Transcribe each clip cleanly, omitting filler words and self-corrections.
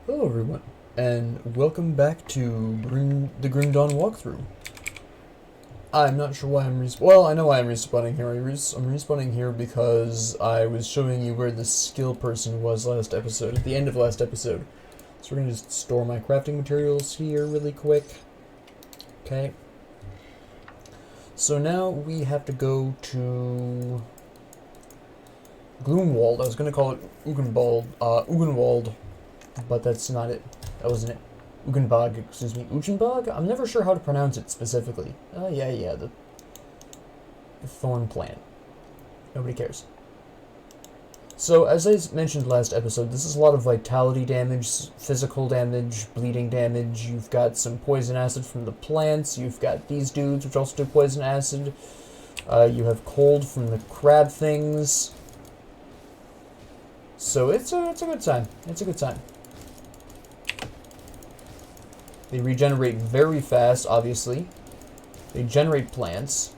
Hello everyone, and welcome back to the Grim Dawn walkthrough. I'm not sure why well, I know why I'm respawning here. I'm respawning here because I was showing you where the skill person was last episode, at the end of last episode. So we're going to just store my crafting materials here really quick. Okay. So now we have to go to Grimwald. I was going to call it Ugenwald, but that's not it. That wasn't it. Ugenbog, excuse me. Ugenbog? I'm never sure how to pronounce it specifically. Oh, yeah, the thorn plant. Nobody cares. So, as I mentioned last episode, this is a lot of vitality damage, physical damage, bleeding damage. You've got some poison acid from the plants. You've got these dudes, which also do poison acid. You have cold from the crab things. So, it's a good time. It's a good time. They regenerate very fast, obviously. They generate plants.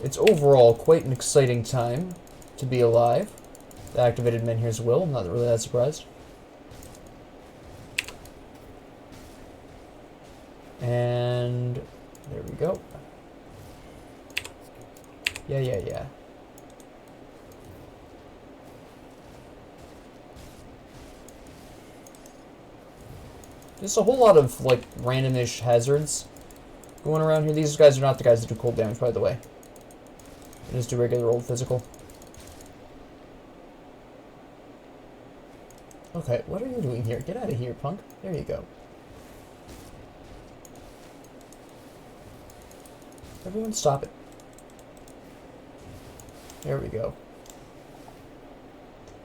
It's overall quite an exciting time to be alive. The activated Menhir's will. I'm not really that surprised. And there we go. Yeah. There's a whole lot of, like, randomish hazards going around here. These guys are not the guys that do cold damage, by the way. They just do regular old physical. Okay, what are you doing here? Get out of here, punk. There you go. Everyone stop it. There we go.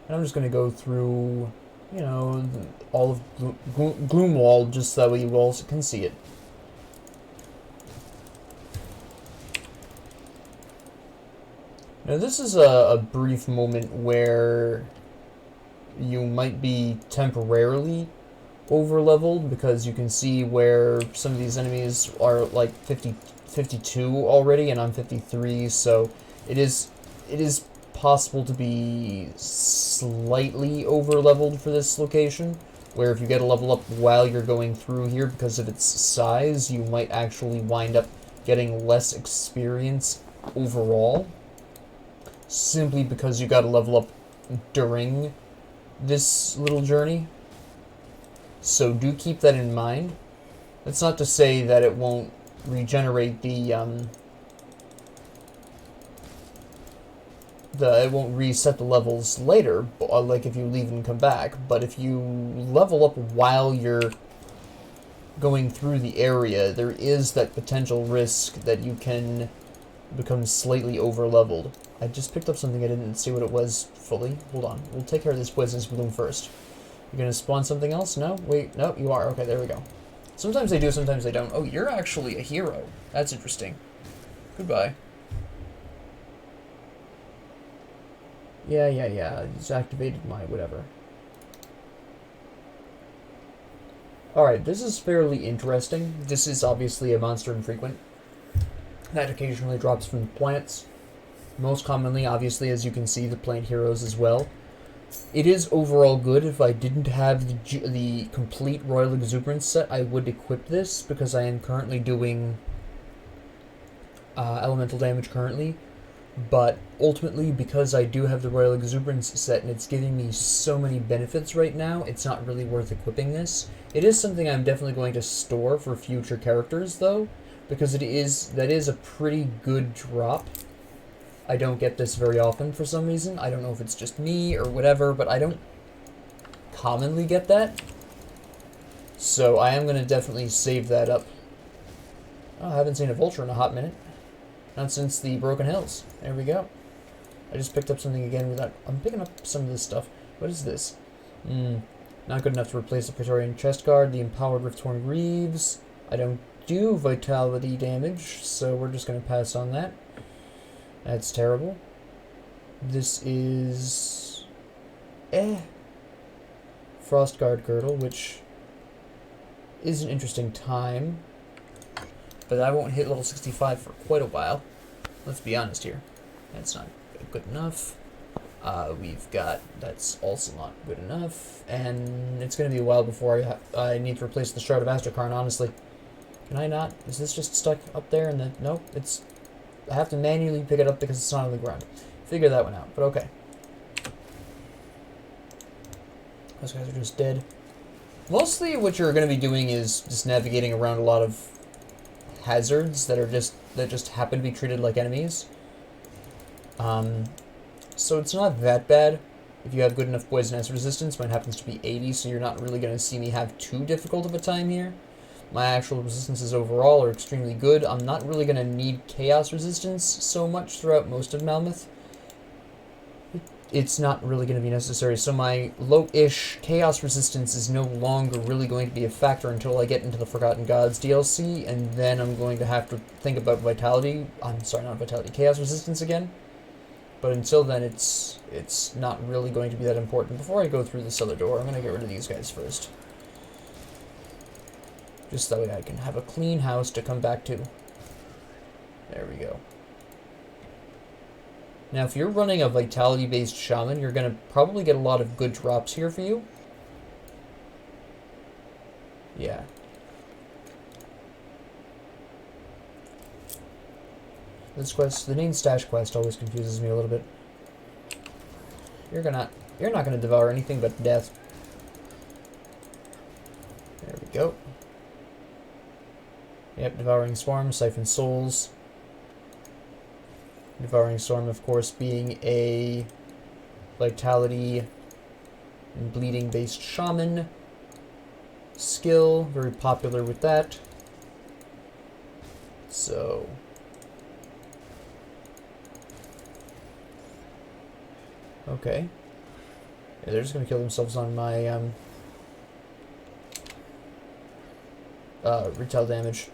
And I'm just going to go through, you know, all of Grimwald, just so that way you all can see it. Now this is a brief moment where you might be temporarily over-leveled, because you can see where some of these enemies are like 52 already, and I'm 53, so it is possible to be slightly over-leveled for this location, where if you get a level up while you're going through here because of its size, you might actually wind up getting less experience overall, simply because you got to level up during this little journey. So do keep that in mind. That's not to say that it won't regenerate it won't reset the levels later, like if you leave and come back, but if you level up while you're going through the area, there is that potential risk that you can become slightly over-leveled. I just picked up something I didn't see what it was fully. Hold on. We'll take care of this poisonous bloom first. You're gonna spawn something else? No? Wait, no, you are. Okay, there we go. Sometimes they do, sometimes they don't. Oh, you're actually a hero. That's interesting. Goodbye. Yeah. It's activated my whatever. Alright, this is fairly interesting. This is obviously a monster infrequent that occasionally drops from plants. Most commonly, obviously, as you can see, the plant heroes as well. It is overall good. If I didn't have the complete Royal Exuberance set, I would equip this, because I am currently doing elemental damage currently. But ultimately, because I do have the Royal Exuberance set and it's giving me so many benefits right now, it's not really worth equipping this. It is something I'm definitely going to store for future characters, though, because that is a pretty good drop. I don't get this very often for some reason. I don't know if it's just me or whatever, but I don't commonly get that. So I am going to definitely save that up. Oh, I haven't seen a vulture in a hot minute. Not since the Broken Hills. There we go. I just picked up something again without... I'm picking up some of this stuff. What is this? Not good enough to replace the Praetorian Chest Guard, the Empowered Rifttorn Reeves. I don't do vitality damage, so we're just going to pass on that. That's terrible. This is... Frostguard Girdle, which is an interesting time. But I won't hit level 65 for quite a while. Let's be honest here. That's not good enough. We've got, that's also not good enough, and it's going to be a while before I need to replace the Shard of Astrakarn, honestly. Can I not? Is this just stuck up there? And nope, it's, I have to manually pick it up because it's not on the ground. Figure that one out, but okay. Those guys are just dead. Mostly what you're going to be doing is just navigating around a lot of hazards that just happen to be treated like enemies. So it's not that bad if you have good enough poison acid resistance. Mine happens to be 80, so you're not really going to see me have too difficult of a time here. My actual resistances overall are extremely good. I'm not really going to need chaos resistance so much throughout most of Malmouth. It's not really going to be necessary, so my low-ish chaos resistance is no longer really going to be a factor until I get into the Forgotten Gods DLC, and then I'm going to have to think about vitality. I'm sorry, not vitality, chaos resistance again. But until then, it's not really going to be that important. Before I go through this other door, I'm going to get rid of these guys first. Just that way I can have a clean house to come back to. There we go. Now, if you're running a vitality-based shaman, you're going to probably get a lot of good drops here for you. Yeah. This quest, the main stash quest, always confuses me a little bit. You're not gonna devour anything but death. There we go. Yep, devouring swarm, siphon souls. Devouring Storm, of course, being a vitality and bleeding based shaman skill, very popular with that. So okay. Yeah, they're just gonna kill themselves on my retail damage.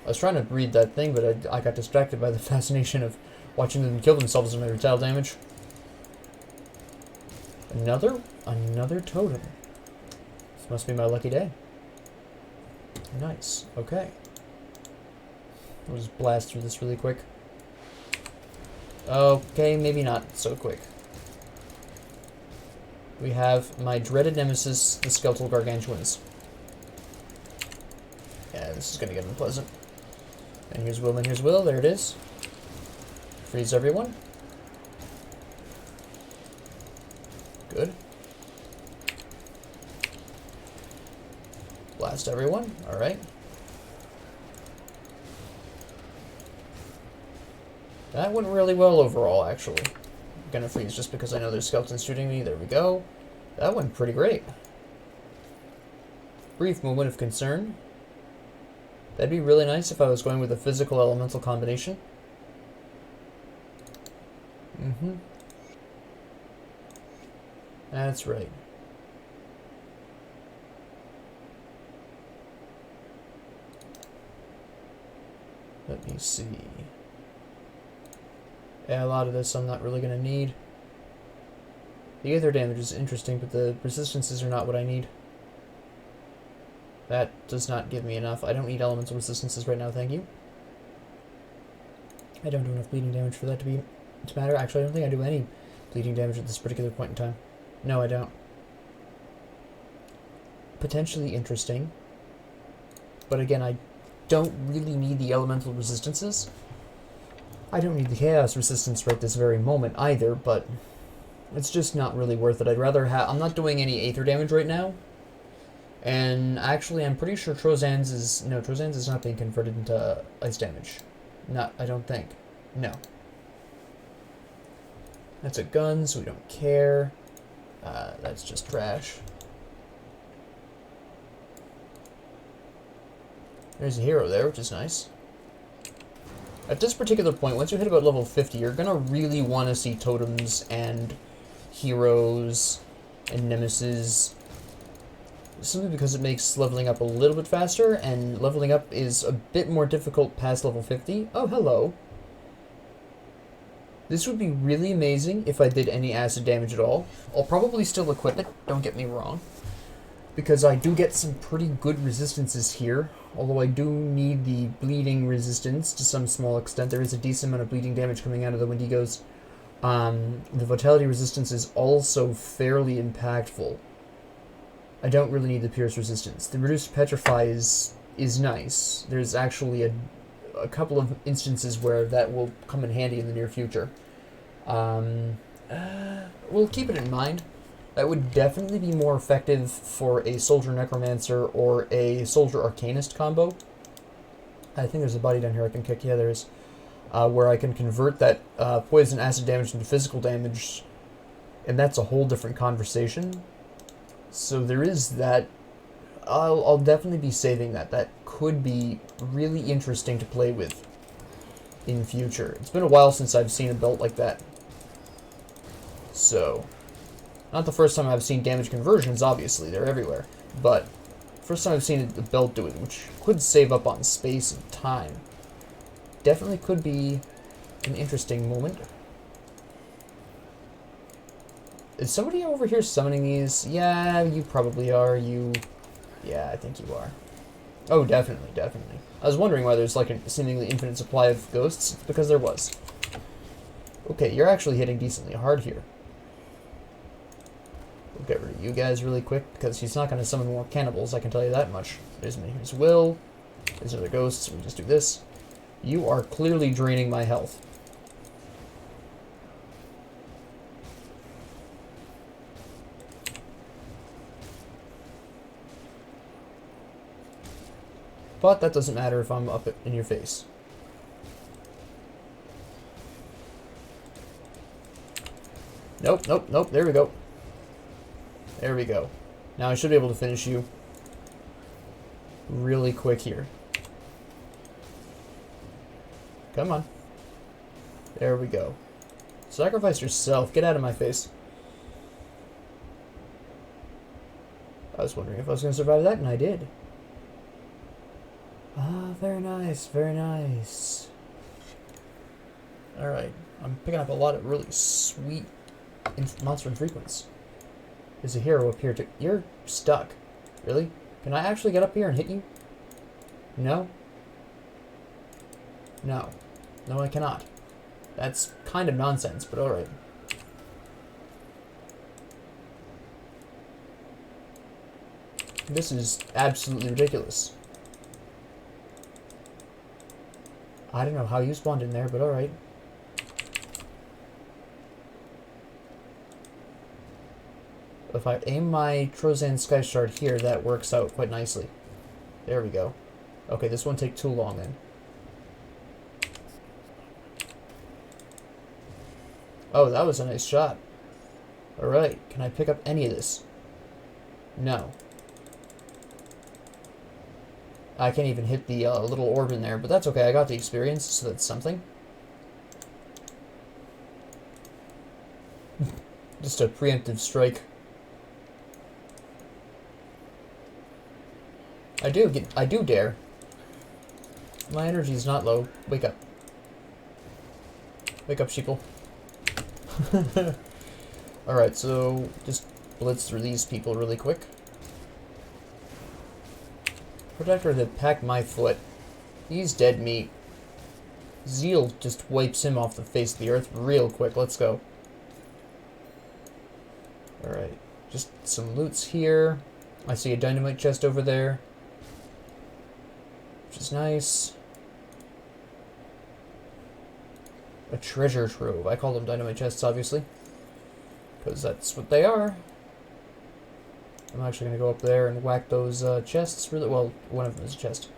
I was trying to read that thing, but I got distracted by the fascination of watching them kill themselves on my retail damage. Another totem. This must be my lucky day. Nice. Okay. We'll just blast through this really quick. Okay, maybe not so quick. We have my dreaded nemesis, the Skeletal Gargantuans. Yeah, this is gonna get unpleasant. And here's Will, and here's Will. There it is. Freeze everyone. Good. Blast everyone. Alright. That went really well overall, actually. I'm gonna freeze just because I know there's skeletons shooting me. There we go. That went pretty great. Brief moment of concern. That'd be really nice if I was going with a physical elemental combination. That's right. Let me see. Yeah, a lot of this I'm not really going to need. The Aether damage is interesting, but the resistances are not what I need. That does not give me enough. I don't need elemental resistances right now, thank you. I don't do enough bleeding damage for that to matter. Actually, I don't think I do any bleeding damage at this particular point in time. No, I don't. Potentially interesting. But again, I don't really need the elemental resistances. I don't need the chaos resistance right this very moment either, but it's just not really worth it. I'd rather have... I'm not doing any Aether damage right now. And actually, I'm pretty sure Trozan's is... No, Trozan's is not being converted into ice damage. Not, I don't think. No. That's a gun, so we don't care. That's just trash. There's a hero there, which is nice. At this particular point, once you hit about level 50, you're gonna really want to see totems and heroes and nemesis. Simply because it makes leveling up a little bit faster, and leveling up is a bit more difficult past level 50. Oh, hello. This would be really amazing if I did any acid damage at all. I'll probably still equip it, don't get me wrong, because I do get some pretty good resistances here, although I do need the bleeding resistance to some small extent. There is a decent amount of bleeding damage coming out of the Wendigos The vitality resistance is also fairly impactful. I don't really need the pierce resistance. The reduced petrify is nice. There's actually a couple of instances where that will come in handy in the near future. We'll keep it in mind. That would definitely be more effective for a Soldier Necromancer or a Soldier Arcanist combo. I think there's a body down here I can kick. Yeah, there is. Where I can convert that poison acid damage into physical damage, and that's a whole different conversation. So there is that. I'll definitely be saving that. That could be really interesting to play with in future. It's been a while since I've seen a belt like that. So, not the first time I've seen damage conversions, obviously, they're everywhere. But, first time I've seen a belt do it, which could save up on space and time. Definitely could be an interesting moment. Is somebody over here summoning these? Yeah, you probably are. Yeah, I think you are. Oh, definitely, definitely. I was wondering why there's like a seemingly infinite supply of ghosts. It's because there was. Okay, you're actually hitting decently hard here. We'll get rid of you guys really quick, because he's not going to summon more cannibals, I can tell you that much. There's Menhir's Will. These are the ghosts. We just do this. You are clearly draining my health. But that doesn't matter if I'm up in your face. Nope, nope, nope. There we go. There we go. Now I should be able to finish you really quick here. Come on. There we go. Sacrifice yourself. Get out of my face. I was wondering if I was going to survive that, and I did. Ah, very nice, very nice. Alright, I'm picking up a lot of really sweet monster infrequents. There's a hero up here too. You're stuck. Really? Can I actually get up here and hit you? No? No. No, I cannot. That's kind of nonsense, but alright. This is absolutely ridiculous. I don't know how you spawned in there, but alright. If I aim my Trozan Sky Shard here, that works out quite nicely. There we go. Okay, this won't take too long then. Oh, that was a nice shot. Alright, can I pick up any of this? No. I can't even hit the little orb in there, but that's okay. I got the experience, so that's something. Just a preemptive strike. I do dare. My energy is not low. Wake up. Wake up, sheeple. Alright, so just blitz through these people really quick. Protector that packed my foot. He's dead meat. Zeal just wipes him off the face of the earth real quick. Let's go. Alright. Just some loots here. I see a dynamite chest over there, which is nice. A treasure trove. I call them dynamite chests, obviously, because that's what they are. I'm actually going to go up there and whack those chests. Really, well, one of them is a chest.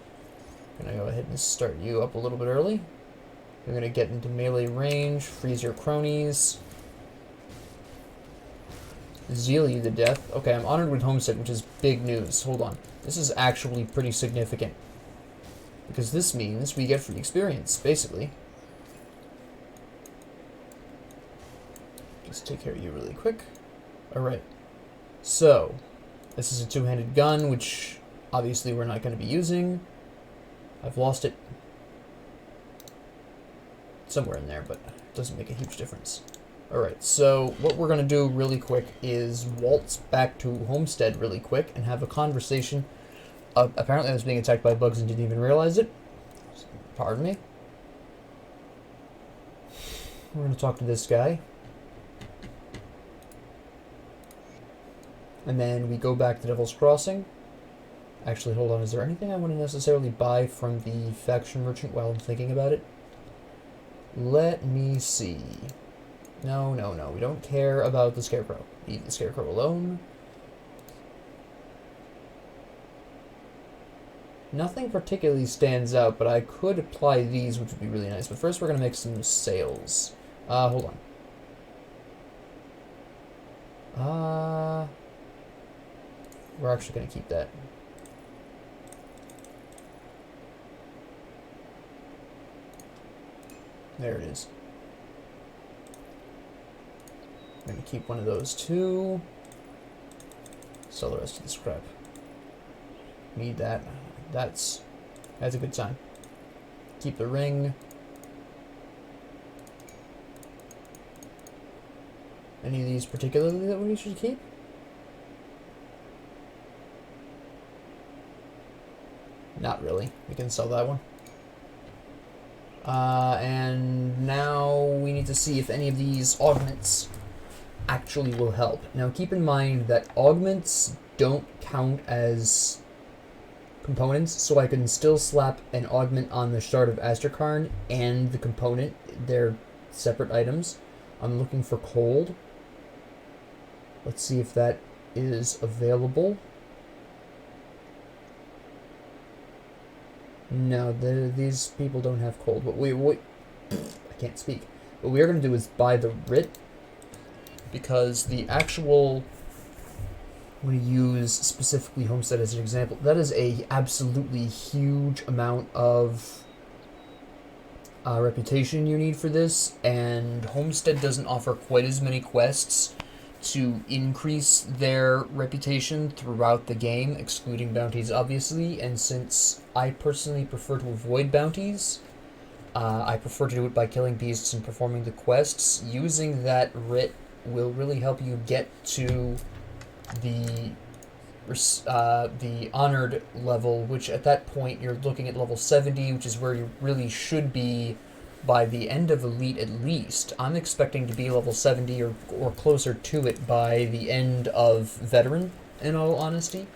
I'm going to go ahead and start you up a little bit early. You're going to get into melee range, freeze your cronies, zeal you to death. Okay, I'm honored with Homestead, which is big news. Hold on. This is actually pretty significant, because this means we get free experience, basically. Just take care of you really quick. Alright. So, this is a two-handed gun, which obviously we're not going to be using. I've lost it somewhere in there, but it doesn't make a huge difference. Alright, so what we're going to do really quick is waltz back to Homestead really quick and have a conversation. Apparently I was being attacked by bugs and didn't even realize it. Pardon me. We're going to talk to this guy. And then we go back to Devil's Crossing. Actually, hold on, is there anything I want to necessarily buy from the faction merchant while I'm thinking about it? Let me see. No, we don't care about the Scarecrow. Leave the Scarecrow alone. Nothing particularly stands out, but I could apply these, which would be really nice. But first we're going to make some sales. Hold on. We're actually going to keep that. There it is. I'm going to keep one of those too. Sell the rest of this crap. Need that. That's a good sign. Keep the ring. Any of these particularly that we should keep? Not really. We can sell that one. And now we need to see if any of these augments actually will help. Now keep in mind that augments don't count as components, so I can still slap an augment on the Shard of Astrakarn and the component. They're separate items. I'm looking for cold. Let's see if that is available. No, these people don't have cold. But I can't speak. What we are going to do is buy the writ, because the actual, I'm going to use specifically Homestead as an example. That is a absolutely huge amount of reputation you need for this, and Homestead doesn't offer quite as many quests to increase their reputation throughout the game, excluding bounties obviously, and since I personally prefer to avoid bounties, I prefer to do it by killing beasts and performing the quests. Using that writ will really help you get to the honored level, which at that point you're looking at level 70, which is where you really should be by the end of Elite at least. I'm expecting to be level 70 or closer to it by the end of Veteran, in all honesty.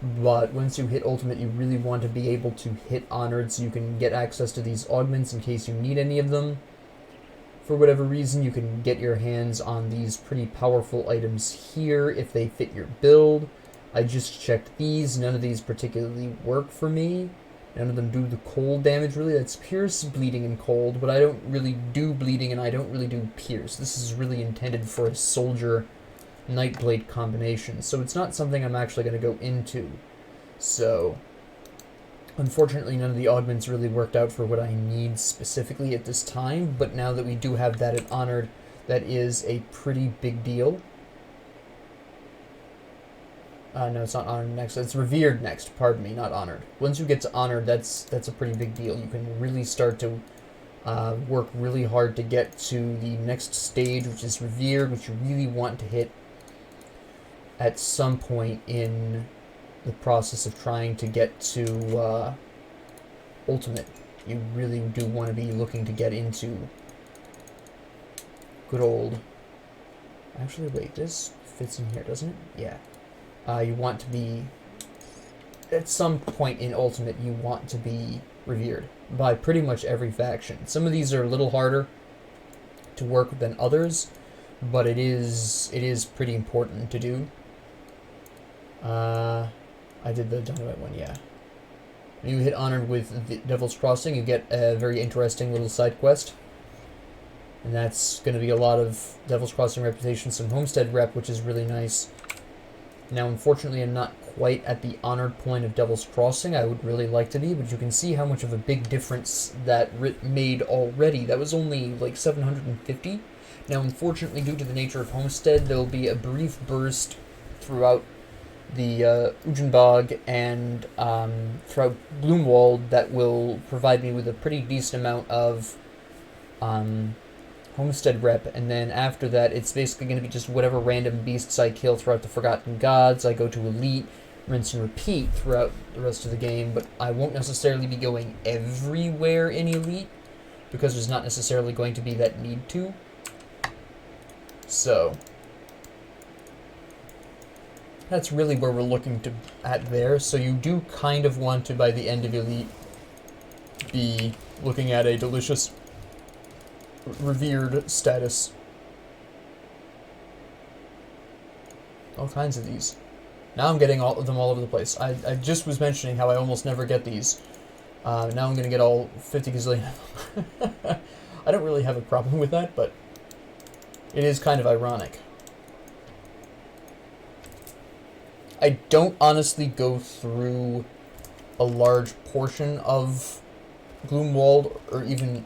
But once you hit Ultimate, you really want to be able to hit Honored so you can get access to these augments in case you need any of them. For whatever reason, you can get your hands on these pretty powerful items here if they fit your build. I just checked these. None of these particularly work for me. None of them do the cold damage, really. That's pierce, bleeding, and cold, but I don't really do bleeding, and I don't really do pierce. This is really intended for a soldier Nightblade combination, so it's not something I'm actually going to go into. So, unfortunately, none of the augments really worked out for what I need specifically at this time, but now that we do have that at Honored, that is a pretty big deal. No, it's not Honored next. It's Revered next. Pardon me, not Honored. Once you get to Honored, that's a pretty big deal. You can really start to work really hard to get to the next stage, which is Revered, which you really want to hit at some point in the process of trying to get to Ultimate. You really do want to be looking to get into good old... Actually, wait, this fits in here, doesn't it? Yeah. You want to be, at some point in Ultimate, you want to be revered by pretty much every faction. Some of these are a little harder to work than others, but it is pretty important to do. I did the Dynamite one, yeah. When you hit Honored with the Devil's Crossing, you get a very interesting little side quest. And that's going to be a lot of Devil's Crossing reputation, some Homestead rep, which is really nice. Now, unfortunately, I'm not quite at the honored point of Devil's Crossing. I would really like to be, but you can see how much of a big difference that writ made already. That was only like 750. Now, unfortunately, due to the nature of Homestead, there will be a brief burst throughout the Ujenbog and throughout Gloomwald that will provide me with a pretty decent amount of Homestead rep, and then after that it's basically going to be just whatever random beasts I kill throughout the Forgotten Gods. I go to Elite, rinse and repeat throughout the rest of the game, but I won't necessarily be going everywhere in Elite, because there's not necessarily going to be that need to. So, That's really where we're looking to at there. So you do kind of want to, by the end of Elite, be looking at a delicious, revered status. All kinds of these. Now I'm getting all of them all over the place. I just was mentioning how I almost never get these. Now I'm going to get all 50 gazillion. I don't really have a problem with that, but it is kind of ironic. I don't honestly go through a large portion of Gloomwald or even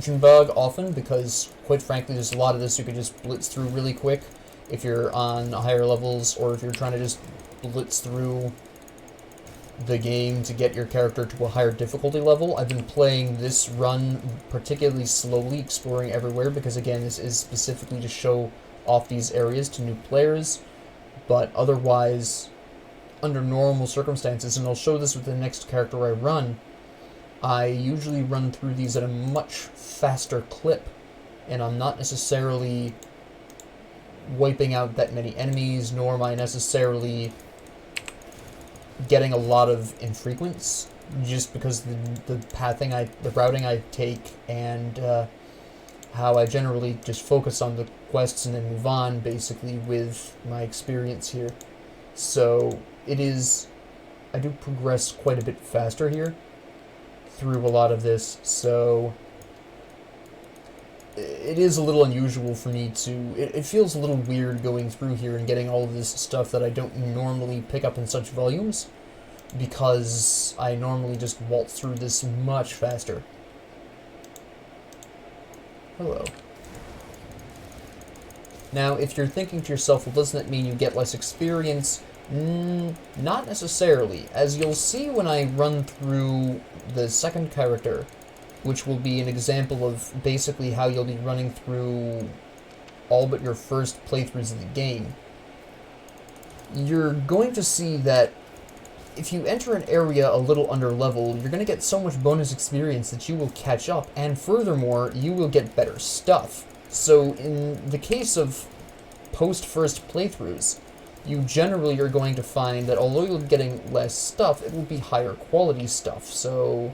Junebug often because, quite frankly, there's a lot of this you can just blitz through really quick if you're on higher levels or if you're trying to just blitz through the game to get your character to a higher difficulty level. I've been playing this run particularly slowly, exploring everywhere, because again, this is specifically to show off these areas to new players, but otherwise, under normal circumstances, and I'll show this with the next character I run, I usually run through these at a much faster clip, and I'm not necessarily wiping out that many enemies, nor am I necessarily getting a lot of infrequents, just because the routing I take, and how I generally just focus on the quests and then move on, basically, with my experience here. So it is, I do progress quite a bit faster here through a lot of this, so it is a little unusual for me to, it feels a little weird going through here and getting all of this stuff that I don't normally pick up in such volumes, because I normally just waltz through this much faster. Hello. Now, if you're thinking to yourself, well, doesn't that mean you get less experience? Not necessarily. As you'll see when I run through the second character, which will be an example of basically how you'll be running through all but your first playthroughs of the game, you're going to see that if you enter an area a little under level, you're going to get so much bonus experience that you will catch up, and furthermore, you will get better stuff. So in the case of post-first playthroughs, you generally are going to find that although you're getting less stuff, it will be higher quality stuff, so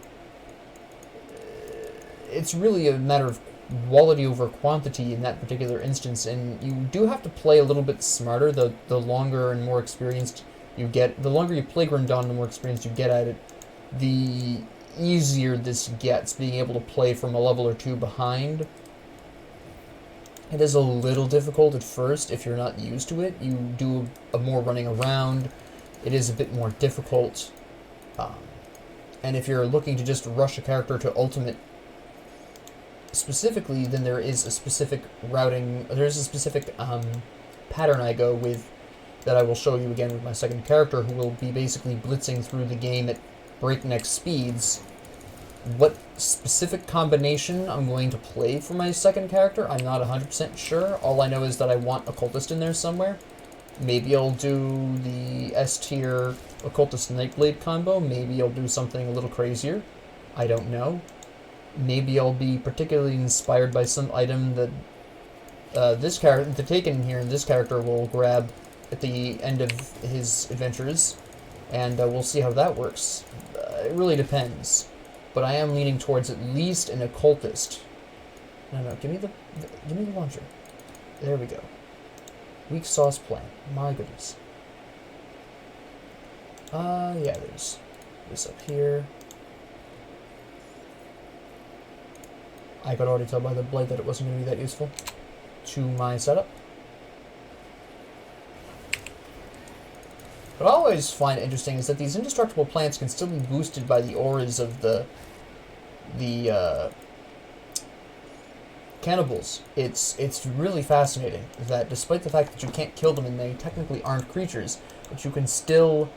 it's really a matter of quality over quantity in that particular instance, and you do have to play a little bit smarter. The longer and more experienced you get, the longer you play Grim Dawn, the more experience you get at it, the easier this gets, being able to play from a level or two behind. It is a little difficult at first if you're not used to it. You do a more running around. It is a bit more difficult. And if you're looking to just rush a character to ultimate specifically, then there is a specific routing, there's a specific pattern I go with that I will show you again with my second character, who will be basically blitzing through the game at breakneck speeds. What specific combination I'm going to play for my second character, I'm not 100% sure. All I know is that I want Occultist in there somewhere. Maybe I'll do the S-tier Occultist Nightblade combo. Maybe I'll do something a little crazier. I don't know. Maybe I'll be particularly inspired by some item that this character, the Taken here, this character will grab at the end of his adventures, and we'll see how that works. It really depends. But I am leaning towards at least an Occultist. No, give me the launcher. There we go. Weak sauce plant. My goodness. Yeah, there's this up here. I could already tell by the blade that it wasn't going to be that useful to my setup. What I always find interesting is that these indestructible plants can still be boosted by the auras of the cannibals. It's really fascinating that despite the fact that you can't kill them and they technically aren't creatures, but you can still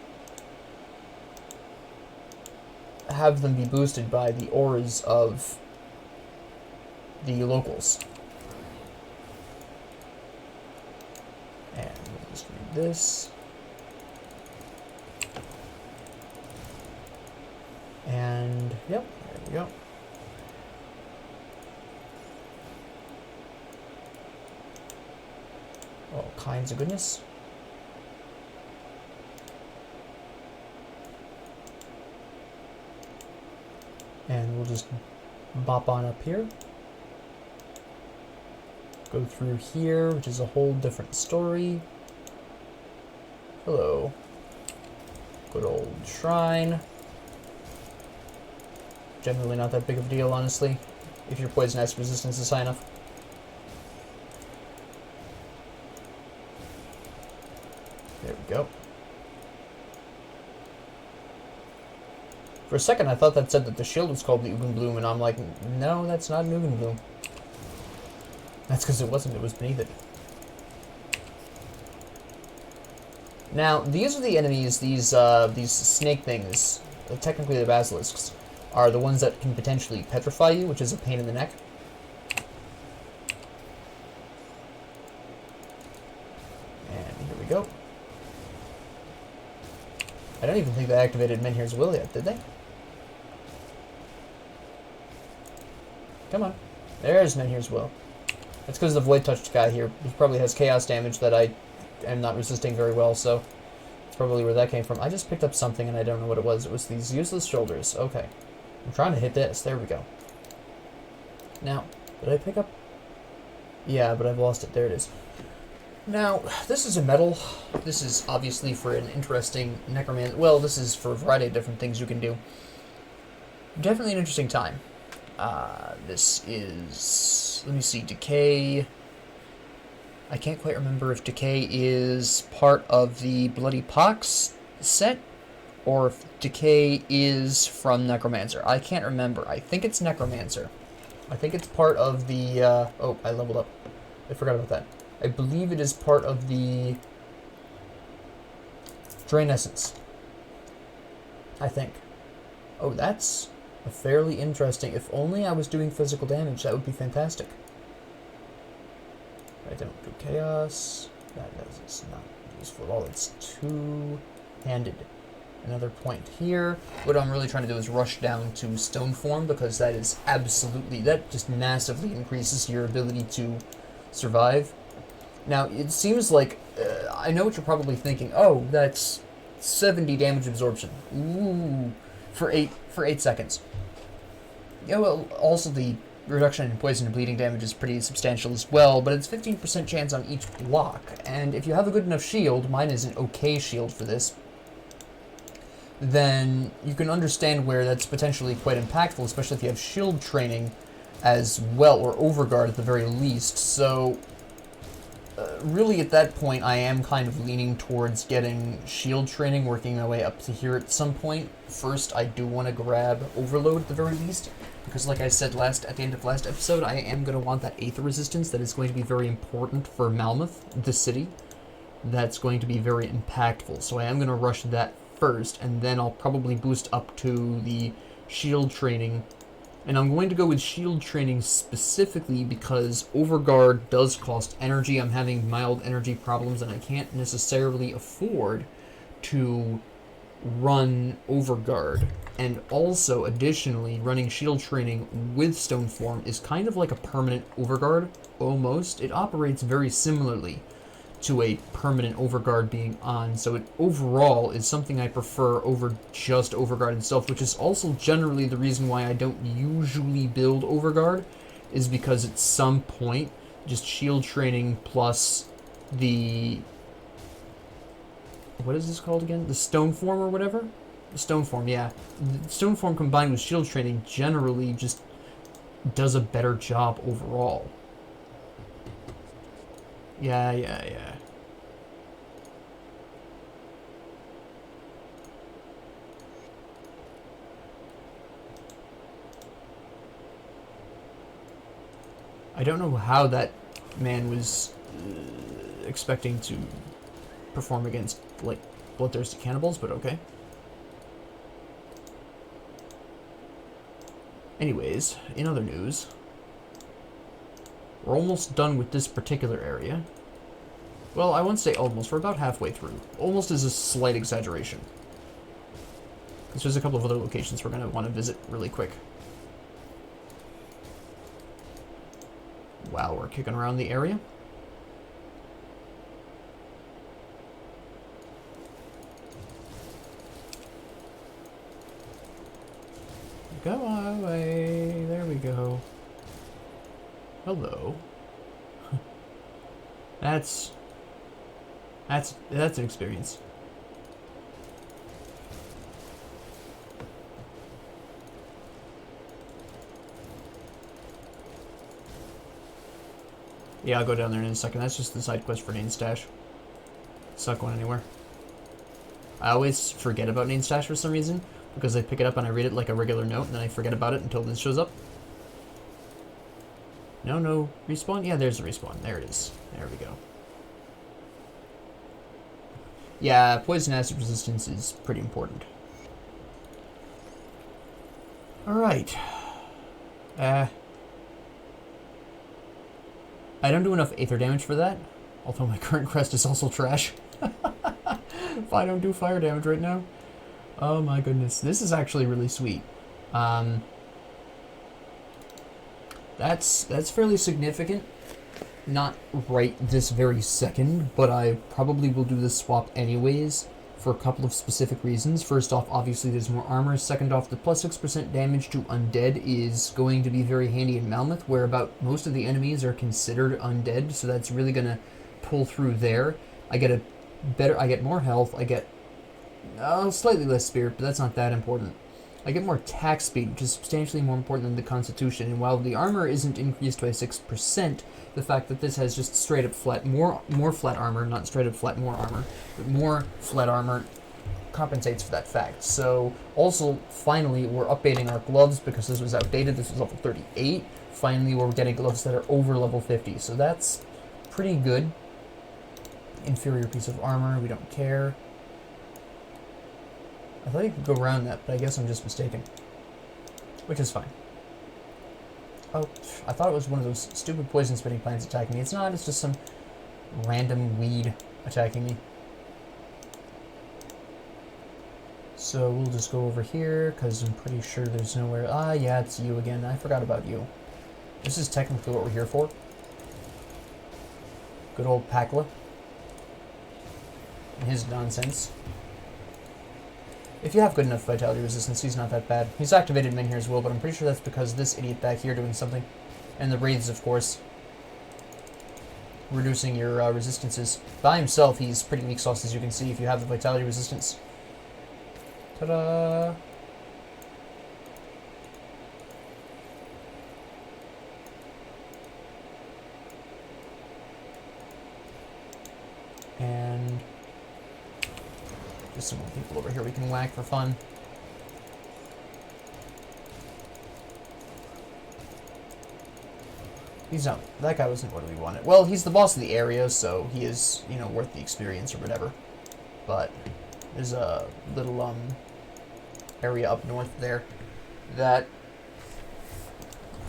have them be boosted by the auras of the locals. And we'll just read this. And, yep, there we go. All kinds of goodness. And we'll just bop on up here. Go through here, which is a whole different story. Hello. Good old shrine. Generally not that big of a deal, honestly, if your poison acid resistance is high enough. There we go. For a second, I thought that said that the shield was called the Bloom, and I'm like, no, that's not an Bloom. That's because it wasn't, it was beneath it. Now, these are the enemies, these snake things, technically the basilisks, are the ones that can potentially petrify you, which is a pain in the neck. And here we go. I don't even think they activated Menhir's will yet, did they? Come on. There's Menhir's will. That's because the Void Touched guy here, he probably has chaos damage that I am not resisting very well, so that's probably where that came from. I just picked up something and I don't know what it was. It was these useless shoulders. Okay. I'm trying to hit this. There we go. Now, did I pick up? Yeah, but I've lost it. There it is. Now, this is a medal. This is obviously for an interesting necromancer. Well, this is for a variety of different things you can do. Definitely an interesting time. This is... Let me see. Decay... I can't quite remember if Decay is part of the Bloody Pox set, or if Decay is from Necromancer. I can't remember. I think it's Necromancer. I think it's part of the... oh, I leveled up. I forgot about that. I believe it is part of the Drain Essence. I think. Oh, that's a fairly interesting... If only I was doing physical damage, that would be fantastic. I don't do Chaos. That is not useful at all. It's two-handed. Another point here. What I'm really trying to do is rush down to Stone Form, because that is absolutely... That just massively increases your ability to survive. Now, it seems like... I know what you're probably thinking. Oh, that's 70 damage absorption. Ooh. For 8 seconds. Yeah, well, also the reduction in poison and bleeding damage is pretty substantial as well, but it's 15% chance on each block. And if you have a good enough shield, mine is an okay shield for this, then you can understand where that's potentially quite impactful, especially if you have shield training as well, or Overguard at the very least. So, really at that point, I am kind of leaning towards getting shield training, working my way up to here at some point. First, I do want to grab Overload at the very least, because like I said at the end of last episode, I am going to want that Aether resistance that is going to be very important for Malmouth, the city. That's going to be very impactful, so I am going to rush that first, and then I'll probably boost up to the shield training. And I'm going to go with shield training specifically because Overguard does cost energy. I'm having mild energy problems, and I can't necessarily afford to run Overguard. And also, additionally, running shield training with Stone Form is kind of like a permanent Overguard, almost. It operates very similarly to a permanent Overguard being on, so it overall is something I prefer over just Overguard itself, which is also generally the reason why I don't usually build Overguard, is because at some point, just shield training plus the... What is this called again? The Stone Form or whatever? The Stone Form, yeah. The Stone Form combined with shield training generally just does a better job overall. Yeah. I don't know how that man was expecting to perform against, like, bloodthirsty cannibals, but okay. Anyways, in other news, we're almost done with this particular area. Well, I won't say almost. We're about halfway through. Almost is a slight exaggeration, because there's a couple of other locations we're going to want to visit really quick. Wow, we're kicking around the area. Go away. There we go. Hello. That's an experience. Yeah, I'll go down there in a second. That's just the side quest for Nane Stash. It's not going anywhere. I always forget about Nane Stash for some reason, because I pick it up and I read it like a regular note, and then I forget about it until this shows up. No, respawn? Yeah, there's a respawn. There it is. There we go. Yeah, poison acid resistance is pretty important. Alright. I don't do enough Aether damage for that, although my current crest is also trash. If I don't do fire damage right now. Oh my goodness, this is actually really sweet. That's fairly significant. Not right this very second, but I probably will do this swap anyways for a couple of specific reasons. First off, obviously there's more armor. Second off, the plus 6% damage to undead is going to be very handy in Malmouth, where about most of the enemies are considered undead, so that's really going to pull through there. I get more health, I get slightly less spirit, but that's not that important. I get more attack speed, which is substantially more important than the constitution, and while the armor isn't increased by 6%, the fact that this has just straight up flat, more flat armor, not straight up flat more armor, but more flat armor compensates for that fact. So, also, finally, we're updating our gloves because this was outdated. This was level 38. Finally, we're getting gloves that are over level 50, so that's pretty good. Inferior piece of armor, we don't care. I thought you could go around that, but I guess I'm just mistaken. Which is fine. Oh, I thought it was one of those stupid poison spitting plants attacking me. It's not, it's just some random weed attacking me. So we'll just go over here, because I'm pretty sure there's nowhere... Ah, yeah, it's you again. I forgot about you. This is technically what we're here for. Good old Pakla. And his nonsense. If you have good enough vitality resistance, he's not that bad. He's activated Menhir as well, but I'm pretty sure that's because of this idiot back here doing something. And the wraiths, of course. Reducing your resistances. By himself, he's pretty weak sauce, as you can see, if you have the vitality resistance. Ta-da! And... there's some more people over here we can whack for fun. He's not... that guy wasn't what we wanted. Well, he's the boss of the area, so he is, you know, worth the experience or whatever. But there's a little, area up north there that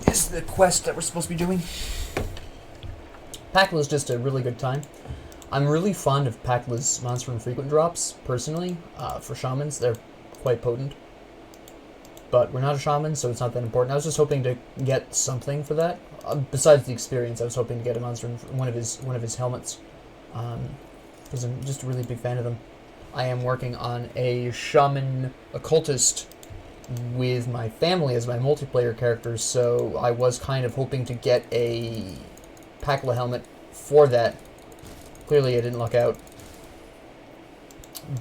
is the quest that we're supposed to be doing. Pakla's just a really good time. I'm really fond of Pakla's monster infrequent drops, personally, for shamans. They're quite potent. But we're not a shaman, so it's not that important. I was just hoping to get something for that. Besides the experience, I was hoping to get a monster in one of his helmets. Because I'm just a really big fan of them. I am working on a shaman occultist with my family as my multiplayer character, so I was kind of hoping to get a Pakla helmet for that. Clearly, I didn't luck out,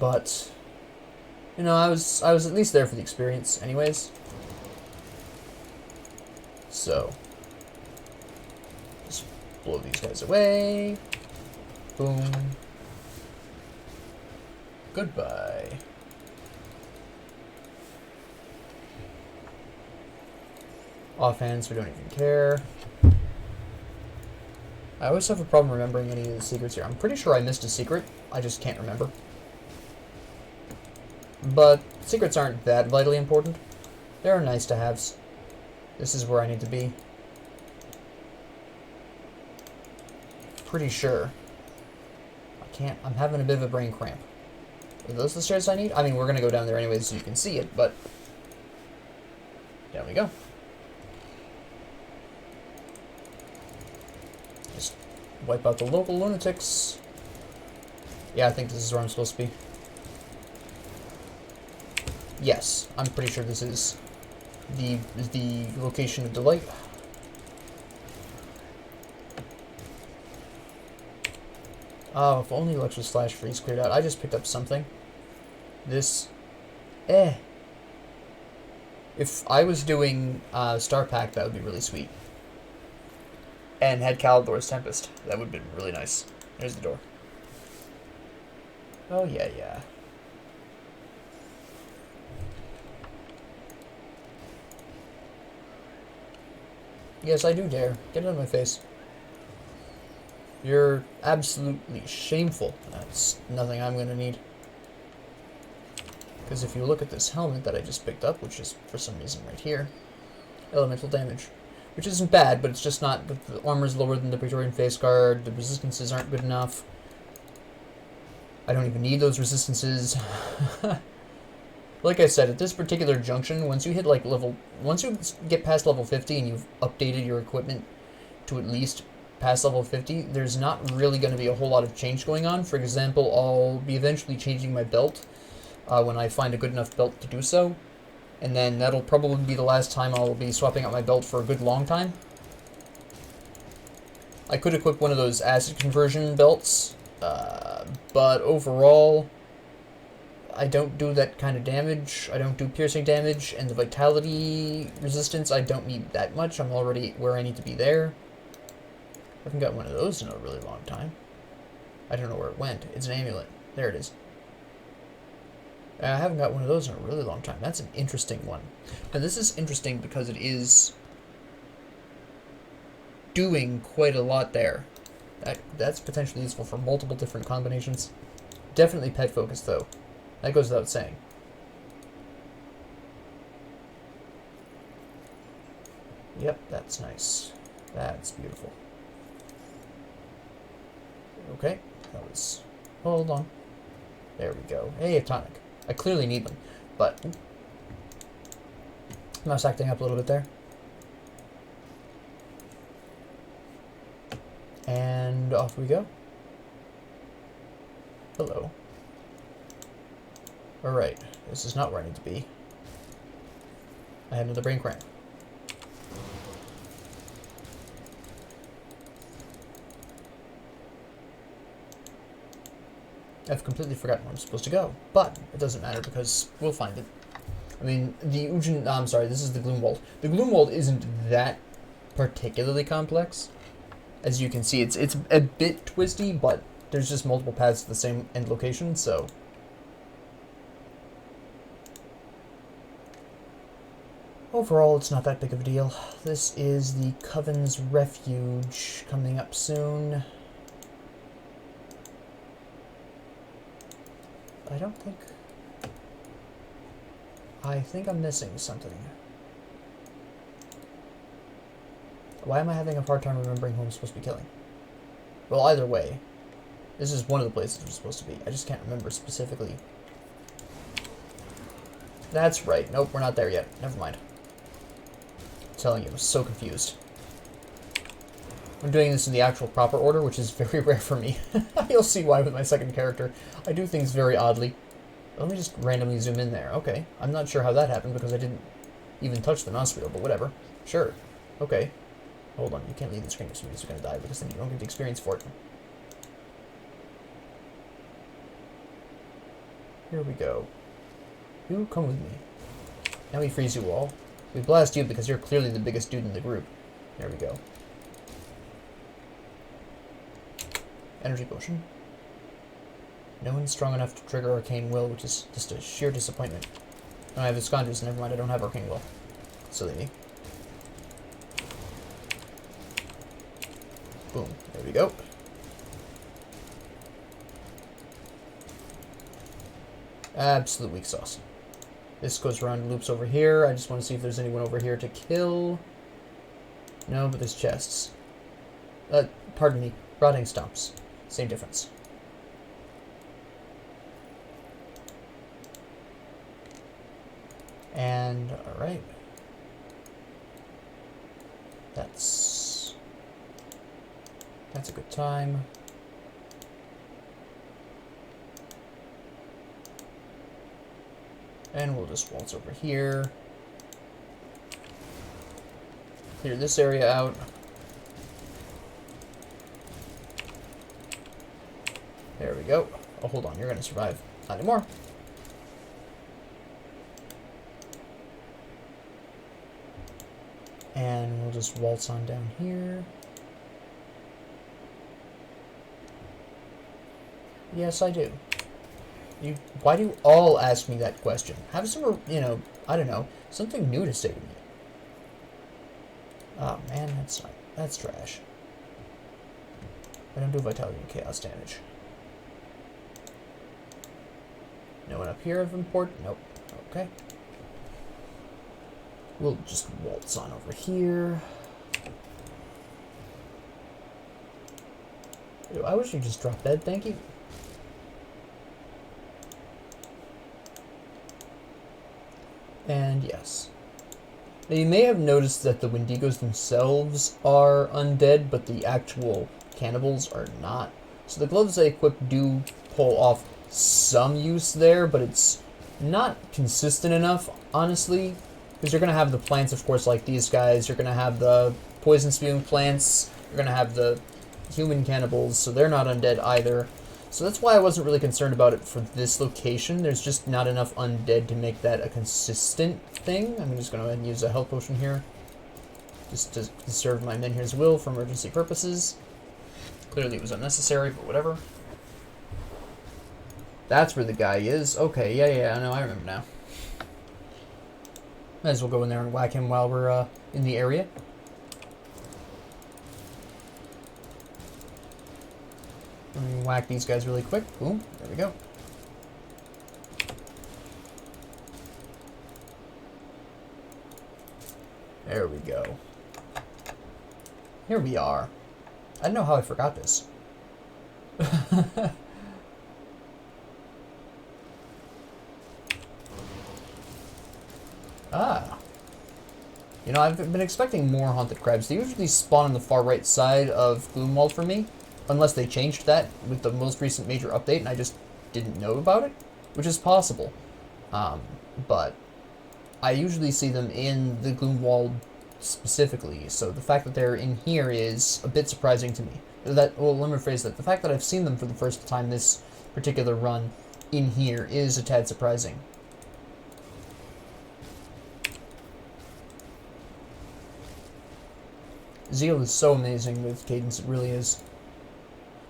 but you know, I was at least there for the experience, anyways. So, just blow these guys away. Boom. Goodbye. Offhand, we don't even care. I always have a problem remembering any of the secrets here. I'm pretty sure I missed a secret. I just can't remember. But secrets aren't that vitally important. They're nice to haves. This is where I need to be. Pretty sure. I can't. I'm having a bit of a brain cramp. Are those the stairs I need? I mean, we're going to go down there anyways so you can see it, but... down we go. Just wipe out the local lunatics. Yeah, I think this is where I'm supposed to be. Yes, I'm pretty sure this is the location of delight. Oh, if only Lux's Flash Freeze cleared out. I just picked up something. This... If I was doing Star Pack, that would be really sweet. And had Calidor's Tempest. That would have been really nice. There's the door. Oh, yeah, yeah. Yes, I do dare. Get it on my face. You're absolutely shameful. That's nothing I'm going to need. Because if you look at this helmet that I just picked up, which is for some reason right here, elemental damage. Which isn't bad, but it's just not... The armor's lower than the Praetorian Face Guard, the resistances aren't good enough. I don't even need those resistances. Like I said, at this particular junction, once you hit like level... Once you get past level 50 and you've updated your equipment to at least past level 50, there's not really going to be a whole lot of change going on. For example, I'll be eventually changing my belt when I find a good enough belt to do so. And then that'll probably be the last time I'll be swapping out my belt for a good long time. I could equip one of those acid conversion belts, but overall, I don't do that kind of damage. I don't do piercing damage, and the vitality resistance, I don't need that much. I'm already where I need to be there. I haven't got one of those in a really long time. I don't know where it went. It's an amulet. There it is. I haven't got one of those in a really long time. That's an interesting one. Now this is interesting because it is doing quite a lot there. That's potentially useful for multiple different combinations. Definitely pet focused though. That goes without saying. Yep, that's nice. That's beautiful. Okay, that was... Hold on. There we go. Hey, a tonic. I clearly need them, but... Mouse acting up a little bit there. And off we go. Hello. Alright, this is not where I need to be. I had another brain cramp. I've completely forgotten where I'm supposed to go, but it doesn't matter because we'll find it. I mean, the Ujin... I'm sorry, this is the Gloomwald. The Gloomwald isn't that particularly complex. As you can see, it's a bit twisty, but there's just multiple paths to the same end location, so... Overall, it's not that big of a deal. This is the Coven's Refuge coming up soon. I think I'm missing something. Why am I having a hard time remembering who I'm supposed to be killing? Well, either way, this is one of the places we're supposed to be. I just can't remember specifically. That's right. Nope, we're not there yet. Never mind. I'm telling you, I was so confused. I'm doing this in the actual proper order, which is very rare for me. You'll see why with my second character. I do things very oddly. Let me just randomly zoom in there. Okay. I'm not sure how that happened because I didn't even touch the mouse wheel, but whatever. Sure. Okay. Hold on. You can't leave the screen as soon as you're going to die because then you don't get the experience for it. Here we go. You come with me. Now we freeze you all. We blast you because you're clearly the biggest dude in the group. There we go. Energy potion. No one's strong enough to trigger Arcane Will, which is just a sheer disappointment. Oh, I have the Scondres, never mind, I don't have Arcane Will. Silly me. Boom. There we go. Absolute weak sauce. This goes around and loops over here. I just want to see if there's anyone over here to kill. No, but there's chests. Pardon me. Rotting stumps. Same difference. And, alright. That's a good time. And we'll just waltz over here. Clear this area out. There we go. Oh, hold on. You're going to survive. Not anymore. And we'll just waltz on down here. Yes, I do. Why do you all ask me that question? Have some, you know, I don't know, something new to say to me. Oh man, that's trash. I don't do vitality and chaos damage. No one up here of import? Nope. Okay. We'll just waltz on over here. Ew, I wish you just dropped dead, thank you. And yes. Now you may have noticed that the Wendigos themselves are undead, but the actual cannibals are not. So the gloves I equip do pull off some use there, but it's not consistent enough, honestly. Because you're going to have the plants, of course, like these guys. You're going to have the poison spewing plants. You're going to have the human cannibals, so they're not undead either. So that's why I wasn't really concerned about it for this location. There's just not enough undead to make that a consistent thing. I'm just going to go ahead and use a health potion here. Just to serve my Menhir's will for emergency purposes. Clearly it was unnecessary, but whatever. That's where the guy is. Okay, yeah, I know, I remember now. Might as well go in there and whack him while we're in the area. Let me whack these guys really quick. Boom, there we go. There we go. Here we are. I don't know how I forgot this. Ah. You know, I've been expecting more haunted crabs. They usually spawn on the far right side of Grimwald for me. Unless they changed that with the most recent major update and I just didn't know about it. Which is possible. But I usually see them in the Grimwald specifically. So the fact that they're in here is a bit surprising to me. Well, let me rephrase that. The fact that I've seen them for the first time this particular run in here is a tad surprising. Zeal is so amazing with Cadence, it really is.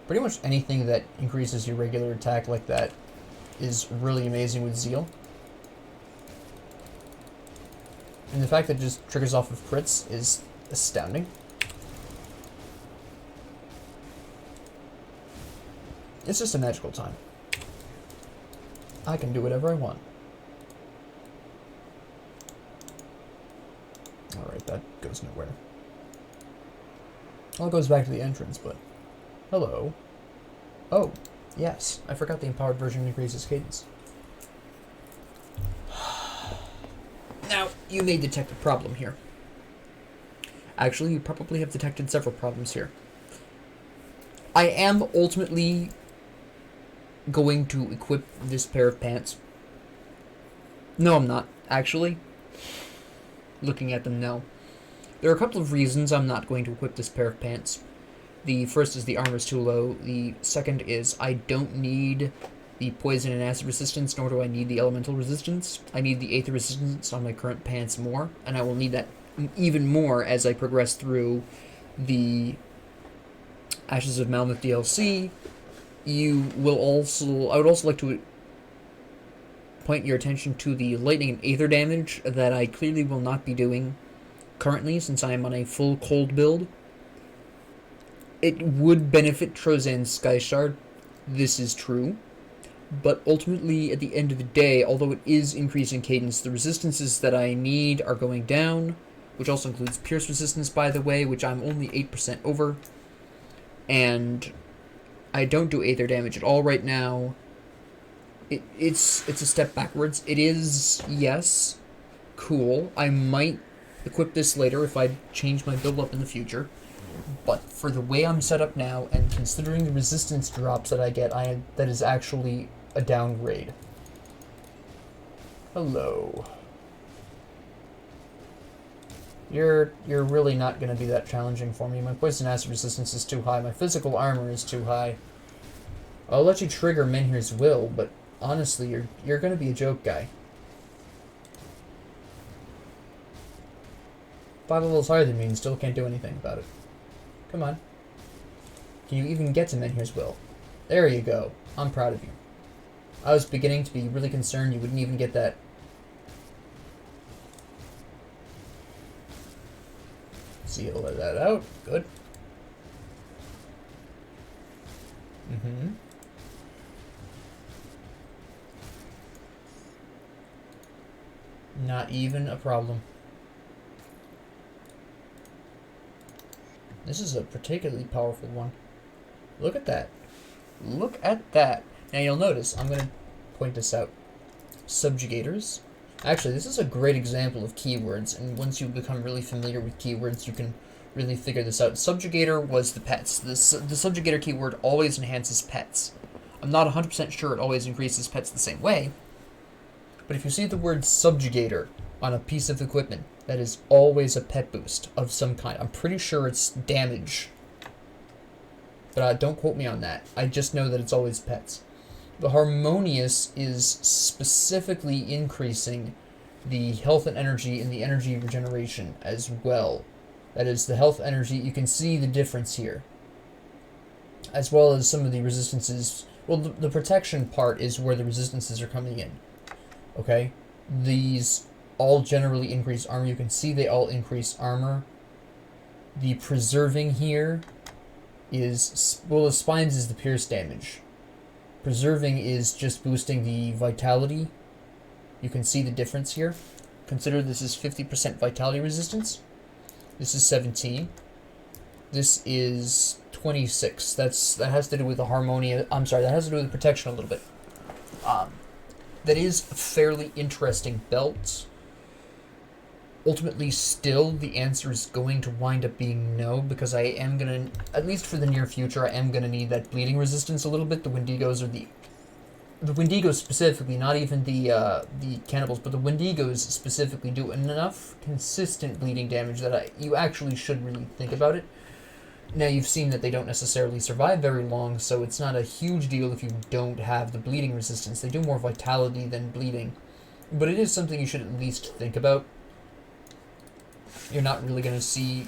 Pretty much anything that increases your regular attack like that is really amazing with Zeal. And the fact that it just triggers off of crits is astounding. It's just a magical time. I can do whatever I want. Alright, that goes nowhere. Well, it goes back to the entrance, but... Hello. Oh, yes. I forgot the empowered version increases cadence. Now, you may detect a problem here. Actually, you probably have detected several problems here. I am ultimately going to equip this pair of pants. No, I'm not, actually. Looking at them now. There are a couple of reasons I'm not going to equip this pair of pants. The first is the armor's too low. The second is I don't need the poison and acid resistance, nor do I need the elemental resistance. I need the aether resistance on my current pants more, and I will need that even more as I progress through the Ashes of Malmouth DLC. I would also like to point your attention to the lightning and aether damage that I clearly will not be doing currently, since I am on a full cold build. It would benefit Trozan's Sky Shard, this is true, but ultimately, at the end of the day, although it is increasing cadence, the resistances that I need are going down, which also includes Pierce resistance, by the way, which I'm only 8% over, and I don't do aether damage at all right now. It's a step backwards. It is, yes, cool. I might equip this later if I change my build up in the future. But for the way I'm set up now, and considering the resistance drops that I get, that is actually a downgrade. Hello. You're really not going to be that challenging for me. My poison acid resistance is too high. My physical armor is too high. I'll let you trigger Menhir's will, but honestly, you're going to be a joke guy. 5 levels higher than me and still can't do anything about it. Come on. Can you even get to Menhir's will? There you go. I'm proud of you. I was beginning to be really concerned you wouldn't even get that. Seal that out. Good. Not even a problem. This is a particularly powerful one. Look at that. Look at that. Now you'll notice, I'm going to point this out. Subjugators. Actually, this is a great example of keywords, and once you become really familiar with keywords, you can really figure this out. Subjugator was the pets. The subjugator keyword always enhances pets. I'm not 100% sure it always increases pets the same way, but if you see the word subjugator on a piece of equipment, that is always a pet boost of some kind. I'm pretty sure it's damage, but don't quote me on that. I just know that it's always pets. The Harmonious is specifically increasing the health and energy and the energy regeneration as well. That is, the health energy, you can see the difference here. As well as some of the resistances. Well, the protection part is where the resistances are coming in. Okay? These all generally increase armor. You can see they all increase armor. The preserving here is, well, the spines is the pierce damage. Preserving is just boosting the vitality. You can see the difference here. Consider this is 50% vitality resistance. This is 17. This is 26. That has to do with the harmonia. I'm sorry, that has to do with the protection a little bit. That is a fairly interesting belt. Ultimately, still, the answer is going to wind up being no, because I am going to, at least for the near future, I am going to need that bleeding resistance a little bit. The Wendigos are the Wendigos specifically, not even the cannibals, but the Wendigos specifically do enough consistent bleeding damage that you actually should really think about it. Now, you've seen that they don't necessarily survive very long, so it's not a huge deal if you don't have the bleeding resistance. They do more vitality than bleeding, but it is something you should at least think about. You're not really going to see...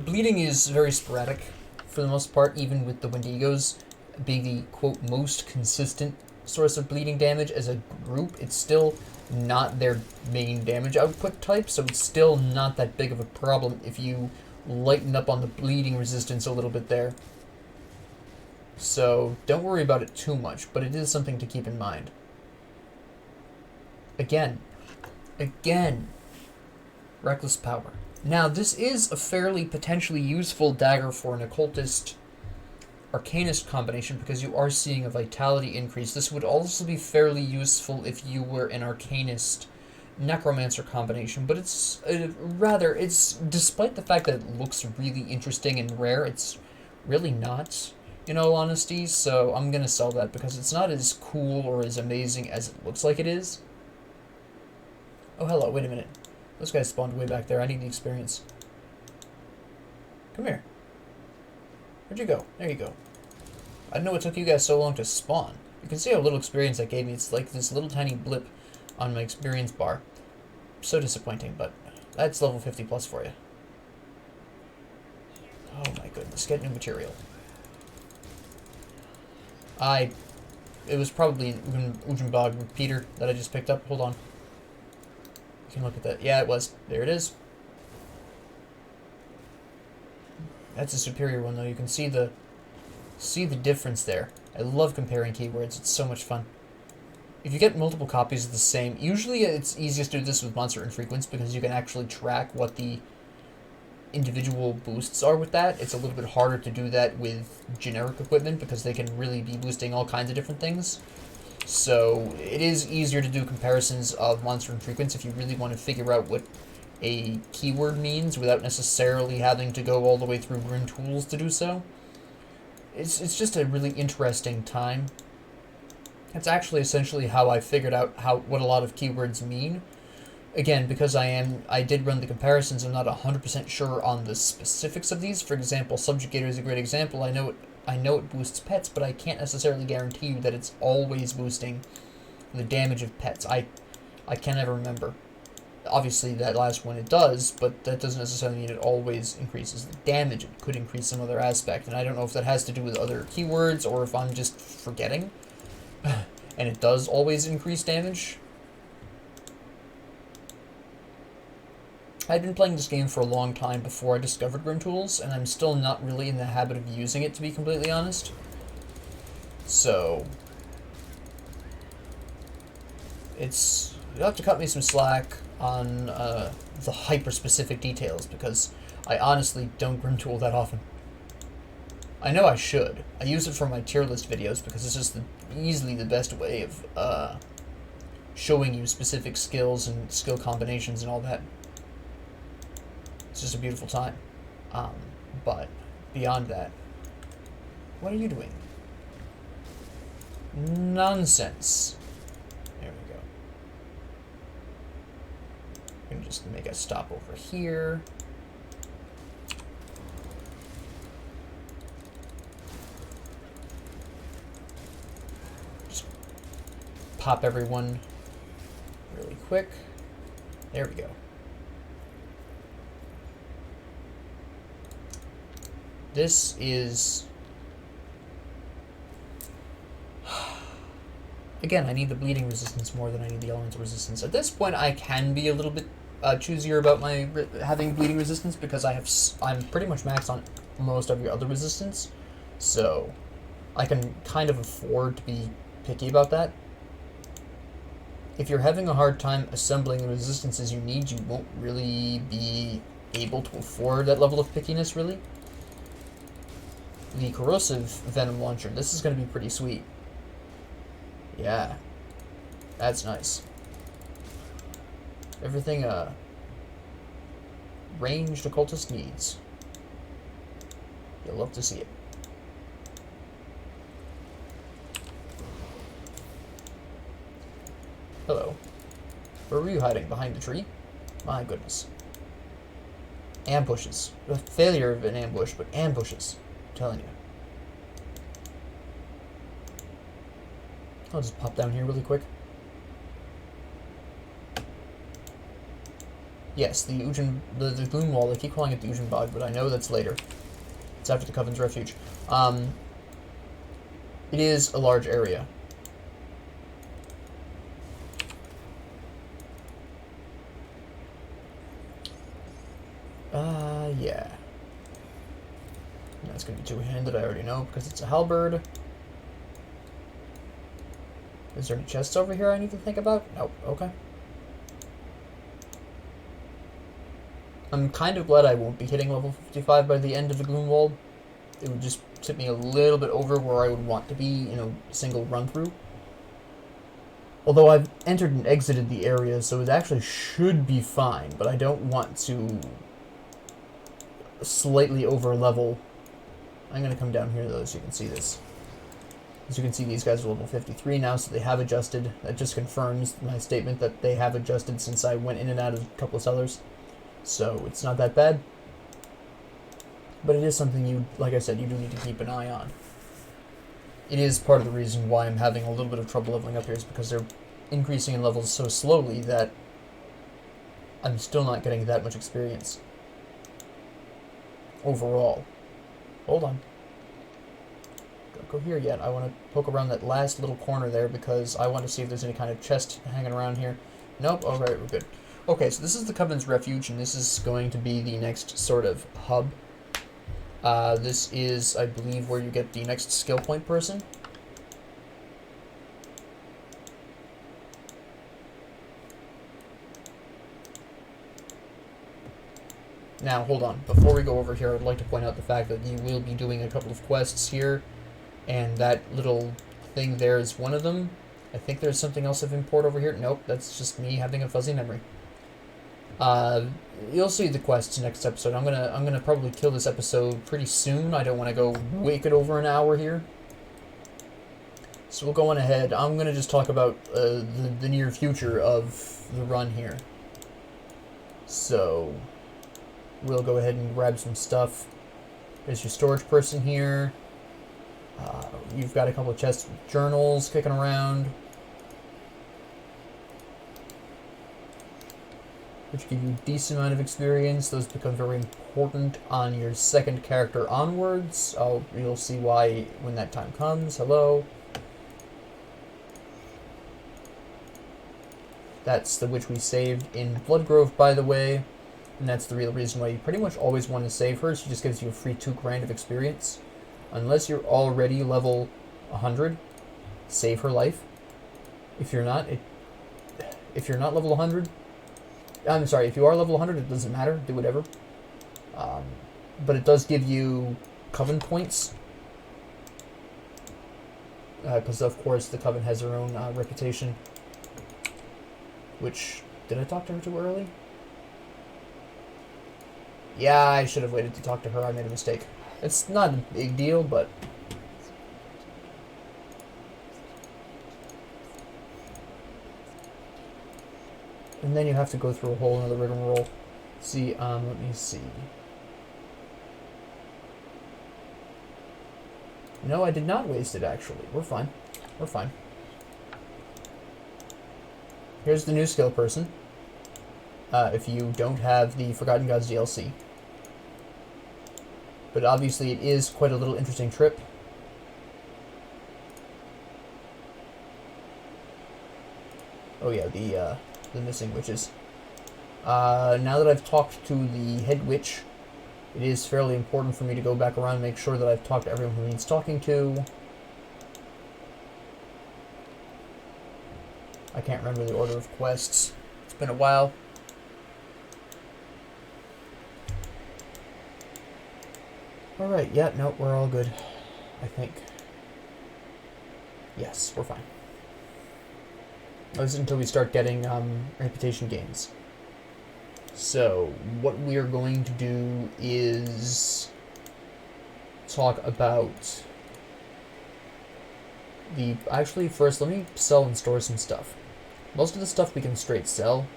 bleeding is very sporadic, for the most part, even with the Wendigos being the, quote, most consistent source of bleeding damage as a group. It's still not their main damage output type, so it's still not that big of a problem if you lighten up on the bleeding resistance a little bit there. So don't worry about it too much, but it is something to keep in mind. Again, Reckless Power. Now, this is a fairly potentially useful dagger for an Occultist Arcanist combination because you are seeing a vitality increase. This would also be fairly useful if you were an Arcanist Necromancer combination, but it's despite the fact that it looks really interesting and rare, it's really not, in all honesty, so I'm going to sell that because it's not as cool or as amazing as it looks like it is. Oh, hello, wait a minute. Those guys spawned way back there. I need the experience. Come here. Where'd you go? There you go. I don't know what took you guys so long to spawn. You can see how little experience that gave me. It's like this little tiny blip on my experience bar. So disappointing, but that's level 50 plus for you. Oh my goodness, get new material. It was probably Ujunbog repeater that I just picked up. Hold on. You can look at that. Yeah, it was. There it is. That's a superior one, though. You can see the difference there. I love comparing keywords. It's so much fun. If you get multiple copies of the same, usually it's easiest to do this with Monster Infrequence because you can actually track what the individual boosts are with that. It's a little bit harder to do that with generic equipment because they can really be boosting all kinds of different things. So it is easier to do comparisons of Monster Infrequence if you really want to figure out what a keyword means without necessarily having to go all the way through Grim Tools to do so. It's just a really interesting time. It's actually essentially how I figured out what a lot of keywords mean. again, because I did run the comparisons, I'm not 100% sure on the specifics of these. For example, Subjugator is a great example. I know it boosts pets, but I can't necessarily guarantee you that it's always boosting the damage of pets. I can never remember. Obviously, that last one it does, but that doesn't necessarily mean it always increases the damage. It could increase some other aspect, and I don't know if that has to do with other keywords or if I'm just forgetting. And it does always increase damage. I'd been playing this game for a long time before I discovered Grim Tools, and I'm still not really in the habit of using it, to be completely honest. So you'll have to cut me some slack on the hyper-specific details, because I honestly don't Grim Tool that often. I know I should. I use it for my tier list videos because it's just easily the best way of showing you specific skills and skill combinations and all that. It's just a beautiful time. But beyond that, what are you doing? Nonsense. There we go. I'm gonna just make a stop over here. Just pop everyone really quick. There we go. This is... Again, I need the bleeding resistance more than I need the elemental resistance. At this point, I can be a little bit choosier about my having bleeding resistance because I'm pretty much maxed on almost every other resistance, so I can kind of afford to be picky about that. If you're having a hard time assembling the resistances you need, you won't really be able to afford that level of pickiness, really. The Corrosive Venom Launcher, this is going to be pretty sweet. Yeah, that's nice. Everything a ranged occultist needs. You'll love to see it. Hello. Where were you hiding? Behind the tree? My goodness. Ambushes. The failure of an ambush, but ambushes. I'm telling you. I'll just pop down here really quick. Yes, the Grimwald, I keep calling it the Bog, but I know that's later. It's after the Coven's Refuge. It is a large area. Yeah. And that's gonna be two-handed, I already know, because it's a halberd. Is there any chests over here I need to think about? Nope, okay. I'm kind of glad I won't be hitting level 55 by the end of the Grimwald. It would just tip me a little bit over where I would want to be in a single run-through. Although I've entered and exited the area, so it actually should be fine, but I don't want to slightly over-level. I'm going to come down here, though, so you can see this. As you can see, these guys are level 53 now, so they have adjusted. That just confirms my statement that they have adjusted since I went in and out of a couple of cellars. So it's not that bad. But it is something you, like I said, you do need to keep an eye on. It is part of the reason why I'm having a little bit of trouble leveling up here, is because they're increasing in levels so slowly that I'm still not getting that much experience overall. Hold on. Don't go here yet. I want to poke around that last little corner there because I want to see if there's any kind of chest hanging around here. Nope. All right, we're good. Okay, so this is the Coven's Refuge, and this is going to be the next sort of hub. This is, I believe, where you get the next skill point person. Now, hold on. Before we go over here, I'd like to point out the fact that you will be doing a couple of quests here, and that little thing there is one of them. I think there's something else of import over here. Nope, that's just me having a fuzzy memory. You'll see the quests next episode. I'm gonna probably kill this episode pretty soon. I don't want to go wicked over an hour here. So we'll go on ahead. I'm gonna just talk about the near future of the run here. So we'll go ahead and grab some stuff. There's your storage person here. You've got a couple of chests with journals kicking around, which give you a decent amount of experience. Those become very important on your second character onwards. You'll see why when that time comes. Hello. That's the witch we saved in Bloodgrove, by the way. And that's the real reason why you pretty much always want to save her. She just gives you a free 2 grand of experience. Unless you're already level 100, save her life. If you're not level 100, I'm sorry, if you are level 100, it doesn't matter, do whatever. But it does give you Coven points. Because, of course, the Coven has their own reputation. Which, did I talk to her too early? Yeah, I should have waited to talk to her. I made a mistake. It's not a big deal, but... And then you have to go through a whole another rigmarole. See, let me see. No, I did not waste it, actually. We're fine. We're fine. Here's the new skill person. If you don't have the Forgotten Gods DLC. But obviously it is quite a little interesting trip. Oh yeah, the missing witches. Now that I've talked to the head witch, it is fairly important for me to go back around and make sure that I've talked to everyone who needs talking to. I can't remember the order of quests. It's been a while. Alright, yeah, no, we're all good, I think. Yes, we're fine. This is until we start getting reputation gains. So, what we are going to do is talk about the... Actually, first, let me sell and store some stuff. Most of the stuff we can straight sell.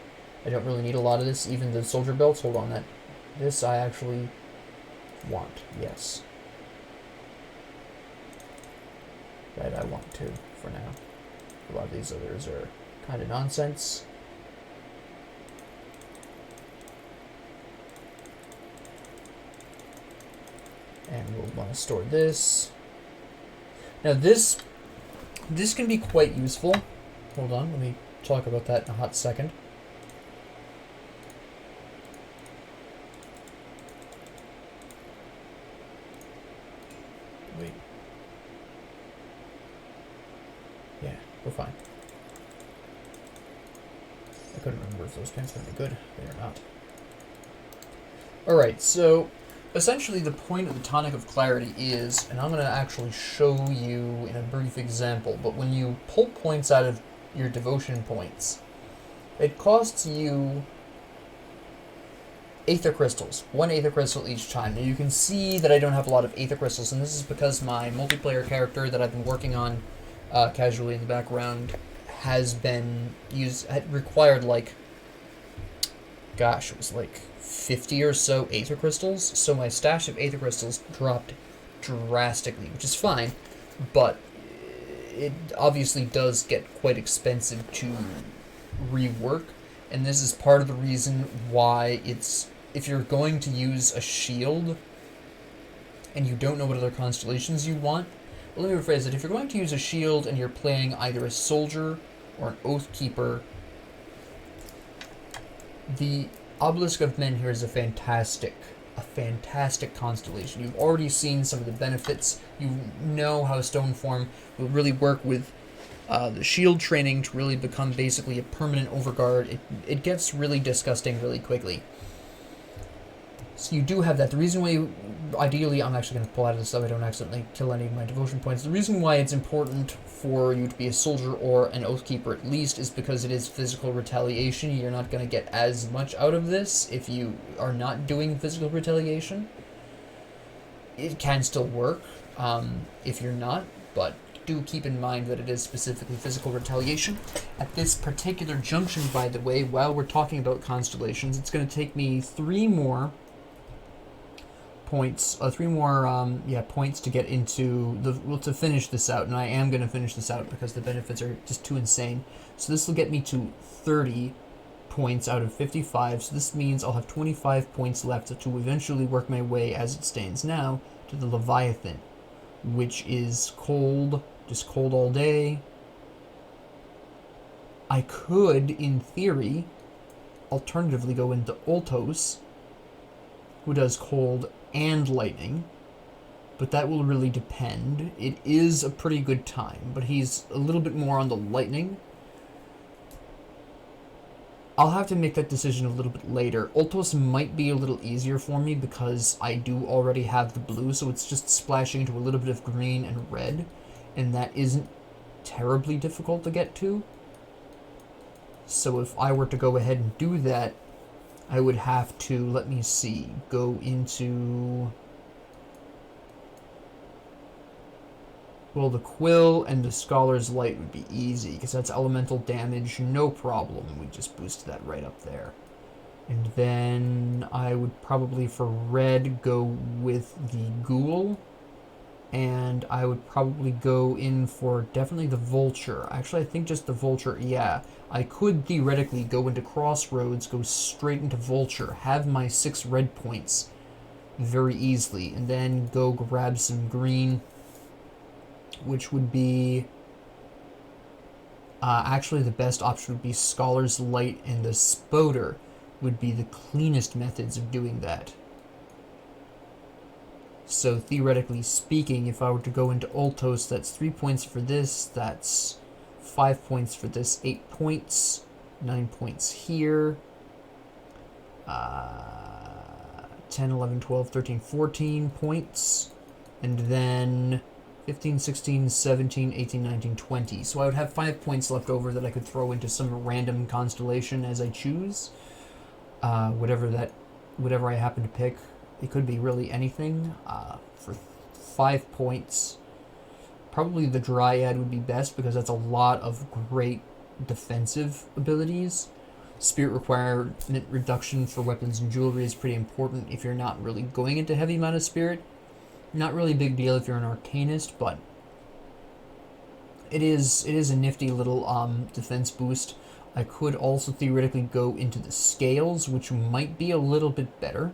I don't really need a lot of this, even the soldier belts. Hold on, this I actually want, yes. That I want to, for now. A lot of these others are kind of nonsense. And we'll want to store this. Now this can be quite useful. Hold on, let me talk about that in a hot second. Wait. Yeah, we're fine. I couldn't remember if those pants were any good. They are not. Alright, so essentially the point of the Tonic of Clarity is, and I'm going to actually show you in a brief example, but when you pull points out of your devotion points, it costs you Aether Crystals. 1 Aether Crystal each time. Now you can see that I don't have a lot of Aether Crystals, and this is because my multiplayer character that I've been working on casually in the background has been required like, gosh, it was like 50 or so Aether Crystals, so my stash of Aether Crystals dropped drastically, which is fine, but it obviously does get quite expensive to rework, and this is part of the reason why if you're going to use a shield and you don't know what other constellations you want, well, let me rephrase it. If you're going to use a shield and you're playing either a soldier or an Oathkeeper, the Obelisk of Menhir is a fantastic constellation. You've already seen some of the benefits. You know how Stoneform will really work with the shield training to really become basically a permanent overguard. It gets really disgusting really quickly. So you do have that. The reason why ideally, I'm actually going to pull out of this so I don't accidentally kill any of my devotion points. The reason why it's important for you to be a soldier or an Oathkeeper at least is because it is physical retaliation. You're not going to get as much out of this if you are not doing physical retaliation. It can still work if you're not, but do keep in mind that it is specifically physical retaliation. At this particular junction, by the way, while we're talking about constellations, it's going to take me 3 more points, points to get into to finish this out, and I am going to finish this out because the benefits are just too insane. So this will get me to 30 points out of 55, so this means I'll have 25 points left to eventually work my way, as it stands now, to the Leviathan, which is cold, just cold all day. I could, in theory, alternatively go into Ultos, who does cold and lightning, but that will really depend. It is a pretty good time, but he's a little bit more on the lightning. I'll have to make that decision a little bit later. Ultos might be a little easier for me because I do already have the blue, so it's just splashing into a little bit of green and red, and that isn't terribly difficult to get to. So if I were to go ahead and do that, I would have to, let me see, go into... Well, the Quill and the Scholar's Light would be easy, because that's elemental damage, no problem. We just boost that right up there. And then I would probably, for red, go with the Ghoul. And I would probably go in for definitely the Vulture. Actually, I think just the Vulture, yeah. I could theoretically go into Crossroads, go straight into Vulture, have my 6 red points very easily, and then go grab some green, which would be... actually, the best option would be Scholar's Light, and the Spoder would be the cleanest methods of doing that. So, theoretically speaking, if I were to go into Ultos, that's 3 points for this, that's 5 points for this, 8 points, 9 points here, 10, 11, 12, 13, 14 points, and then 15, 16, 17, 18, 19, 20. So I would have 5 points left over that I could throw into some random constellation as I choose. Whatever I happen to pick. It could be really anything. For 5 points, probably the Dryad would be best because that's a lot of great defensive abilities. Spirit requirement reduction for weapons and jewelry is pretty important if you're not really going into heavy amount of spirit. Not really a big deal if you're an Arcanist, but it is a nifty little defense boost. I could also theoretically go into the Scales, which might be a little bit better.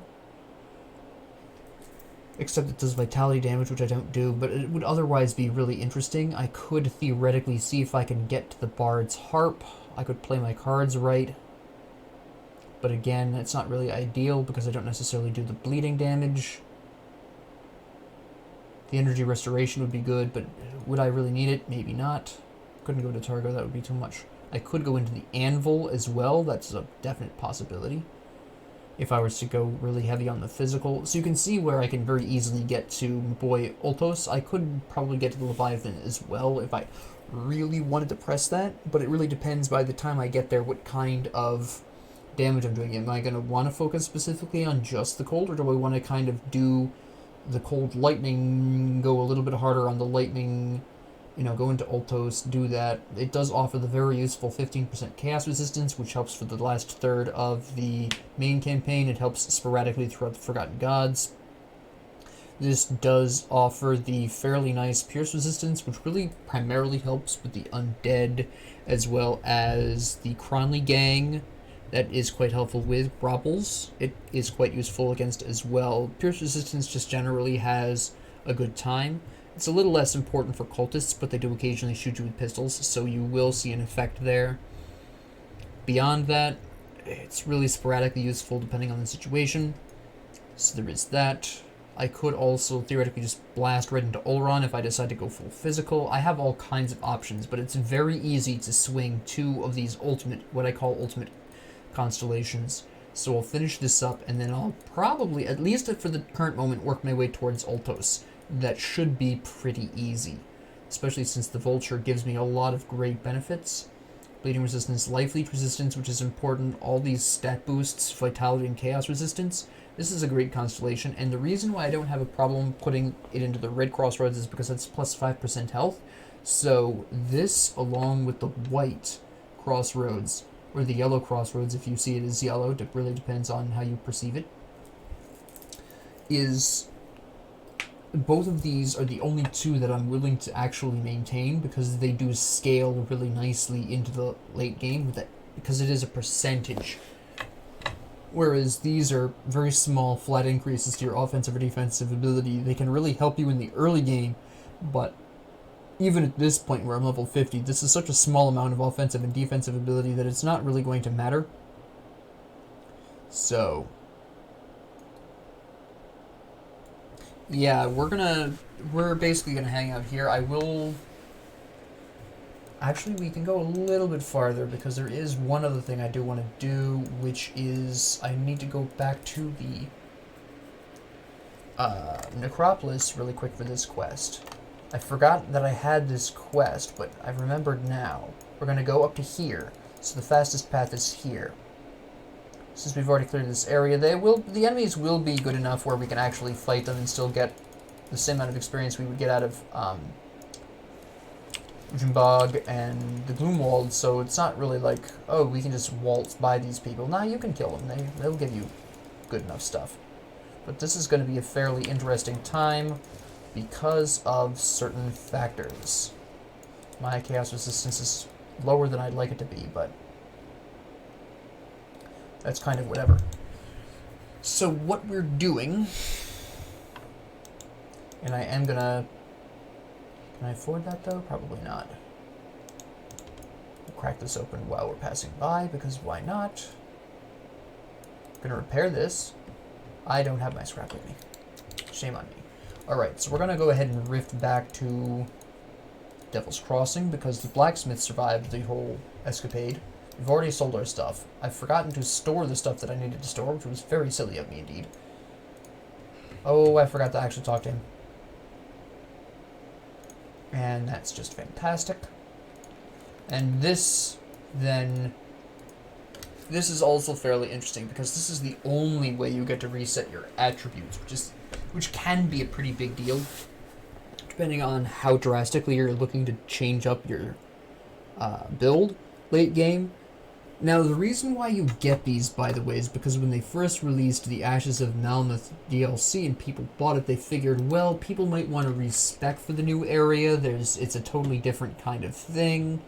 Except it does vitality damage, which I don't do, but it would otherwise be really interesting. I could theoretically see if I can get to the Bard's Harp. I could play my cards right. But again, it's not really ideal because I don't necessarily do the bleeding damage. The energy restoration would be good, but would I really need it? Maybe not. Couldn't go to Targo, that would be too much. I could go into the Anvil as well, that's a definite possibility. If I was to go really heavy on the physical. So you can see where I can very easily get to boy Ultos. I could probably get to the Leviathan as well if I really wanted to press that, but it really depends by the time I get there what kind of damage I'm doing. Am I going to want to focus specifically on just the cold, or do I want to kind of do the cold lightning, go a little bit harder on the lightning, go into Ultos, do that. It does offer the very useful 15% chaos resistance, which helps for the last third of the main campaign. It helps sporadically throughout the Forgotten Gods. This does offer the fairly nice pierce resistance, which really primarily helps with the undead, as well as the Cronley gang. That is quite helpful with Robbles. It is quite useful against as well. Pierce resistance just generally has a good time. It's a little less important for cultists, but they do occasionally shoot you with pistols, so you will see an effect there. Beyond that, it's really sporadically useful depending on the situation. So there is that. I could also theoretically just blast right into Ulron if I decide to go full physical. I have all kinds of options, but it's very easy to swing 2 of these what I call ultimate constellations. So I'll finish this up, and then I'll probably, at least for the current moment, work my way towards Ultos. That should be pretty easy, especially since the Vulture gives me a lot of great benefits. Bleeding resistance, life leech resistance, which is important, all these stat boosts, vitality and chaos resistance. This is a great constellation, and the reason why I don't have a problem putting it into the red crossroads is because it's plus 5% health, So this, along with the white crossroads, or the yellow crossroads if you see it as yellow, it really depends on how you perceive it, is both of these are the only two that I'm willing to actually maintain because they do scale really nicely into the late game with it, because it is a percentage. Whereas these are very small, flat increases to your offensive or defensive ability. They can really help you in the early game, but even at this point where I'm level 50, this is such a small amount of offensive and defensive ability that it's not really going to matter. So yeah, we're basically gonna hang out here. Actually, we can go a little bit farther because there is one other thing I do want to do, which is I need to go back to the Necropolis really quick for this quest. I forgot that I had this quest, but I remembered now. We're gonna go up to here, so the fastest path is here. Since we've already cleared this area, the enemies will be good enough where we can actually fight them and still get the same amount of experience we would get out of Jimbog and the Gloomwald, so it's not really like, oh, we can just waltz by these people. Nah, you can kill them. They'll give you good enough stuff. But this is going to be a fairly interesting time because of certain factors. My chaos resistance is lower than I'd like it to be, but that's kind of whatever. So what we're doing, and I am gonna, can I afford that though? Probably not. We'll crack this open while we're passing by, because why not? I'm gonna repair this. I don't have my scrap with me. Shame on me. Alright, so we're gonna go ahead and rift back to Devil's Crossing, because the blacksmith survived the whole escapade. We've already sold our stuff. I've forgotten to store the stuff that I needed to store, which was very silly of me indeed. Oh, I forgot to actually talk to him. And that's just fantastic. And this, then, this is also fairly interesting, because this is the only way you get to reset your attributes, which can be a pretty big deal, depending on how drastically you're looking to change up your build late game. Now, the reason why you get these, by the way, is because when they first released the Ashes of Malmouth DLC and people bought it, they figured, well, people might want to respec for the new area. It's a totally different kind of thing,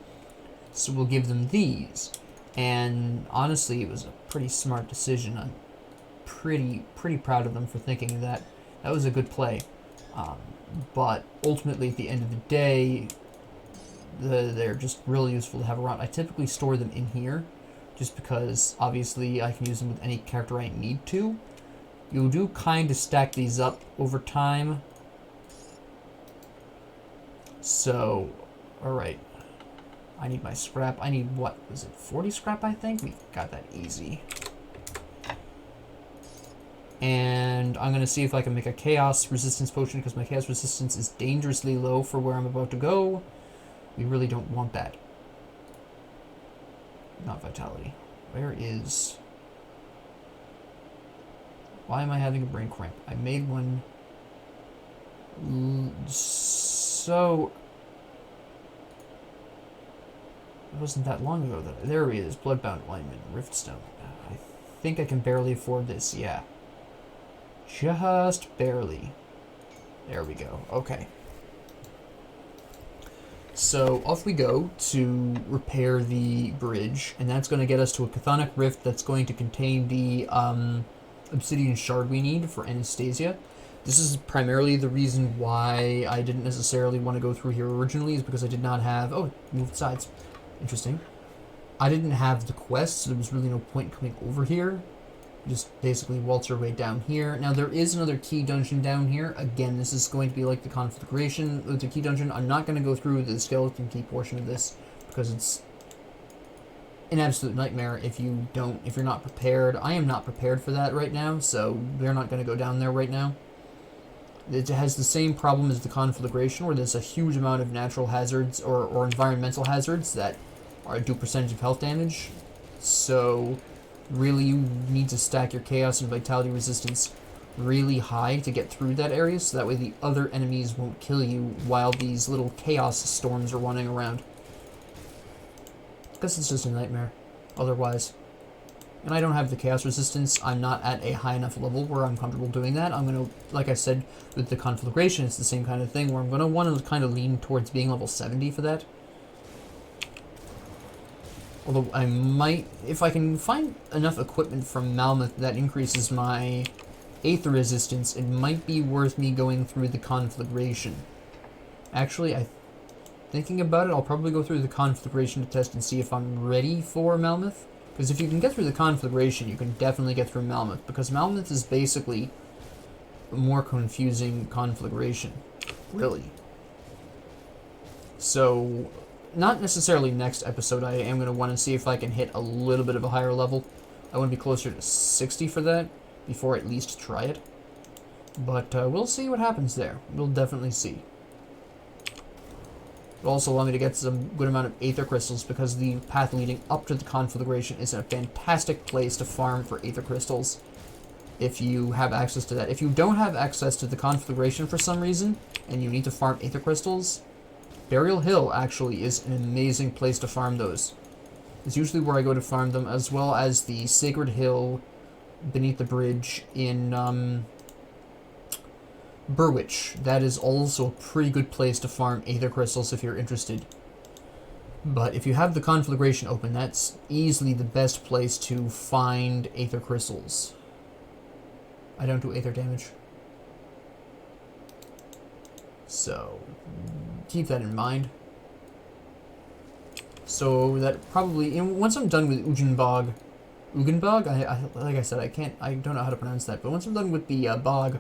so we'll give them these. And honestly, it was a pretty smart decision. I'm pretty proud of them for thinking that. That was a good play. But ultimately, at the end of the day, they're just really useful to have around. I typically store them in here, just because obviously I can use them with any character I need to. You do kind of stack these up over time. So, alright. I need my scrap. I need, what was it, 40 scrap, I think? We got that easy. And I'm going to see if I can make a chaos resistance potion, because my chaos resistance is dangerously low for where I'm about to go. We really don't want that. Not vitality. Where is... Why am I having a brain cramp? I made one... So... It wasn't that long ago that... There he is. Bloodbound Alignment. Riftstone. I think I can barely afford this. Yeah. Just barely. There we go. Okay. So off we go to repair the bridge, and that's going to get us to a chthonic rift that's going to contain the obsidian shard we need for Anastasia. This is primarily the reason why I didn't necessarily want to go through here originally, is because I did not have... Oh, moved sides. Interesting. I didn't have the quest, so there was really no point coming over here. Just basically waltz our way down here. Now, there is another key dungeon down here. Again, this is going to be like the conflagration of the key dungeon. I'm not going to go through the skeleton key portion of this, because it's an absolute nightmare if you're not prepared. I am not prepared for that right now, so we're not going to go down there right now. It has the same problem as the conflagration, where there's a huge amount of natural hazards or environmental hazards that do percentage of health damage. So... really, you need to stack your chaos and vitality resistance really high to get through that area, so that way the other enemies won't kill you while these little chaos storms are running around. I guess it's just a nightmare, otherwise. And I don't have the chaos resistance. I'm not at a high enough level where I'm comfortable doing that. I'm going to, like I said, with the conflagration, it's the same kind of thing where I'm going to want to kind of lean towards being level 70 for that. Although I might, if I can find enough equipment from Malmouth that increases my Aether resistance, it might be worth me going through the conflagration. Actually, thinking about it, I'll probably go through the conflagration to test and see if I'm ready for Malmouth. Because if you can get through the conflagration, you can definitely get through Malmouth. Because Malmouth is basically a more confusing conflagration. Really. So, not necessarily next episode. I am going to want to see if I can hit a little bit of a higher level. I want to be closer to 60 for that, before I at least try it. But we'll see what happens there. We'll definitely see. It'll also allow me to get some good amount of Aether Crystals, because the path leading up to the conflagration is a fantastic place to farm for Aether Crystals, if you have access to that. If you don't have access to the conflagration for some reason, and you need to farm Aether Crystals, Burial Hill actually is an amazing place to farm those. It's usually where I go to farm them, as well as the Sacred Hill beneath the bridge in Burwich. That is also a pretty good place to farm Aether Crystals if you're interested. But if you have the conflagration open, that's easily the best place to find Aether Crystals. I don't do Aether damage. So, keep that in mind. So that probably, once I'm done with Ugenbog, like I said, I don't know how to pronounce that, but once I'm done with the bog,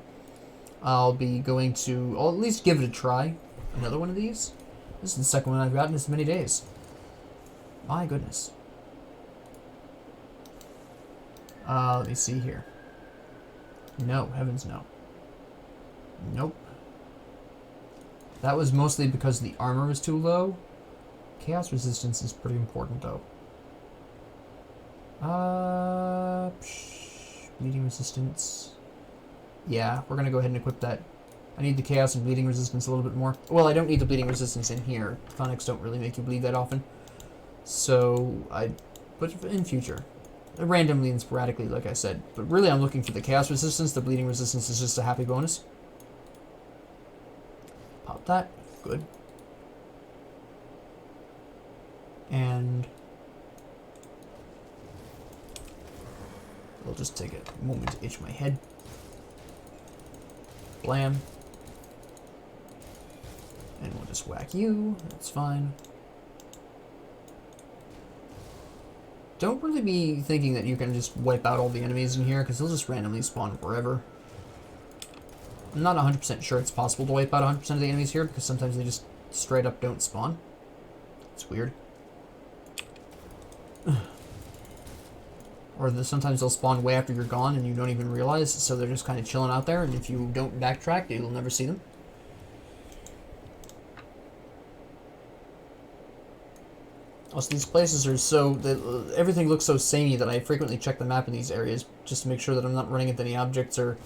I'll be going to, I'll at least give it a try. Another one of these? This is the second one I've gotten in as many days. My goodness. Let me see here. No, heavens no. Nope. That was mostly because the armor was too low. Chaos resistance is pretty important though. Bleeding resistance. Yeah, we're gonna go ahead and equip that. I need the chaos and bleeding resistance a little bit more. Well, I don't need the bleeding resistance in here. Tonics don't really make you bleed that often. So, I put it in future. Randomly and sporadically, like I said. But really, I'm looking for the chaos resistance. The bleeding resistance is just a happy bonus. Pop that. Good. And I'll just take a moment to itch my head. Blam. And we'll just whack you. That's fine. Don't really be thinking that you can just wipe out all the enemies in here, because they'll just randomly spawn wherever. I'm not 100% sure it's possible to wipe out 100% of the enemies here, because sometimes they just straight up don't spawn. It's weird. Or sometimes they'll spawn way after you're gone and you don't even realize, so they're just kind of chilling out there, and if you don't backtrack, you'll never see them. Also, these places are so... everything looks so samey that I frequently check the map in these areas just to make sure that I'm not running into any objects or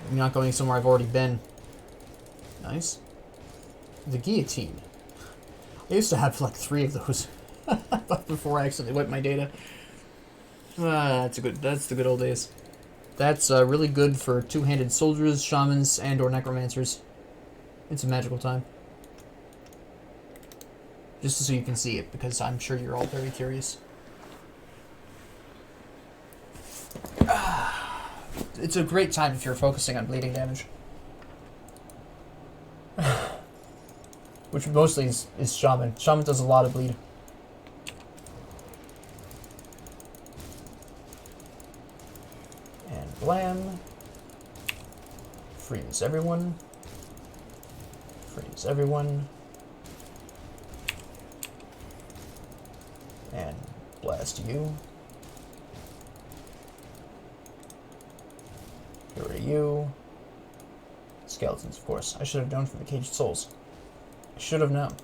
I'm not going somewhere I've already been. Nice. The guillotine. I used to have like 3 of those before I accidentally wiped my data. That's the good old days. That's really good for two-handed soldiers, shamans, and or necromancers. It's a magical time. Just so you can see it, because I'm sure you're all very curious. It's a great time if you're focusing on bleeding damage. Which mostly is shaman. Shaman does a lot of bleed. And blam. Freeze everyone. Freeze everyone. And blast you. Here are you. Skeletons, of course. I should have known from the Caged Souls. I should have known.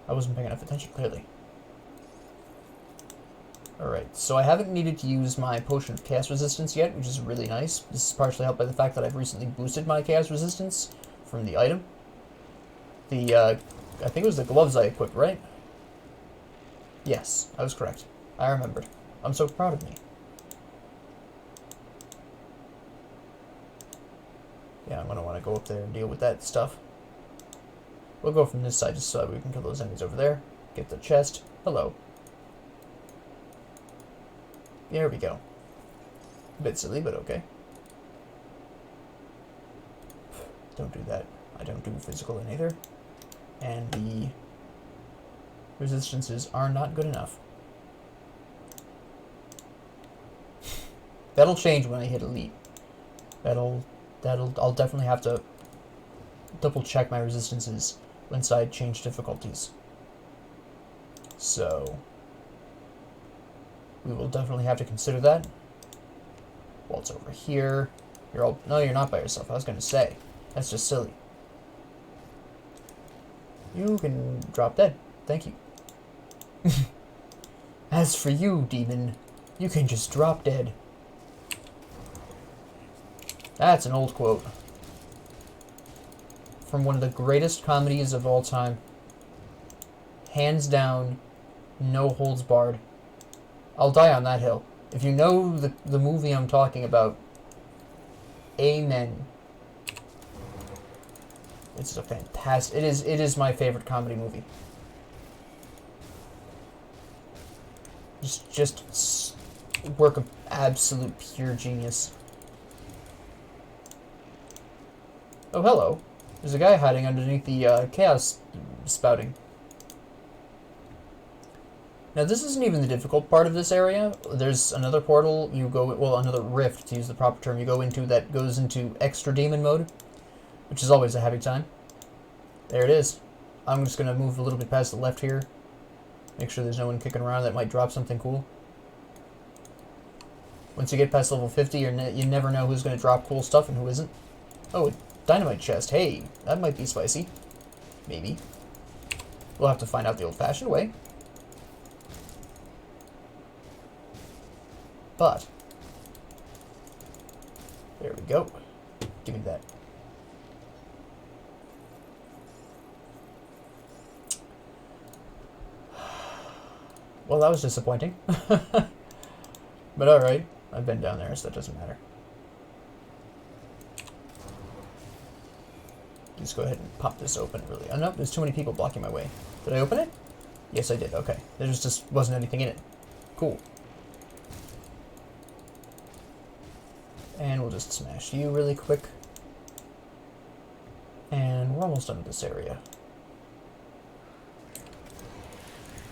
I wasn't paying enough attention, clearly. Alright, so I haven't needed to use my Potion of Chaos Resistance yet, which is really nice. This is partially helped by the fact that I've recently boosted my Chaos Resistance from the item. I think it was the gloves I equipped, right? Yes, I was correct. I remembered. I'm so proud of me. Yeah, I'm going to want to go up there and deal with that stuff. We'll go from this side just so that we can kill those enemies over there. Get the chest. Hello. There we go. A bit silly, but okay. Don't do that. I don't do physical in Aether. And the resistances are not good enough. That'll change when I hit Elite. I'll definitely have to double check my resistances once I change difficulties. So we will definitely have to consider that. Walt's over here. No, you're not by yourself. I was gonna say. That's just silly. You can drop dead. Thank you. As for you, demon, you can just drop dead. That's an old quote. From one of the greatest comedies of all time. Hands down, no holds barred. I'll die on that hill. If you know the movie I'm talking about, amen. It's a fantastic... It is my favorite comedy movie. Just work of absolute pure genius. Oh, hello. There's a guy hiding underneath the chaos spouting. Now, this isn't even the difficult part of this area. There's another portal you go... Well, another rift, to use the proper term, you go into that goes into extra demon mode, which is always a happy time. There it is. I'm just going to move a little bit past the left here. Make sure there's no one kicking around that might drop something cool. Once you get past level 50, you never know who's going to drop cool stuff and who isn't. Oh, a dynamite chest. Hey, that might be spicy. Maybe. We'll have to find out the old-fashioned way. But there we go. Give me that. Well, that was disappointing. But alright. I've been down there, so that doesn't matter. Just go ahead and pop this open, really. Oh, no, there's too many people blocking my way. Did I open it? Yes, I did. Okay. There just wasn't anything in it. Cool. And we'll just smash you really quick. And we're almost done with this area.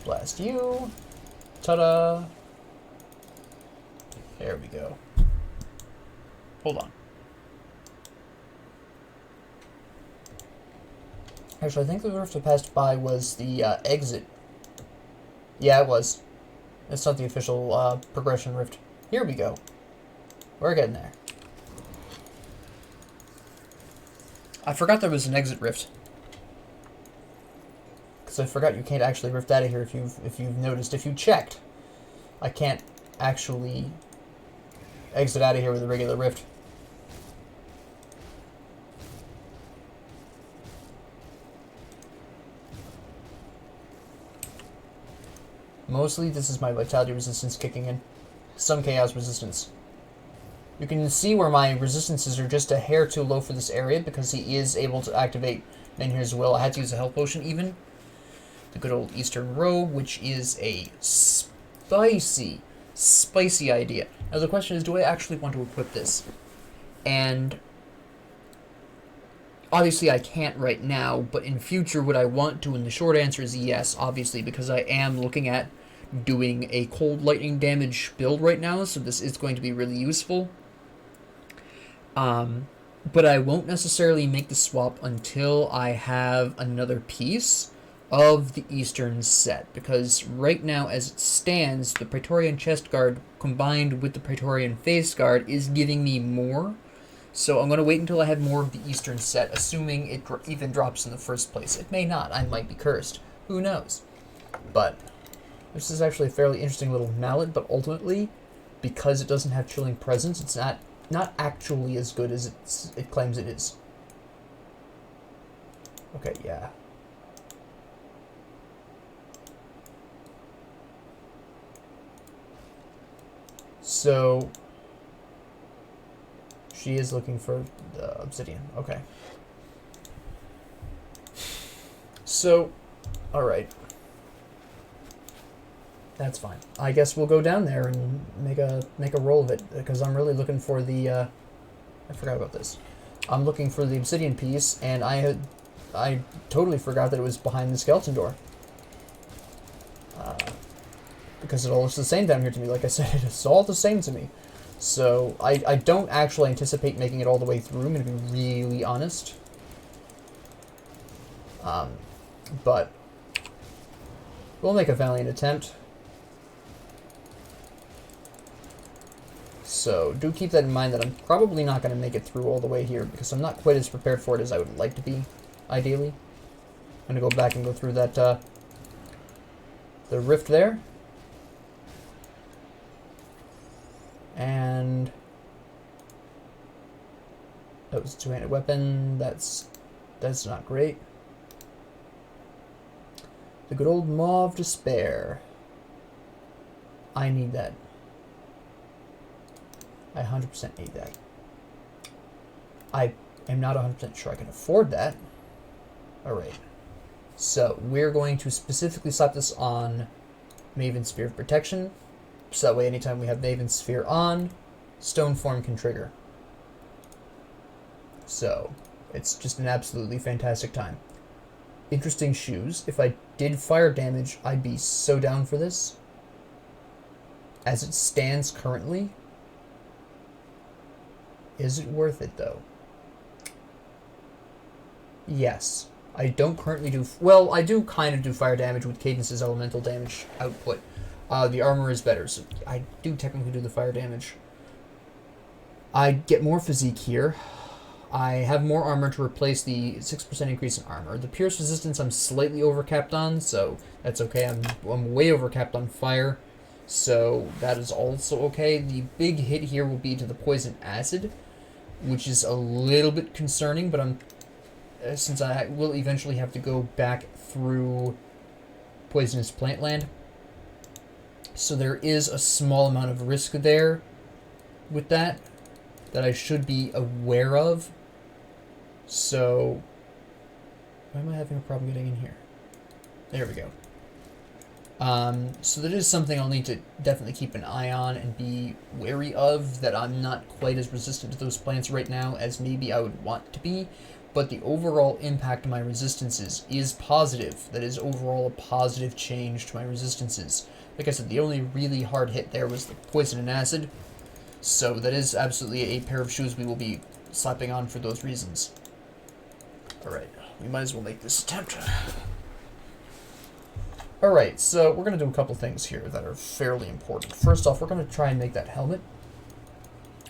Blast you. Ta-da! There we go. Hold on. Actually, I think the rift I passed by was the exit. Yeah, it was. It's not the official progression rift. Here we go. We're getting there. I forgot there was an exit rift. Because I forgot you can't actually rift out of here if you've noticed. If you checked, I can't actually exit out of here with a regular rift. Mostly this is my vitality resistance kicking in. Some chaos resistance. You can see where my resistances are just a hair too low for this area because he is able to activate Menhir's Will. I had to use a health potion even. The good old Eastern Robe, which is a spicy idea. Now the question is, do I actually want to equip this? And obviously I can't right now, but in future would I want to? And the short answer is yes, obviously, because I am looking at doing a cold lightning damage build right now, so this is going to be really useful. But I won't necessarily make the swap until I have another piece of the Eastern set, because right now as it stands, the Praetorian Chest Guard combined with the Praetorian Face Guard is giving me more. So I'm going to wait until I have more of the Eastern set, assuming it even drops in the first place. It may not. I might be cursed. Who knows? But This is actually a fairly interesting little mallet, but ultimately, because it doesn't have Chilling Presence, it's not actually as good as it claims it is. Okay, yeah. So, she is looking for the obsidian. Okay. So, alright. That's fine. I guess we'll go down there and make a roll of it, because I'm really looking for the, I forgot about this. I'm looking for the obsidian piece, and I totally forgot that it was behind the skeleton door. Because it all looks the same down here to me. Like I said, it's all the same to me. So, I don't actually anticipate making it all the way through, I'm going to be really honest. But we'll make a valiant attempt. So, do keep that in mind that I'm probably not going to make it through all the way here, because I'm not quite as prepared for it as I would like to be, ideally. I'm going to go back and go through that, the rift there. And that was a two-handed weapon. That's not great. The good old Maw of Despair. I need that. I 100% need that. I am not 100% sure I can afford that. Alright. So, we're going to specifically slap this on Maven's Sphere of Protection. So that way anytime we have Maven's Sphere on, Stone Form can trigger. So, it's just an absolutely fantastic time. Interesting shoes. If I did fire damage, I'd be so down for this. As it stands currently, is it worth it though? Yes. I don't currently do... Well, I do kind of do fire damage with Cadence's elemental damage output. The armor is better, so I do technically do the fire damage. I get more physique here. I have more armor to replace the 6% increase in armor. The pierce resistance I'm slightly overcapped on, so that's okay. I'm way overcapped on fire, so that is also okay. The big hit here will be to the poison acid, which is a little bit concerning, but since I will eventually have to go back through poisonous plant land. So there is a small amount of risk there with that I should be aware of. So, why am I having a problem getting in here? There we go. So that is something I'll need to definitely keep an eye on and be wary of, that I'm not quite as resistant to those plants right now as maybe I would want to be, but the overall impact of my resistances is positive. That is overall a positive change to my resistances. Like I said, the only really hard hit there was the poison and acid, so that is absolutely a pair of shoes we will be slapping on for those reasons. Alright, we might as well make this attempt. Alright, so we're going to do a couple things here that are fairly important. First off, we're going to try and make that helmet.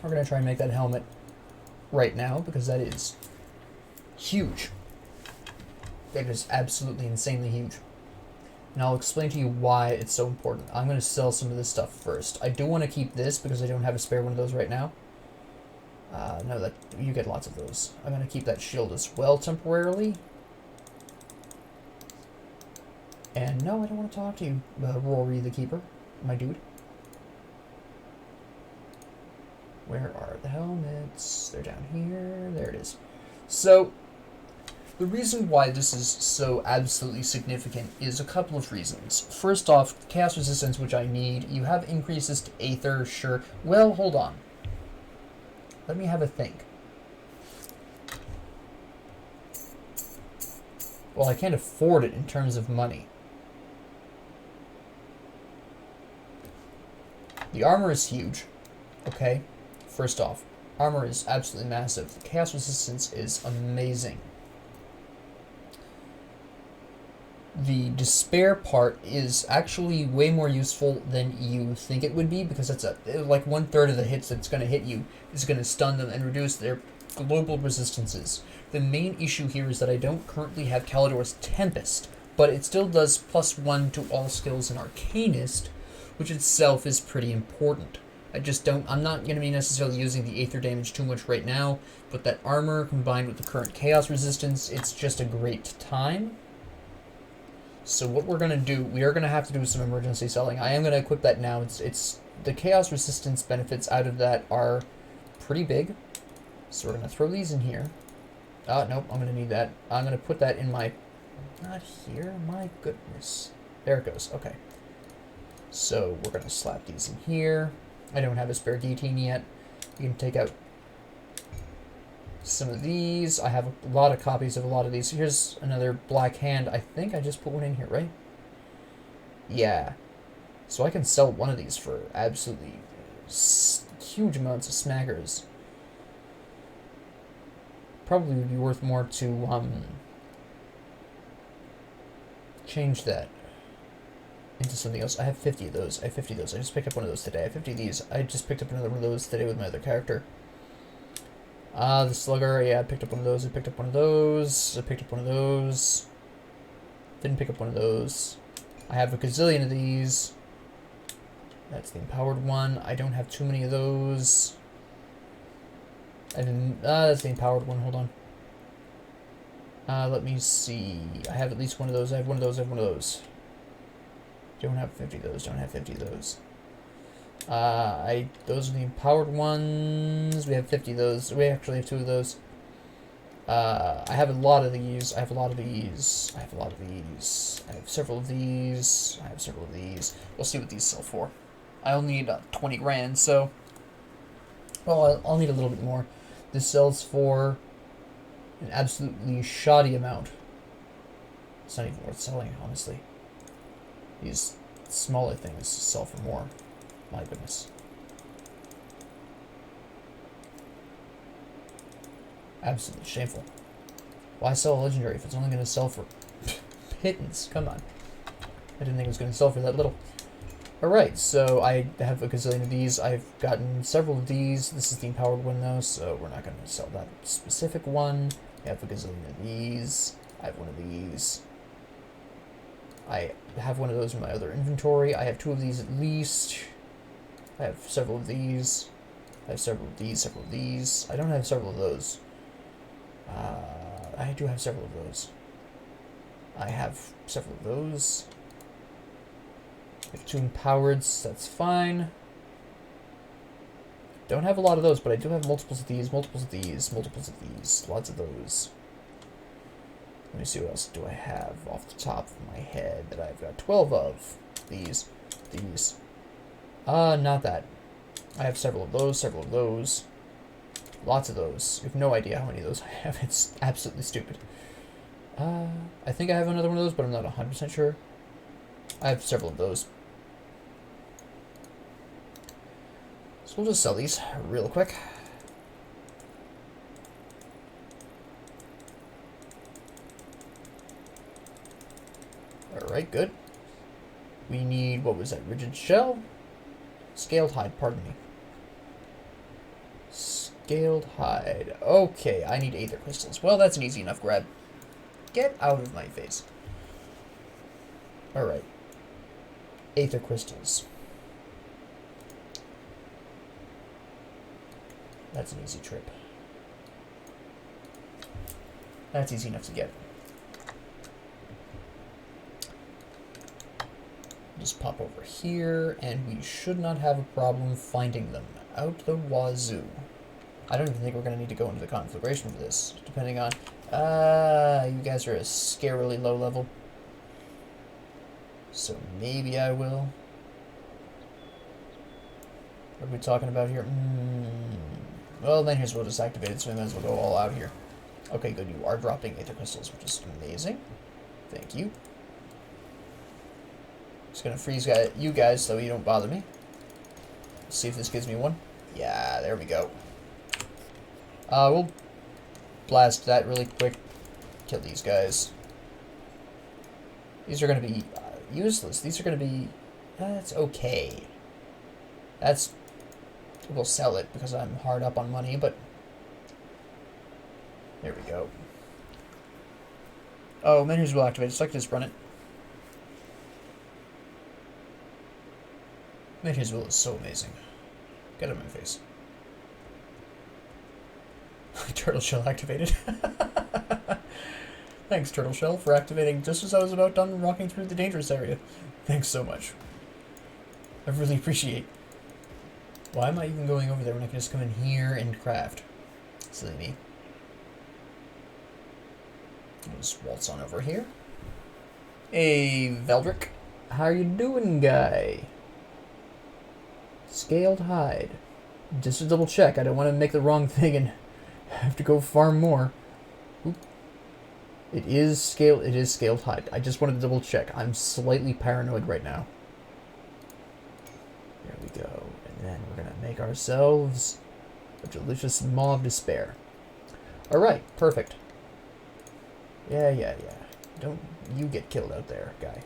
We're going to try and make that helmet right now, because that is huge. That is absolutely insanely huge. And I'll explain to you why it's so important. I'm going to sell some of this stuff first. I do want to keep this because I don't have a spare one of those right now. No, that you get lots of those. I'm going to keep that shield as well temporarily. And no, I don't want to talk to you, Rory the Keeper, my dude. Where are the helmets? They're down here. There it is. So, the reason why this is so absolutely significant is a couple of reasons. First off, chaos resistance, which I need. You have increases to Aether, sure. Well, hold on. Let me have a think. Well, I can't afford it in terms of money. The armor is huge. Okay, first off, armor is absolutely massive. The chaos resistance is amazing. The despair part is actually way more useful than you think it would be, because that's like 1/3 of the hits that's going to hit you is going to stun them and reduce their global resistances. The main issue here is that I don't currently have Kalidor's Tempest but it still does +1 to all skills in Arcanist, which itself is pretty important. I'm not going to be necessarily using the Aether damage too much right now, but that armor combined with the current chaos resistance, it's just a great time. So what we're going to do, we are going to have to do some emergency selling. I am going to equip that now. It's the chaos resistance benefits out of that are pretty big. So we're going to throw these in here. Nope, I'm going to need that. I'm going to put that in my... Not here, my goodness. There it goes, okay. So we're going to slap these in here. I don't have a spare D18 yet. You can take out some of these. I have a lot of copies of a lot of these. Here's another black hand. I think I just put one in here, right? Yeah. So I can sell one of these for absolutely huge amounts of smackers. Probably would be worth more to change that into something else. I have 50 of those. I have 50 of those. I just picked up one of those today. I have 50 of these. I just picked up another one of those today with my other character. The slugger. Yeah, I picked up one of those. I picked up one of those. I picked up one of those. Didn't pick up one of those. I have a gazillion of these. That's the empowered one. I don't have too many of those. I didn't... that's the empowered one. Hold on. Let me see. I have at least one of those. I have one of those. I have one of those. Don't have 50 of those. Don't have 50 of those. Those are the empowered ones. We have 50 of those. We actually have 2 of those. I have a lot of these. I have a lot of these. I have a lot of these. I have several of these. I have several of these. We'll see what these sell for. I'll need 20 grand, so... Well, I'll need a little bit more. This sells for an absolutely shoddy amount. It's not even worth selling, honestly. These smaller things sell for more. My goodness. Absolutely shameful. Why sell a legendary if it's only going to sell for pittance? Come on. I didn't think it was going to sell for that little. Alright, so I have a gazillion of these. I've gotten several of these. This is the empowered one, though, so we're not going to sell that specific one. I have a gazillion of these. I have one of these. I have one of those in my other inventory. I have 2 of these at least. I have several of these. I have several of these, several of these. I don't have several of those. I do have several of those. I have several of those. I have 2 empowereds, that's fine. Don't have a lot of those, but I do have multiples of these, multiples of these, multiples of these. Lots of those. Let me see what else do I have off the top of my head that I've got 12 of. These. Not that. I have several of those, several of those. Lots of those. You have no idea how many of those I have. It's absolutely stupid. I think I have another one of those, but I'm not 100% sure. I have several of those. So we'll just sell these real quick. Alright, good. We need, what was that, rigid shell? Scaled hide, pardon me. Scaled hide. Okay, I need Aether Crystals. Well, that's an easy enough grab. Get out of my face. Alright. Aether Crystals. That's an easy trip. That's easy enough to get. Just pop over here, and we should not have a problem finding them out the wazoo. I don't even think we're going to need to go into the conflagration for this, depending on... you guys are a scarily low level. So maybe I will. What are we talking about here? Well, then here's what is activated, so we might as well go all out here. Okay, good. You are dropping Aether Crystals, which is amazing. Thank you. Just gonna freeze you guys so you don't bother me. Let's see if this gives me one. Yeah, there we go. We'll blast that really quick. Kill these guys. These are gonna be useless. These are gonna be... That's okay. That's... We'll sell it because I'm hard up on money, but... There we go. Oh, menus will activate, so I can just run it. Mage's Will is so amazing. Get out of my face. Turtle Shell activated. Thanks, Turtle Shell, for activating just as I was about done walking through the dangerous area. Thanks so much. I really appreciate. Why am I even going over there when I can just come in here and craft? Silly me. I'll just waltz on over here. Hey, Veldrick. How you doing, guy? Scaled hide. Just to double check, I don't want to make the wrong thing and have to go farm more. Oop. It is scaled hide. I just wanted to double check. I'm slightly paranoid right now. There we go. And then we're gonna make ourselves a delicious Maw of Despair. Alright, perfect. Yeah. Don't you get killed out there, guy.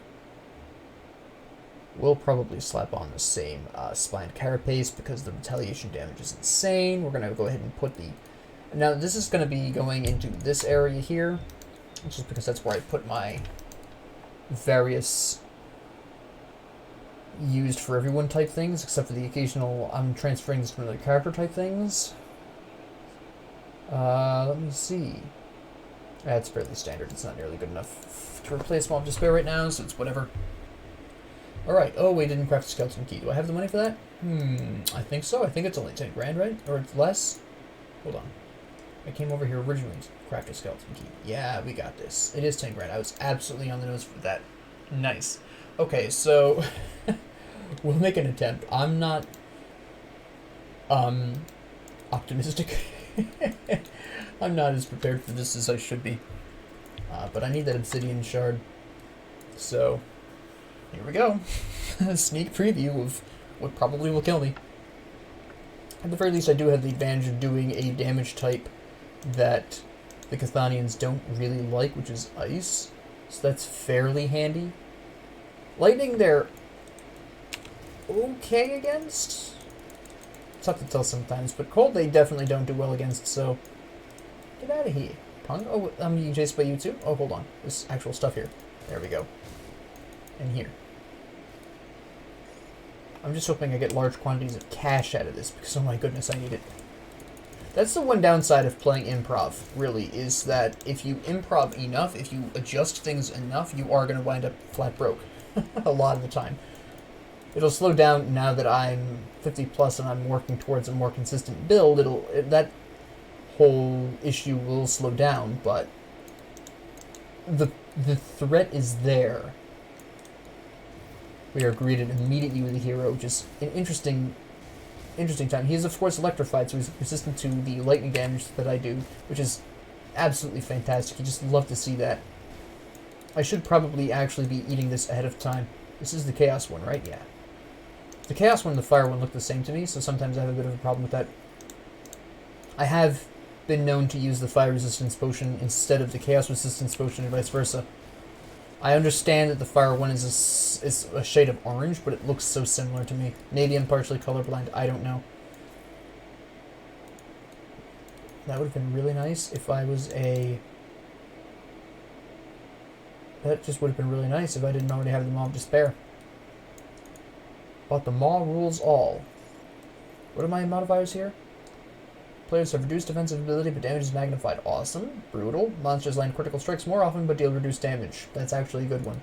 We'll probably slap on the same spined carapace because the retaliation damage is insane. We're going to go ahead and put the... Now, this is going to be going into this area here, just because that's where I put my various used for everyone type things, except for the occasional I'm transferring this to another character type things. Let me see. That's fairly standard. It's not nearly good enough to replace Maw of Despair right now, so it's whatever. Alright, oh, we didn't craft a skeleton key. Do I have the money for that? I think so. I think it's only 10 grand, right? Or it's less? Hold on. I came over here originally to craft a skeleton key. Yeah, we got this. It is 10 grand. I was absolutely on the nose for that. Nice. Okay, so we'll make an attempt. I'm not optimistic. I'm not as prepared for this as I should be. But I need that obsidian shard. So here we go. A sneak preview of what probably will kill me. At the very least, I do have the advantage of doing a damage type that the Chthonians don't really like, which is ice. So that's fairly handy. Lightning, they're okay against. It's tough to tell sometimes, but cold they definitely don't do well against, so get out of here. Tongue? Oh, I'm being chased by you too? Oh, hold on. There's actual stuff here. There we go. And here. I'm just hoping I get large quantities of cash out of this, because oh my goodness, I need it. That's the one downside of playing improv, really, is that if you improv enough, if you adjust things enough, you are going to wind up flat broke. A lot of the time. It'll slow down now that I'm 50 plus and I'm working towards a more consistent build. That whole issue will slow down, but the threat is there. We are greeted immediately with a hero, which is an interesting time. He is, of course, electrified, so he's resistant to the lightning damage that I do, which is absolutely fantastic. You just love to see that. I should probably actually be eating this ahead of time. This is the Chaos one, right? Yeah. The Chaos one and the Fire one look the same to me, so sometimes I have a bit of a problem with that. I have been known to use the Fire Resistance Potion instead of the Chaos Resistance Potion and vice versa. I understand that the Fire one is a shade of orange, but it looks so similar to me. Maybe I'm partially colorblind, I don't know. That would have been really nice if I was a... That just would have been really nice if I didn't already have the Maw of Despair. But the Maw rules all. What are my modifiers here? Players have reduced defensive ability, but damage is magnified. Awesome. Brutal. Monsters land critical strikes more often, but deal reduced damage. That's actually a good one.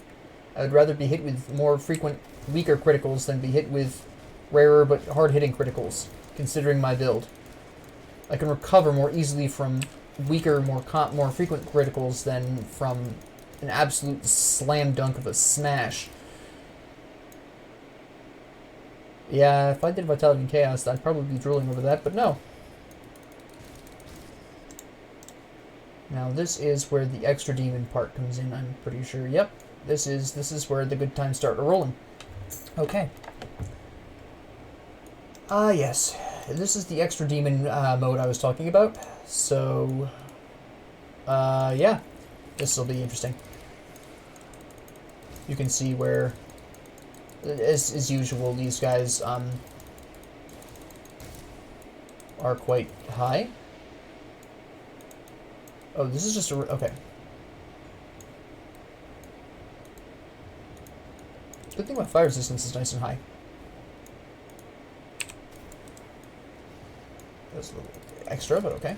I would rather be hit with more frequent, weaker criticals than be hit with rarer but hard-hitting criticals, considering my build. I can recover more easily from weaker, more frequent criticals than from an absolute slam dunk of a smash. Yeah, if I did Vitality and Chaos, I'd probably be drooling over that, but no. Now this is where the extra demon part comes in, I'm pretty sure. Yep, this is where the good times start rolling. Okay. Yes. This is the extra demon mode I was talking about. So, yeah. This will be interesting. You can see where, as usual, these guys are quite high. Oh, this is just a... Okay. Good thing my fire resistance is nice and high. That's a little extra, but okay.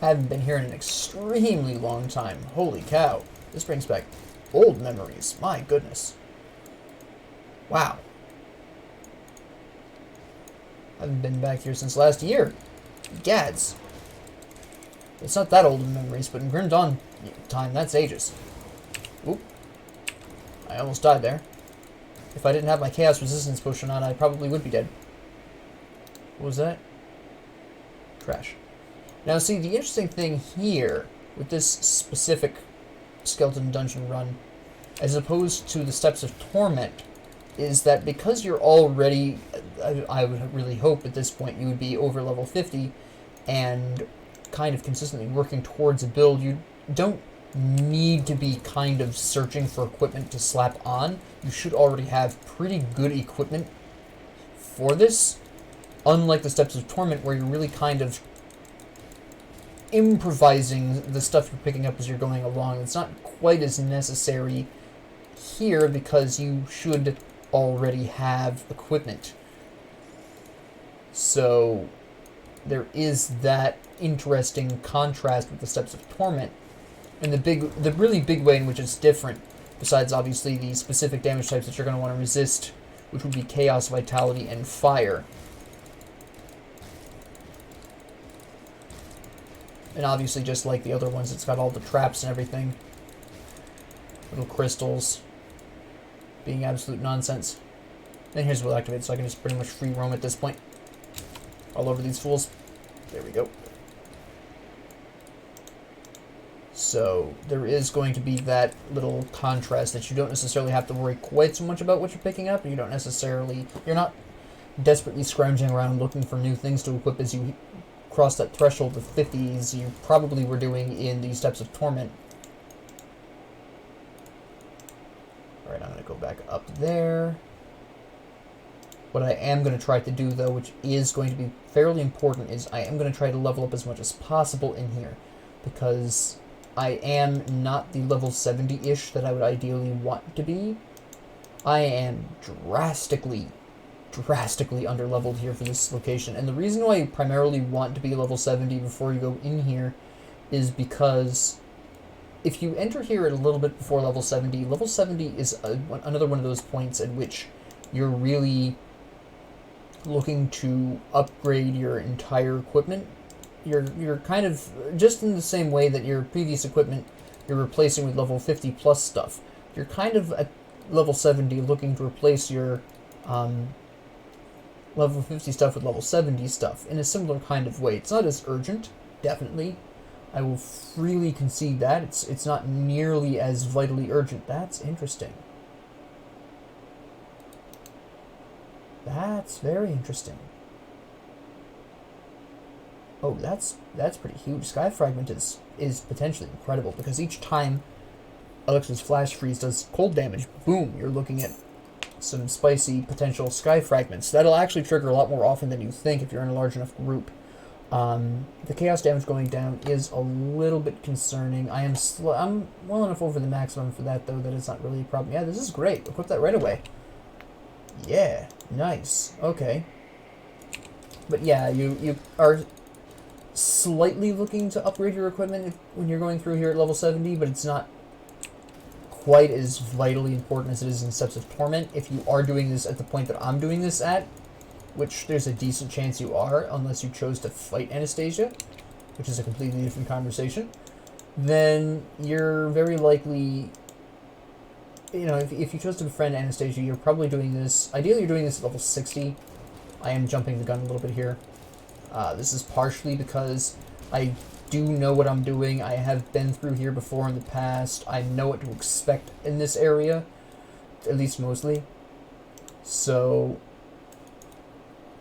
I haven't been here in an extremely long time. Holy cow. This brings back old memories. My goodness. Wow. I haven't been back here since last year. Gads. It's not that old in memories, but in Grim Dawn time, that's ages. Oop. I almost died there. If I didn't have my Chaos Resistance potion on, I probably would be dead. What was that? Trash. Now, see, the interesting thing here with this specific skeleton dungeon run, as opposed to the Steps of Torment, is that because you're already, I would really hope at this point you would be over level 50 and kind of consistently working towards a build, you don't need to be kind of searching for equipment to slap on. You should already have pretty good equipment for this, unlike the Steps of Torment where you're really kind of improvising the stuff you're picking up as you're going along. It's not quite as necessary here because you should already have equipment. So there is that interesting contrast with the Steps of Torment. And the really big way in which it's different, besides obviously the specific damage types that you're going to want to resist, which would be Chaos, Vitality, and Fire. And obviously, just like the other ones, it's got all the traps and everything. Little crystals. Being absolute nonsense. And here's what activates, so I can just pretty much free roam at this point. All over these fools. There we go. So, there is going to be that little contrast that you don't necessarily have to worry quite so much about what you're picking up. You don't necessarily... You're not desperately scrounging around looking for new things to equip as you cross that threshold of 50s you probably were doing in the Steps of Torment. Alright, I'm going to go back up there. What I am going to try to do, though, which is going to be fairly important, is I am going to try to level up as much as possible in here. Because I am not the level 70-ish that I would ideally want to be. I am drastically underleveled here for this location. And the reason why you primarily want to be level 70 before you go in here is because if you enter here at a little bit before level 70 is another one of those points at which you're really looking to upgrade your entire equipment. You're kind of, just in the same way that your previous equipment you're replacing with level 50 plus stuff, you're kind of at level 70 looking to replace your level 50 stuff with level 70 stuff in a similar kind of way. It's not as urgent, definitely. I will freely concede that. It's not nearly as vitally urgent. That's interesting. That's very interesting. Oh, that's pretty huge. Sky Fragment is potentially incredible because each time Alex's Flash Freeze does cold damage, boom, you're looking at some spicy potential Sky Fragments. That'll actually trigger a lot more often than you think if you're in a large enough group. The chaos damage going down is a little bit concerning. I'm well enough over the maximum for that, though, that it's not really a problem. Yeah, this is great. Equip that right away. Yeah, nice. Okay. But yeah, you are slightly looking to upgrade your equipment when you're going through here at level 70, but it's not quite as vitally important as it is in Steps of Torment. If you are doing this at the point that I'm doing this at, which there's a decent chance you are, unless you chose to fight Anastasia, which is a completely different conversation, then you're very likely, you know, if you chose to befriend Anastasia, you're probably doing this, ideally you're doing this at level 60. I am jumping the gun a little bit here. This is partially because I do know what I'm doing. I have been through here before in the past. I know what to expect in this area, at least mostly. So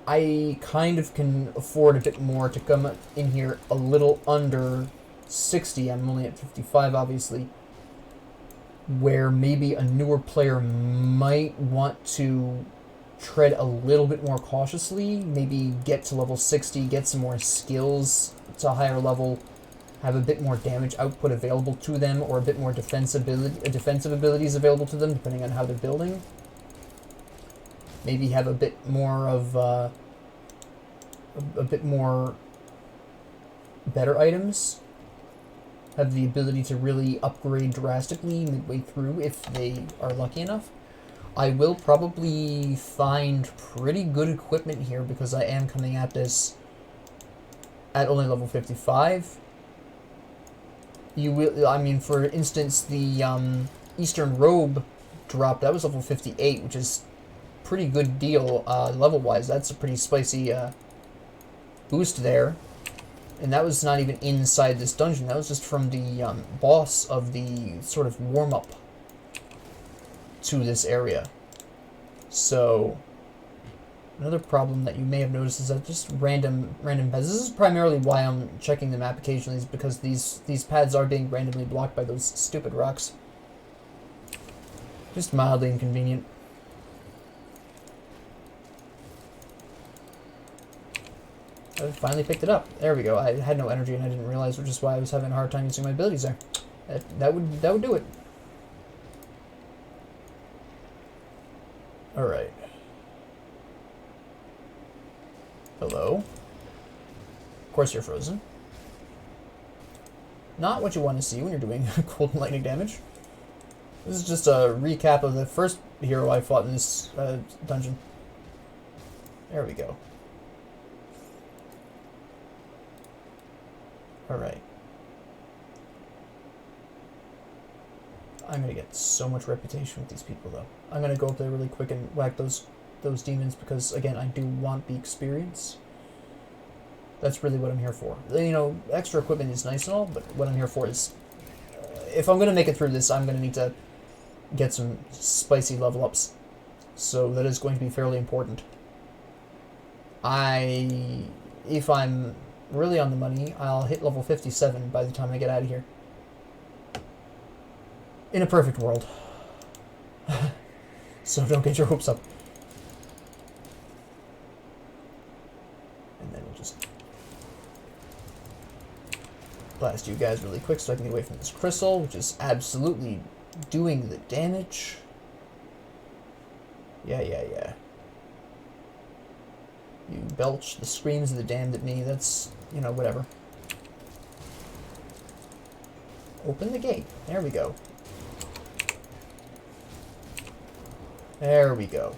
I kind of can afford a bit more to come in here a little under 60. I'm only at 55, obviously, where maybe a newer player might want to tread a little bit more cautiously, maybe get to level 60, get some more skills to a higher level, have a bit more damage output available to them, or a bit more defensive abilities available to them, depending on how they're building. Maybe have a bit more of a bit more better items have the ability to really upgrade drastically midway through if they are lucky enough. I will probably find pretty good equipment here because I am coming at this at only level 55. You will, I mean, for instance, the Eastern Robe drop, that was level 58, which is pretty good deal level-wise. That's a pretty spicy boost there. And that was not even inside this dungeon. That was just from the boss of the sort of warm-up to this area. So, another problem that you may have noticed is that just random paths. This is primarily why I'm checking the map occasionally, is because these paths are being randomly blocked by those stupid rocks. Just mildly inconvenient. I finally picked it up. There we go. I had no energy and I didn't realize, which is why I was having a hard time using my abilities there. That would do it. Alright. Hello. Of course you're frozen. Not what you want to see when you're doing cold and lightning damage. This is just a recap of the first hero I fought in this dungeon. There we go. Alright. I'm gonna get so much reputation with these people, though. I'm gonna go up there really quick and whack those demons because, again, I do want the experience. That's really what I'm here for. You know, extra equipment is nice and all, but what I'm here for is... if I'm gonna make it through this, I'm gonna need to get some spicy level ups. So that is going to be fairly important. If I'm really on the money, I'll hit level 57 by the time I get out of here. In a perfect world. So don't get your hopes up. And then we'll just blast you guys really quick so I can get away from this crystal, which is absolutely doing the damage. Yeah. You belch the screams of the damned at me. That's, you know, whatever. Open the gate. There we go. There we go.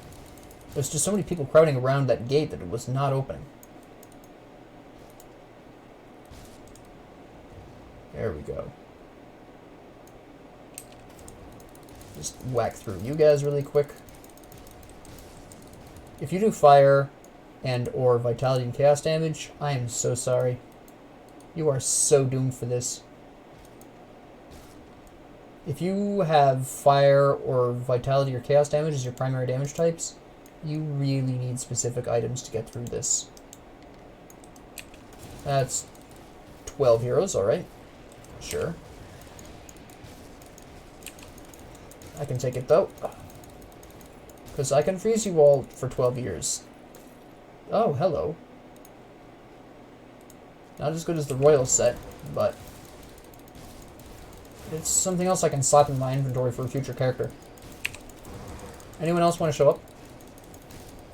There's just so many people crowding around that gate that it was not opening. There we go. Just whack through you guys really quick. If you do fire and or vitality and chaos damage, I am so sorry. You are so doomed for this. If you have fire or vitality or chaos damage as your primary damage types, you really need specific items to get through this. That's 12 heroes, alright. Sure. I can take it though. Because I can freeze you all for 12 years. Oh, hello. Not as good as the royal set, but it's something else I can slap in my inventory for a future character. Anyone else want to show up?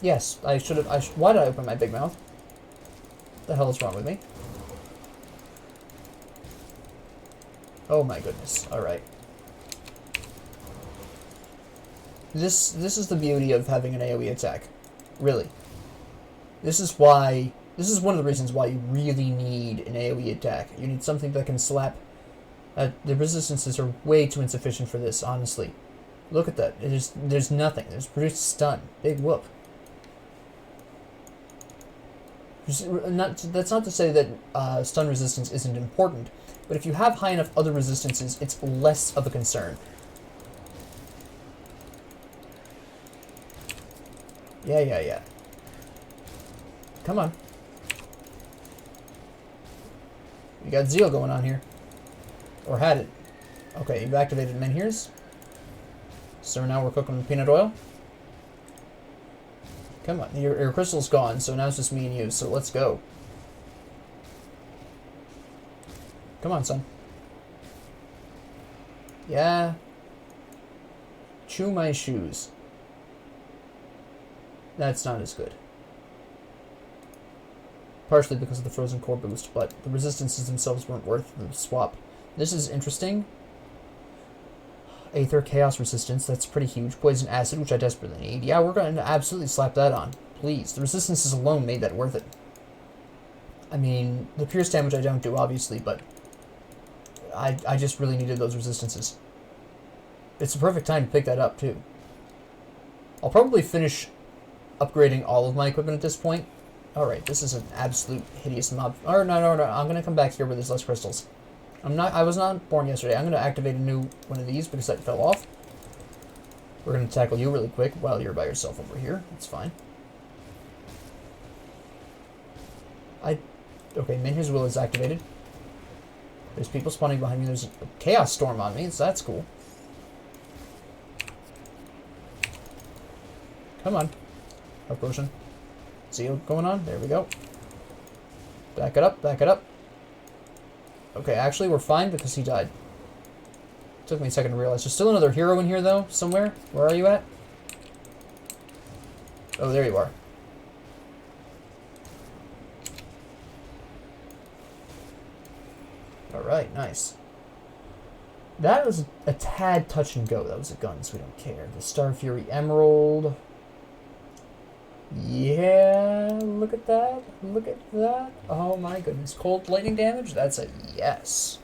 Yes, I should have. Why did I open my big mouth? What the hell is wrong with me? Oh my goodness. Alright. This is the beauty of having an AoE attack. Really. This is one of the reasons why you really need an AoE attack. You need something that can slap. The resistances are way too insufficient for this, honestly. Look at that. There's nothing. There's produced stun. Big whoop. That's not to say that stun resistance isn't important, but if you have high enough other resistances, it's less of a concern. Yeah. Come on. We got zeal going on here. Or had it. Okay, you've activated Menhirs. So now we're cooking with peanut oil. Come on, your crystal's gone, so now it's just me and you, so let's go. Come on, son. Yeah. Chew my shoes. That's not as good. partially because of the frozen core boost, but the resistances themselves weren't worth the swap. This is interesting. Aether Chaos resistance, that's pretty huge. Poison Acid, which I desperately need. Yeah, we're going to absolutely slap that on. Please. The resistances alone made that worth it. I mean, the pierce damage I don't do, obviously, but I just really needed those resistances. It's the perfect time to pick that up, too. I'll probably finish upgrading all of my equipment at this point. Alright, this is an absolute hideous mob. Oh, no. I'm going to come back here where there's less crystals. I was not born yesterday. I'm going to activate a new one of these because that fell off. We're going to tackle you really quick while you're by yourself over here. That's fine. Okay, Menhir's Will is activated. There's people spawning behind me. There's a Chaos Storm on me, so that's cool. Come on. Health potion. See what's going on? There we go. Back it up, back it up. Okay, actually, we're fine because he died. Took me a second to realize. There's still another hero in here, though, somewhere. Where are you at? Oh, there you are. Alright, nice. That was a tad touch and go. That was a gun, so we don't care. The Star Fury Emerald. Yeah, look at that. Look at that. Oh my goodness. Cold lightning damage? That's a yes.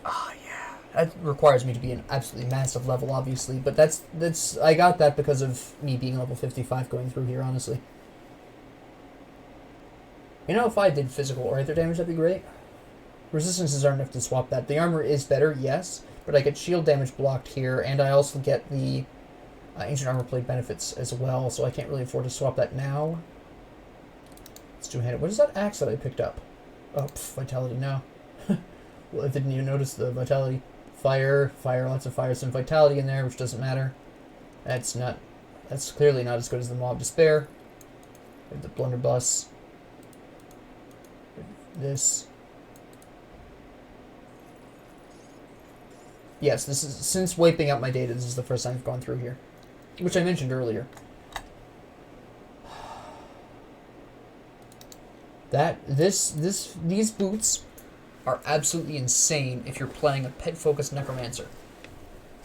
Ah, yeah. That requires me to be an absolutely massive level, obviously, but that's I got that because of me being level 55 going through here, honestly. You know, if I did physical or Aether damage, that'd be great. Resistances aren't enough to swap that. The armor is better, yes, but I get shield damage blocked here, and I also get the Ancient Armor Plate benefits as well, so I can't really afford to swap that now. It's two-handed. What is that axe that I picked up? Oh, Vitality, no. Well, I didn't even notice the Vitality. Fire, lots of fire, some Vitality in there, which doesn't matter. That's clearly not as good as the Mob Despair. We have the Blunderbuss. This. Yes, this is, since wiping out my data, this is the first time I've gone through here. Which I mentioned earlier. These boots are absolutely insane if you're playing a pet-focused necromancer.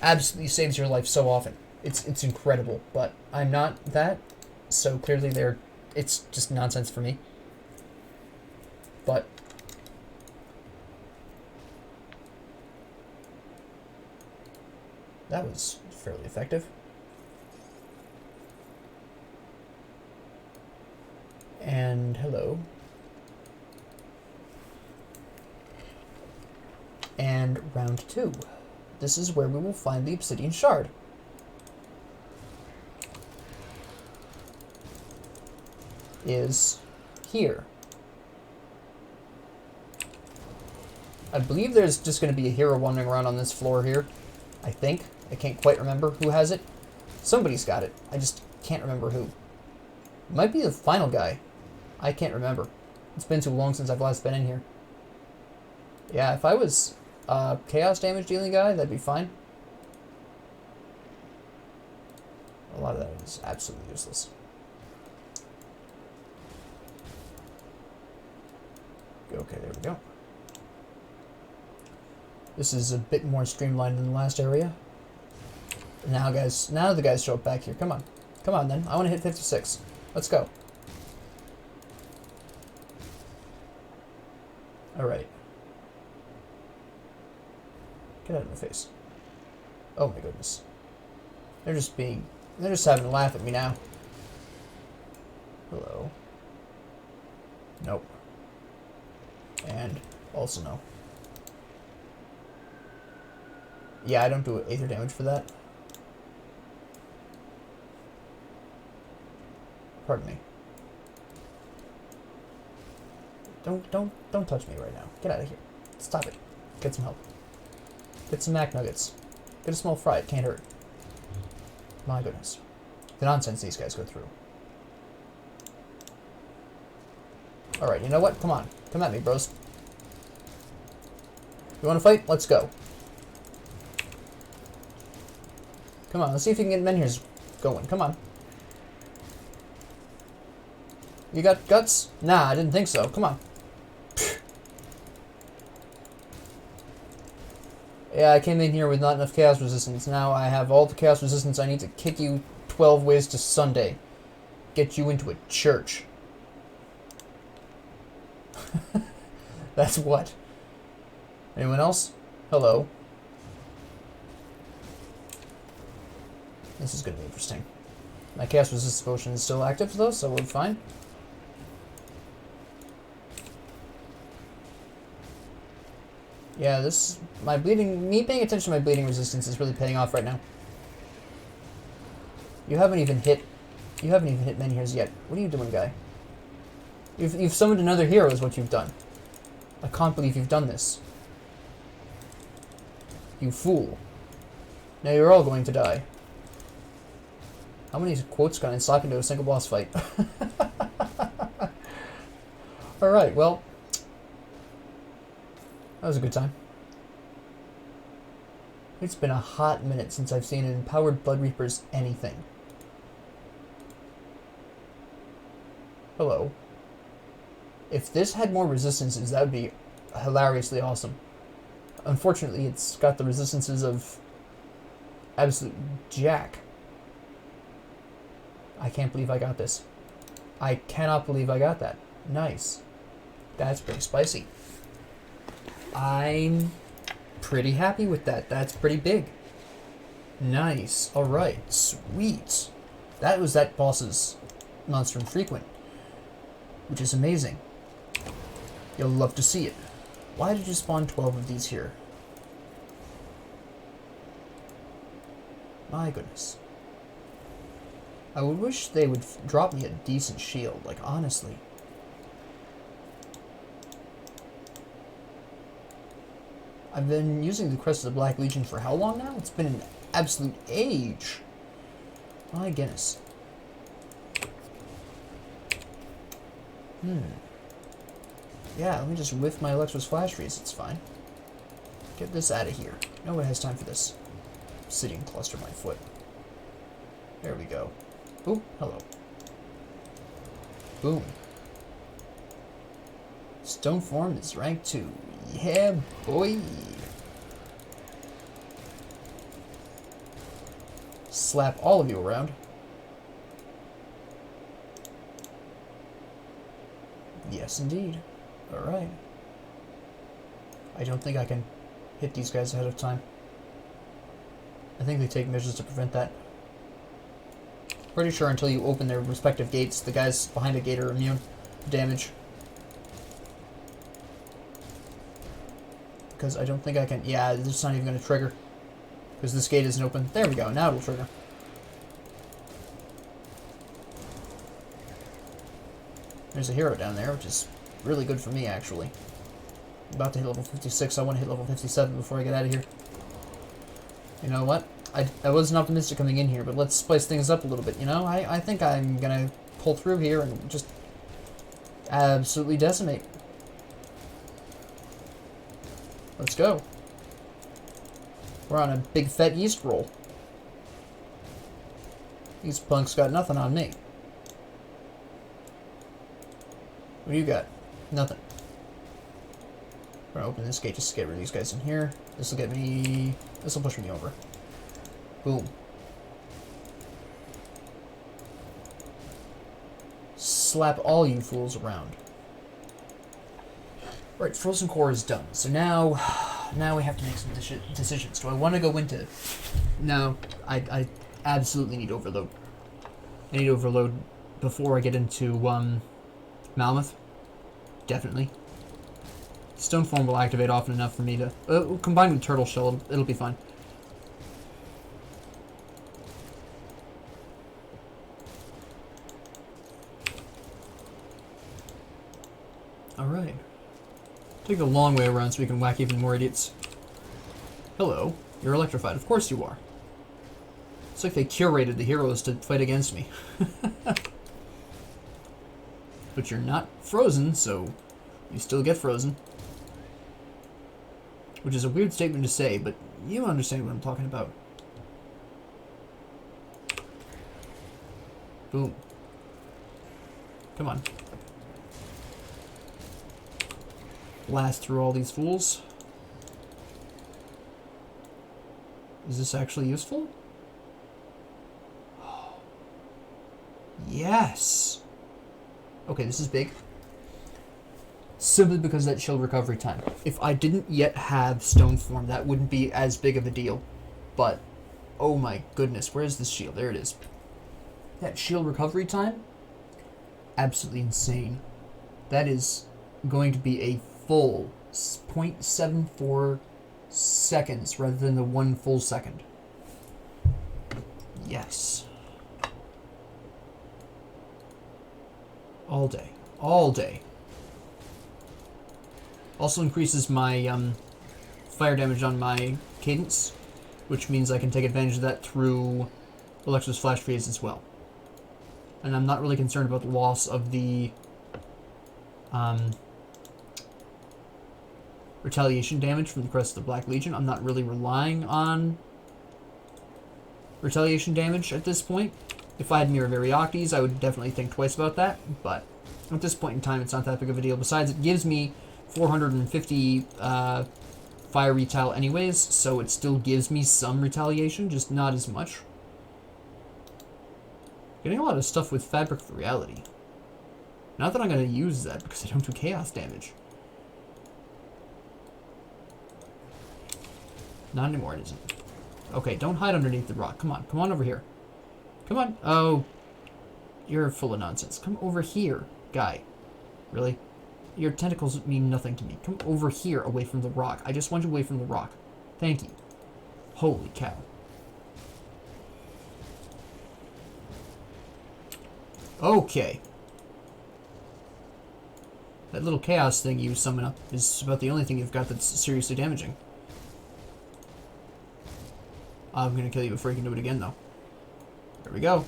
Absolutely saves your life so often. It's incredible, but I'm not that, so clearly it's just nonsense for me. But that was fairly effective. And hello. And round 2. This is where we will find the Obsidian Shard. Is here. I believe there's just going to be a hero wandering around on this floor here. I think. I can't quite remember who has it. Somebody's got it. I just can't remember who. It might be the final guy. I can't remember. It's been too long since I've last been in here. Yeah, if I was a chaos damage dealing guy, that'd be fine. A lot of that is absolutely useless. Okay, there we go. This is a bit more streamlined than the last area. Now, guys, now the guys show up back here. Come on. Come on, then. I want to hit 56. Let's go. Alright. Get out of my face. Oh my goodness. They're just having a laugh at me now. Hello. Nope. And also no. Yeah, I don't do Aether damage for that. Pardon me. Don't touch me right now. Get out of here. Stop it. Get some help. Get some Mac Nuggets. Get a small fry. It can't hurt. My goodness. The nonsense these guys go through. Alright, you know what? Come on. Come at me, bros. You want to fight? Let's go. Come on, let's see if you can get Menhir's going. Come on. You got guts? Nah, I didn't think so. Come on. Yeah, I came in here with not enough chaos resistance. Now I have all the chaos resistance I need to kick you 12 ways to Sunday. Get you into a church. That's what. Anyone else? Hello. This is going to be interesting. My chaos resistance potion is still active though, so we're fine. Yeah, me paying attention to my bleeding resistance is really paying off right now. You haven't even hit Menhirs yet. What are you doing, guy? You've summoned another hero is what you've done. I can't believe you've done this. You fool. Now you're all going to die. How many quotes can I slap into a single boss fight? Alright, well. That was a good time. It's been a hot minute since I've seen an Empowered Blood Reaper's anything. Hello. If this had more resistances, that would be hilariously awesome. Unfortunately, it's got the resistances of absolute jack. I can't believe I got this. I cannot believe I got that. Nice. That's pretty spicy. I'm pretty happy with that. That's pretty big. Nice. Alright. Sweet. That was that boss's monster infrequent, which is amazing. You'll love to see it. Why did you spawn 12 of these here? My goodness. I would wish they would drop me a decent shield, like honestly. I've been using the Crest of the Black Legion for how long now? It's been an absolute age. My goodness. Yeah, let me just whiff my Electro's Flash Freeze, it's fine. Get this out of here. No one has time for this. Obsidian cluster my foot. There we go. Ooh, hello. Boom. Stone form is rank 2. Yeah, boy. Slap all of you around. Yes, indeed. Alright. I don't think I can hit these guys ahead of time. I think they take measures to prevent that. Pretty sure until you open their respective gates, the guys behind a gate are immune to damage. Because I don't think I can... Yeah, it's not even going to trigger. Because this gate isn't open. There we go, now it'll trigger. There's a hero down there, which is really good for me, actually. I'm about to hit level 56, I want to hit level 57 before I get out of here. You know what? I wasn't optimistic coming in here, but let's spice things up a little bit, you know? I think I'm gonna pull through here and just absolutely decimate. Let's go. We're on a big fat yeast roll. These punks got nothing on me. What do you got? Nothing. We're gonna open this gate just to get rid of these guys in here. This'll get me... This'll push me over. Boom. Slap all you fools around. Right, Frozen Core is done. So now we have to make some decisions. Do I want to go into... No, I absolutely need Overload. I need Overload before I get into Malmouth. Definitely. Stone Form will activate often enough for me to... combined with Turtle Shell, it'll be fine. Alright. Take the long way around so we can whack even more idiots. Hello. You're electrified. Of course you are. It's like they curated the heroes to fight against me. But you're not frozen, so you still get frozen. Which is a weird statement to say, but you understand what I'm talking about. Boom. Come on. Blast through all these fools. Is this actually useful? Yes! Okay, this is big. Simply because of that shield recovery time. If I didn't yet have stone form, that wouldn't be as big of a deal. But, oh my goodness, where is this shield? There it is. That shield recovery time? Absolutely insane. That is going to be a full 0.74 seconds rather than the 1 full second. Yes. All day. All day. Also increases my fire damage on my cadence, which means I can take advantage of that through Alexa's flash phase as well. And I'm not really concerned about the loss of the retaliation damage from the Crest of the Black Legion. I'm not really relying on retaliation damage at this point. If I had Mirror Varioctes, I would definitely think twice about that, but at this point in time, it's not that big of a deal. Besides, it gives me 450 fire retal anyways, so it still gives me some retaliation, just not as much. Getting a lot of stuff with Fabric of Reality. Not that I'm going to use that, because I don't do chaos damage. Not anymore, it isn't. Okay, don't hide underneath the rock. Come on over here. Come on. Oh, you're full of nonsense. Come over here, guy. Really? Your tentacles mean nothing to me. Come over here, away from the rock. I just want you away from the rock. Thank you. Holy cow. Okay. That little chaos thing you summon up is about the only thing you've got that's seriously damaging. I'm gonna kill you before you can do it again, though. There we go.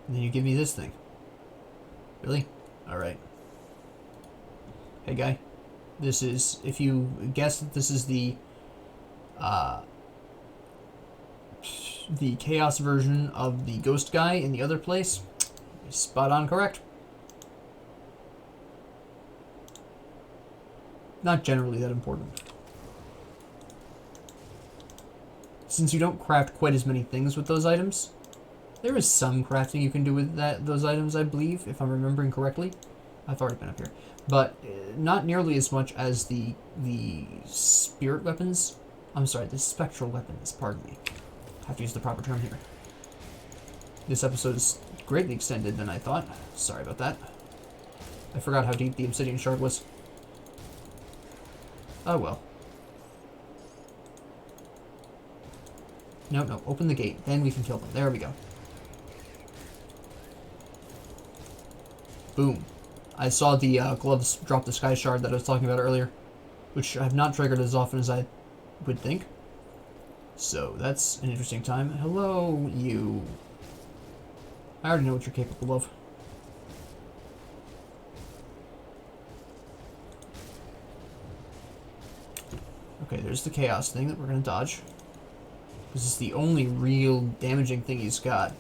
And then you give me this thing. Really? Alright. Hey, guy. This is, if you guess that this is the chaos version of the ghost guy in the other place, you're spot on correct. Not generally that important. Since you don't craft quite as many things with those items, there is some crafting you can do with those items, I believe, if I'm remembering correctly. I've already been up here. But not nearly as much as the spirit weapons. I'm sorry, the spectral weapons, pardon me. I have to use the proper term here. This episode is greatly extended than I thought. Sorry about that. I forgot how deep the obsidian shard was. Oh well. No, open the gate. Then we can kill them. There we go. Boom. I saw the gloves drop the sky shard that I was talking about earlier, which I have not triggered as often as I would think. So that's an interesting time. Hello, you. I already know what you're capable of. Okay, there's the chaos thing that we're going to dodge. This is the only real damaging thing he's got.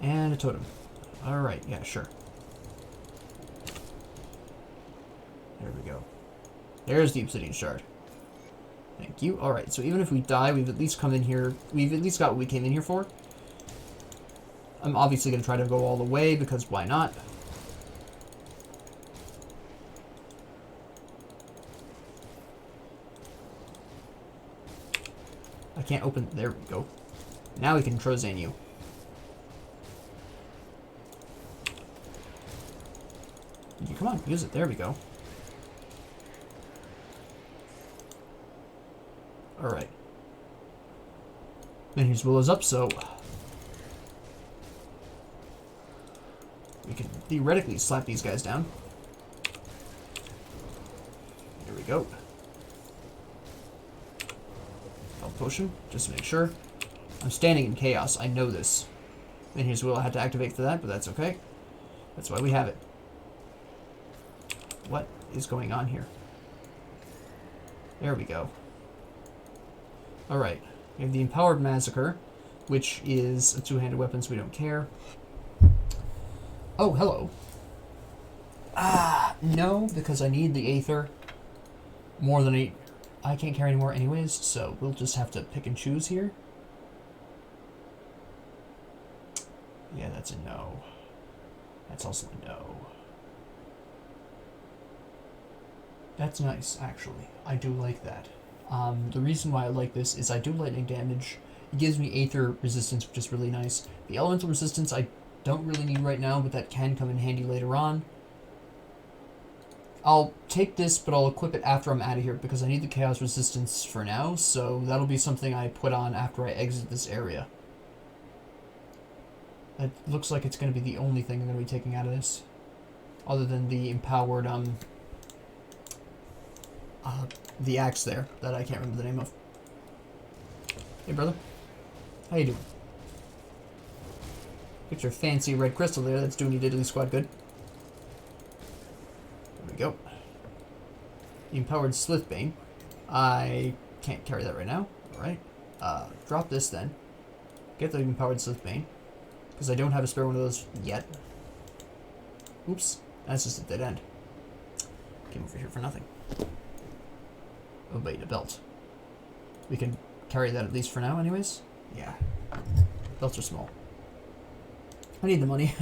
And a totem. Alright, yeah, sure. There we go. There's the obsidian shard. Thank you. Alright, so even if we die, we've at least come in here. We've at least got what we came in here for. I'm obviously going to try to go all the way, because why not? I can't open... There we go. Now we can Trozane you. Come on, use it. There we go. Alright. Menhir's will is up, so... we can theoretically slap these guys down. There we go. Health potion, just to make sure. I'm standing in chaos, I know this. Menhir's will I had to activate for that, but that's okay. That's why we have it. What is going on here? There we go. Alright. We have the Empowered Massacre. which is a two-handed weapon, so we don't care. Oh, hello. No, because I need the Aether more than 8. I can't carry any more anyways, so we'll just have to pick and choose here. Yeah, that's a no. That's also a no. That's nice, actually. I do like that. The reason why I like this is I do lightning damage. It gives me Aether resistance, which is really nice. The elemental resistance I don't really need right now, but that can come in handy later on. I'll take this, but I'll equip it after I'm out of here because I need the chaos resistance for now, so that'll be something I put on after I exit this area. It looks like it's going to be the only thing I'm going to be taking out of this, other than the empowered, the axe there, that I can't remember the name of. Hey, brother. How you doing? Get your fancy red crystal there, that's doing you diddly squad good. There we go. The empowered Slithbane. I can't carry that right now. Alright. Drop this then. Get the empowered Slithbane. Because I don't have a spare one of those yet. Oops. That's just a dead end. Came over here for nothing. Oh, wait, a belt. We can carry that at least for now anyways. Yeah. Belts are small. I need the money.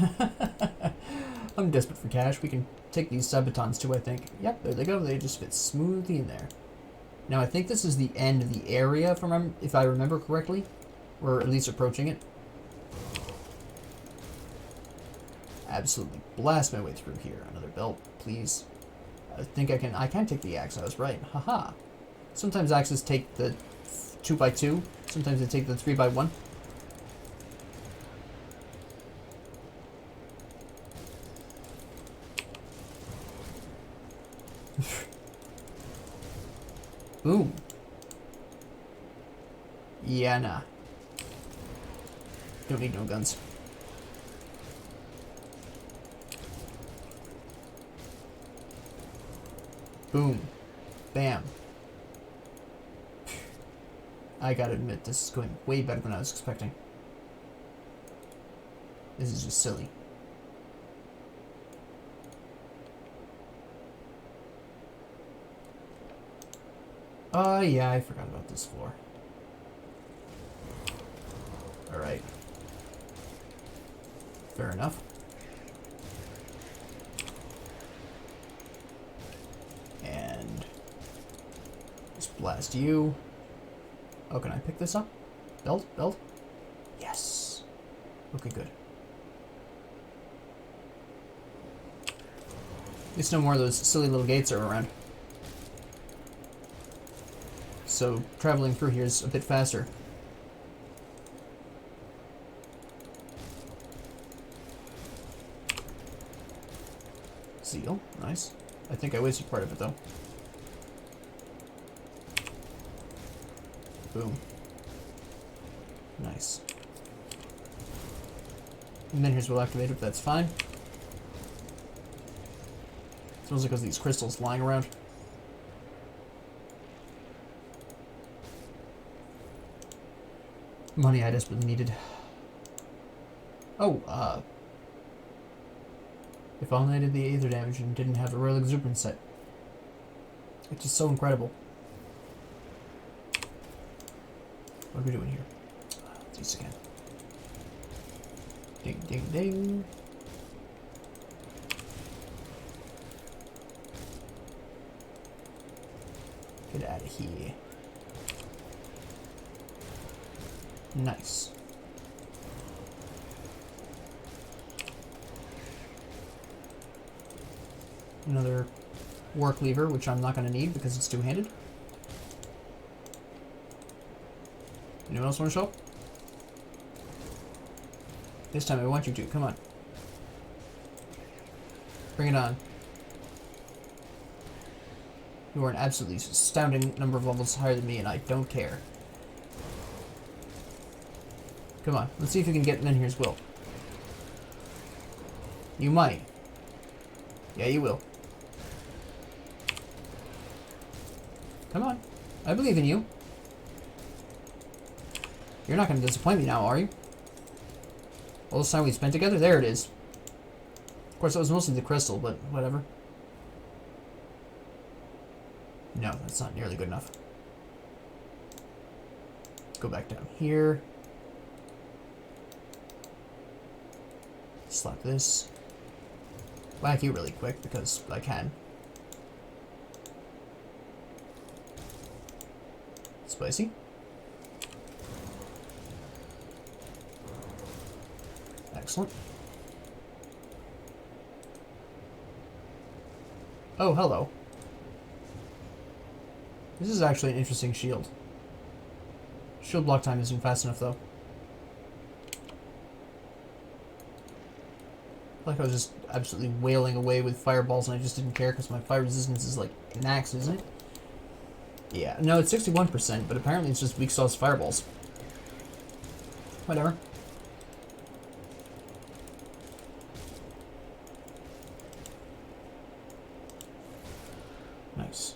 I'm desperate for cash. We can take these Sabatons too, I think. Yep, there they go. They just fit smoothly in there. Now, I think this is the end of the area, if I remember correctly. Or at least approaching it. Absolutely blast my way through here. Another belt, please. I think I can take the axe. I was right. Haha. Sometimes axes take the 2x2. Sometimes they take the 3x1. Boom. Yeah, nah. Don't need no guns. Boom. Bam. I gotta admit, this is going way better than I was expecting. This is just silly. Yeah, I forgot about this floor. Alright. Fair enough. And just blast you. Oh, can I pick this up? Belt? Belt? Yes. Okay, good. At least no more of those silly little gates are around. So traveling through here is a bit faster. Seal, nice. I think I wasted part of it though. Boom. Nice. And then here's will activate it, that's fine. Smells like there's these crystals lying around. Money I desperately needed. Oh, if only I did the Aether damage and didn't have the Royal Exuberance set. It's just so incredible. What are we doing here? Let's do this again. Ding, ding, ding. Get out of here. Nice. Another work lever, which I'm not going to need because it's two-handed. Anyone else want to show up? This time I want you to. Come on. Bring it on. You are an absolutely astounding number of levels higher than me, and I don't care. Come on, let's see if you can get Menhir's will. You might. Yeah, you will. Come on. I believe in you. You're not going to disappoint me now, are you? All this time we spent together? There it is. Of course, that was mostly the crystal, but whatever. No, that's not nearly good enough. Go back down here. Slap this. Whack you really quick, because I can. Spicy. Excellent. Oh, hello. This is actually an interesting shield. Shield block time isn't fast enough, though. Like I was just absolutely wailing away with fireballs and I just didn't care because my fire resistance is like max, isn't it? Yeah, no, it's 61%, but apparently it's just weak sauce fireballs. Whatever. Nice.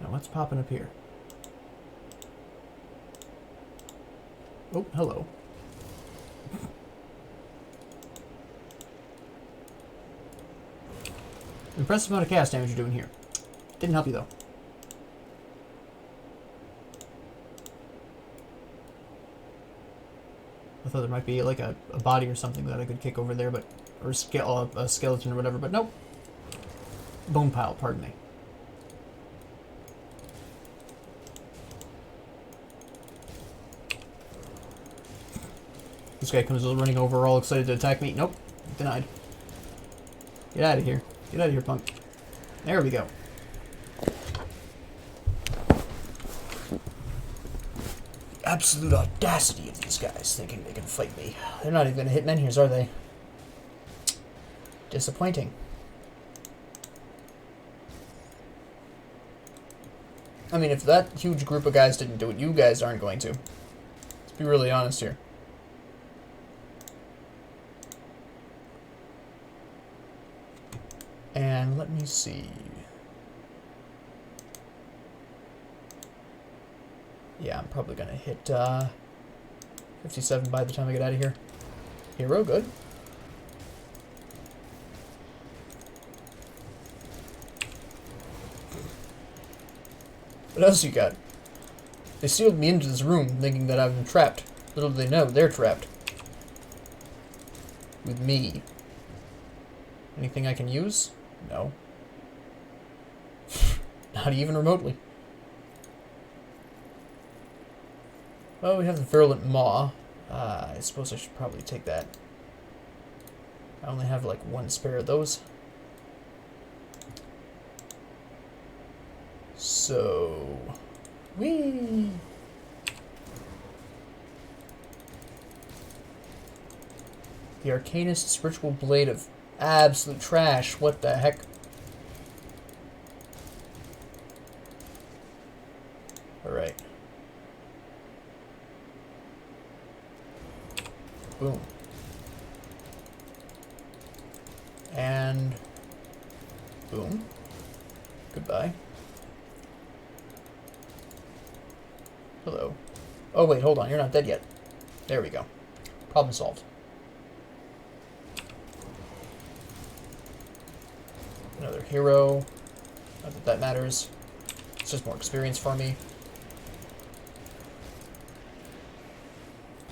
Now what's popping up here? Oh, hello. Impressive amount of chaos damage you're doing here. Didn't help you, though. I thought there might be, like, a body or something that I could kick over there, but... Or a skeleton or whatever, but nope. Bone pile, pardon me. This guy comes running over all excited to attack me. Nope. Denied. Get out of here. Get out of here, punk. There we go. Absolute audacity of these guys thinking they can fight me. They're not even going to hit Menhirs, are they? Disappointing. I mean, if that huge group of guys didn't do it, you guys aren't going to. Let's be really honest here. And let me see. Yeah, I'm probably going to hit 57 by the time I get out of here. Hero, good. What else you got? They sealed me into this room thinking that I'm trapped. Little do they know, they're trapped. With me. Anything I can use? No. Not even remotely. Well, we have the Virulent Maw. I suppose I should probably take that. I only have like one spare of those. So... Whee! The Arcanist Spiritual Blade of absolute trash. What the heck? Alright. Boom. And... boom. Goodbye. Hello. Oh wait, hold on. You're not dead yet. There we go. Problem solved. Another hero. Not that that matters. It's just more experience for me.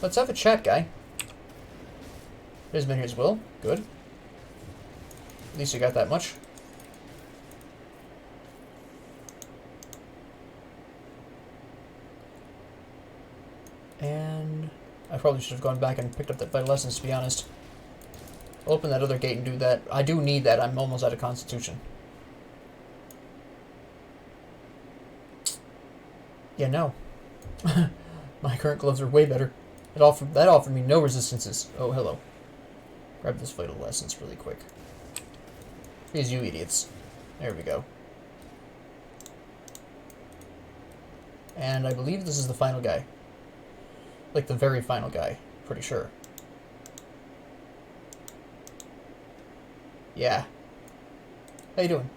Let's have a chat, guy. There's Menhir's will. Good. At least you got that much. And I probably should have gone back and picked up that Vital Essence, to be honest. I'll open that other gate and do that. I do need that. I'm almost out of Constitution. Yeah, no. My current gloves are way better. That offered me no resistances. Oh, hello. Grab this Vital Essence really quick. Here's you idiots. There we go. And I believe this is the final guy. Like the very final guy. Pretty sure. Yeah. How you doing?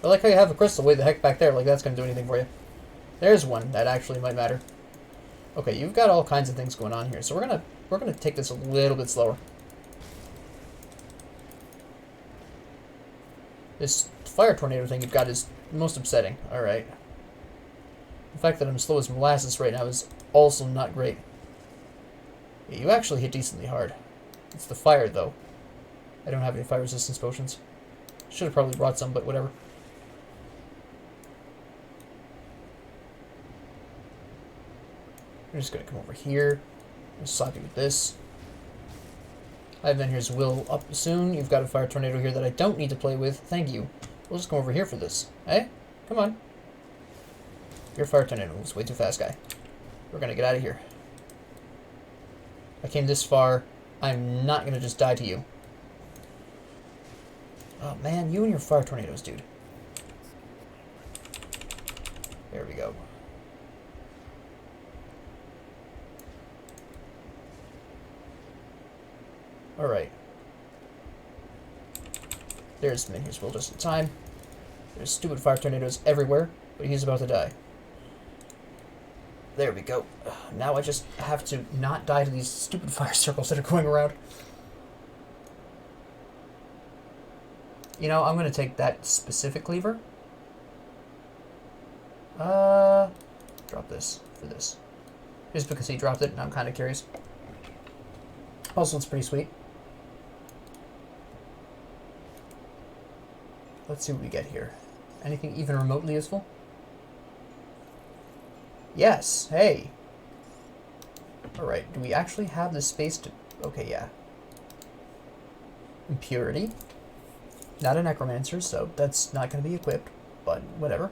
I like how you have a crystal way the heck back there, like that's going to do anything for you. There's one that actually might matter. Okay, you've got all kinds of things going on here, so we're gonna take this a little bit slower. This fire tornado thing you've got is most upsetting. Alright. The fact that I'm slow as molasses right now is also not great. Yeah, you actually hit decently hard. It's the fire, though. I don't have any fire resistance potions. Should have probably brought some, but whatever. I'm just gonna come over here. I'll slap you with this. I have Menhir's Will up soon. You've got a fire tornado here that I don't need to play with. Thank you. We'll just come over here for this. Hey? Come on. Your fire tornado moves way too fast, guy. We're gonna get out of here. I came this far. I'm not gonna just die to you. Oh man, you and your fire tornadoes, dude. There we go. Alright. There's Menhir's Will just in time. There's stupid fire tornadoes everywhere, but he's about to die. There we go. Now I just have to not die to these stupid fire circles that are going around. You know, I'm going to take that specific lever. Drop this for this. Just because he dropped it, and I'm kind of curious. Also, it's pretty sweet. Let's see what we get here. Anything even remotely useful? Yes, hey. Alright, do we actually have the space to... Okay, yeah. Impurity. Not a necromancer, so that's not going to be equipped, but whatever.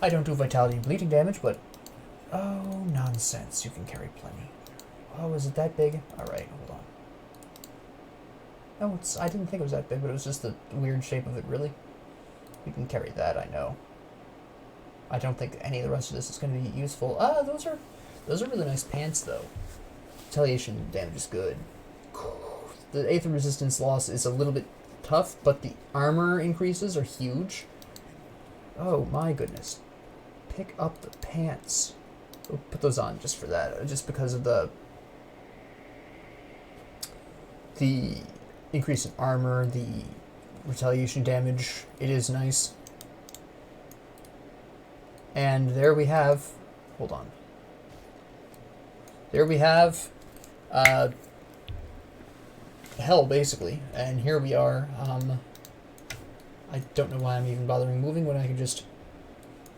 I don't do vitality and bleeding damage, but... Oh, nonsense. You can carry plenty. Oh, is it that big? Alright, hold on. Oh, I didn't think it was that big, but it was just the weird shape of it, really. You can carry that, I know. I don't think any of the rest of this is going to be useful. Those are really nice pants, though. Retaliation damage is good. The Aether resistance loss is a little bit tough, but the armor increases are huge. Oh my goodness. Pick up the pants. We'll put those on just for that, just because of the increase in armor, the retaliation damage. It is nice. And there we have, hold on. There we have hell, basically. And here we are. I don't know why I'm even bothering moving when I can just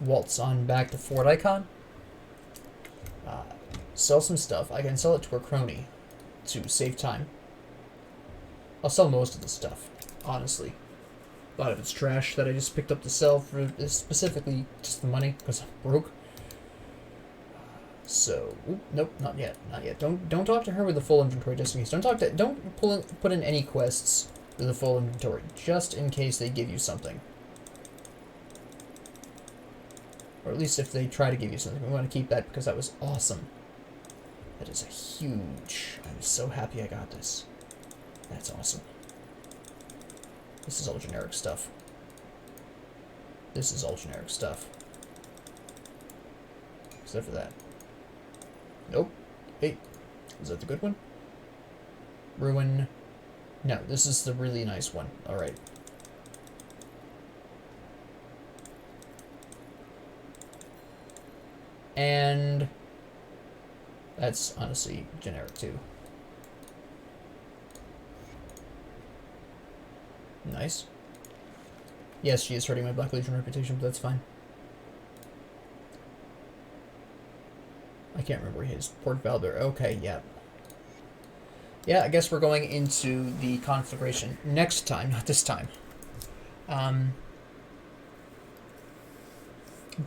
waltz on back to Fort Icon. Sell some stuff. I can sell it to a crony to save time. I'll sell most of the stuff, honestly. A lot of it's trash that I just picked up to sell for specifically just the money because I'm broke. So, nope, not yet, not yet. Don't talk to her with the full inventory just in case. Don't put in any quests with a full inventory just in case they give you something. Or at least if they try to give you something, we want to keep that because that was awesome. That is a huge. I'm so happy I got this. That's awesome. This is all generic stuff. This is all generic stuff. Except for that. Nope. Hey, is that the good one? Ruin. No, this is the really nice one. Alright. And that's honestly generic too. Nice. Yes, she is hurting my Black Legion reputation, but that's fine. I can't remember his Port Valder. Okay, yeah. Yeah, I guess we're going into the conflagration next time, not this time. But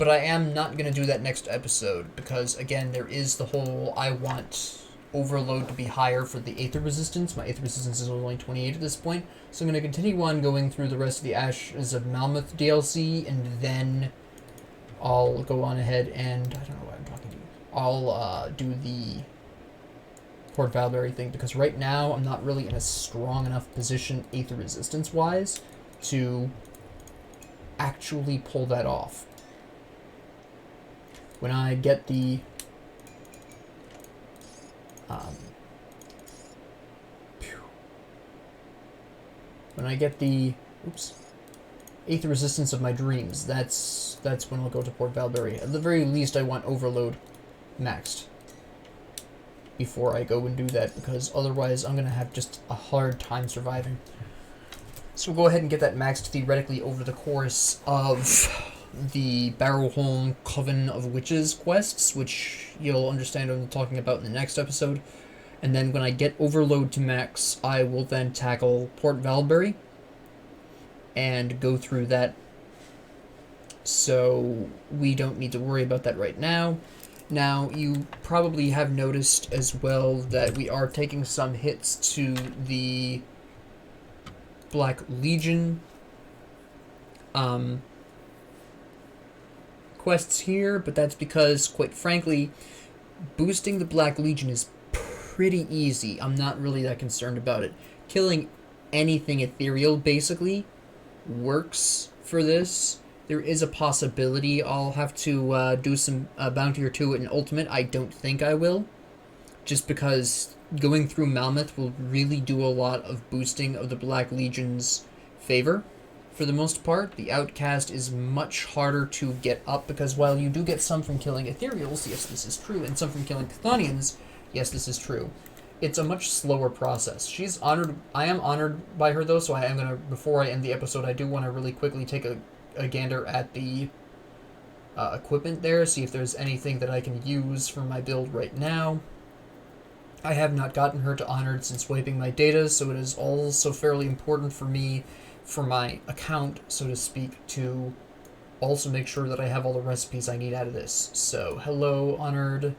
I am not going to do that next episode, because, again, there is the whole, I want overload to be higher for the Aether resistance. My Aether resistance is only 28 at this point, so I'm going to continue on going through the rest of the Ashes of Malmouth DLC, and then I'll go on ahead and, I don't know why I'm talking to you, I'll do the Port Valkyrie thing, because right now I'm not really in a strong enough position Aether resistance-wise to actually pull that off. When I get the Aether Resistance of my dreams, that's when I'll go to Port Valbury. At the very least, I want Overload maxed before I go and do that, because otherwise I'm going to have just a hard time surviving. So we'll go ahead and get that maxed theoretically over the course of the Barrowholm Coven of Witches quests, which you'll understand what I'm talking about in the next episode. And then when I get Overload to max, I will then tackle Port Valbury and go through that. So we don't need to worry about that right now. Now, you probably have noticed as well that we are taking some hits to the Black Legion quests here, but that's because, quite frankly, boosting the Black Legion is pretty easy. I'm not really that concerned about it. Killing anything ethereal, basically, works for this. There is a possibility I'll have to do some bounty or two in Ultimate. I don't think I will, just because going through Malmouth will really do a lot of boosting of the Black Legion's favor. For the most part, the Outcast is much harder to get up, because while you do get some from killing Ethereals, yes, this is true, and some from killing Chthonians, yes, this is true, it's a much slower process. She's honored. I am honored by her, though, so I am going to, before I end the episode, I do want to really quickly take a gander at the equipment there, see if there's anything that I can use for my build right now. I have not gotten her to honored since wiping my data, so it is also fairly important for me, for my account, so to speak, to also make sure that I have all the recipes I need out of this. So, hello, honored.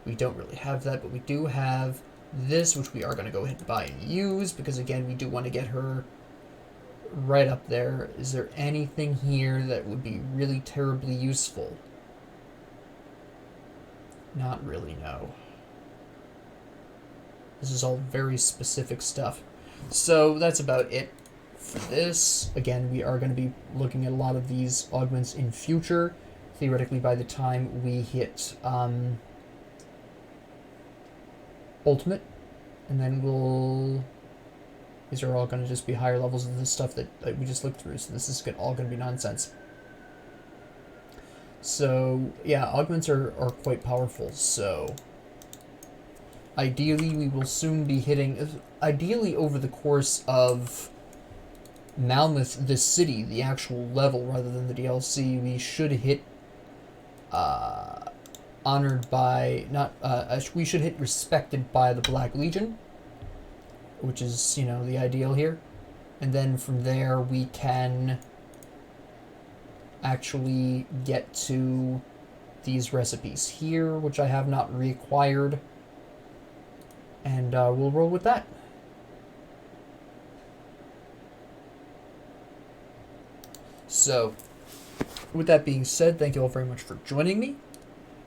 We don't really have that, but we do have this, which we are going to go ahead and buy and use, because again, we do want to get her right up there. Is there anything here that would be really terribly useful? Not really, no. This is all very specific stuff. So that's about it for this. Again, we are going to be looking at a lot of these augments in future. Theoretically, by the time we hit Ultimate, and then these are all going to just be higher levels of the stuff that we just looked through, so this is all going to be nonsense. So, yeah, augments are quite powerful, so ideally we will soon be hitting, ideally over the course of Malmouth, the city, the actual level, rather than the DLC, we should hit honored by, we should hit respected by the Black Legion, which is, you know, the ideal here. And then from there we can actually get to these recipes here, which I have not reacquired. And we'll roll with that. So, with that being said, thank you all very much for joining me.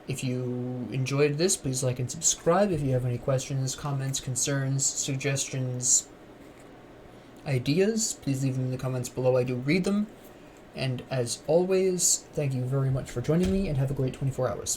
If you enjoyed this, please like and subscribe. If you have any questions, comments, concerns, suggestions, ideas, please leave them in the comments below. I do read them. And as always, thank you very much for joining me, and have a great 24 hours.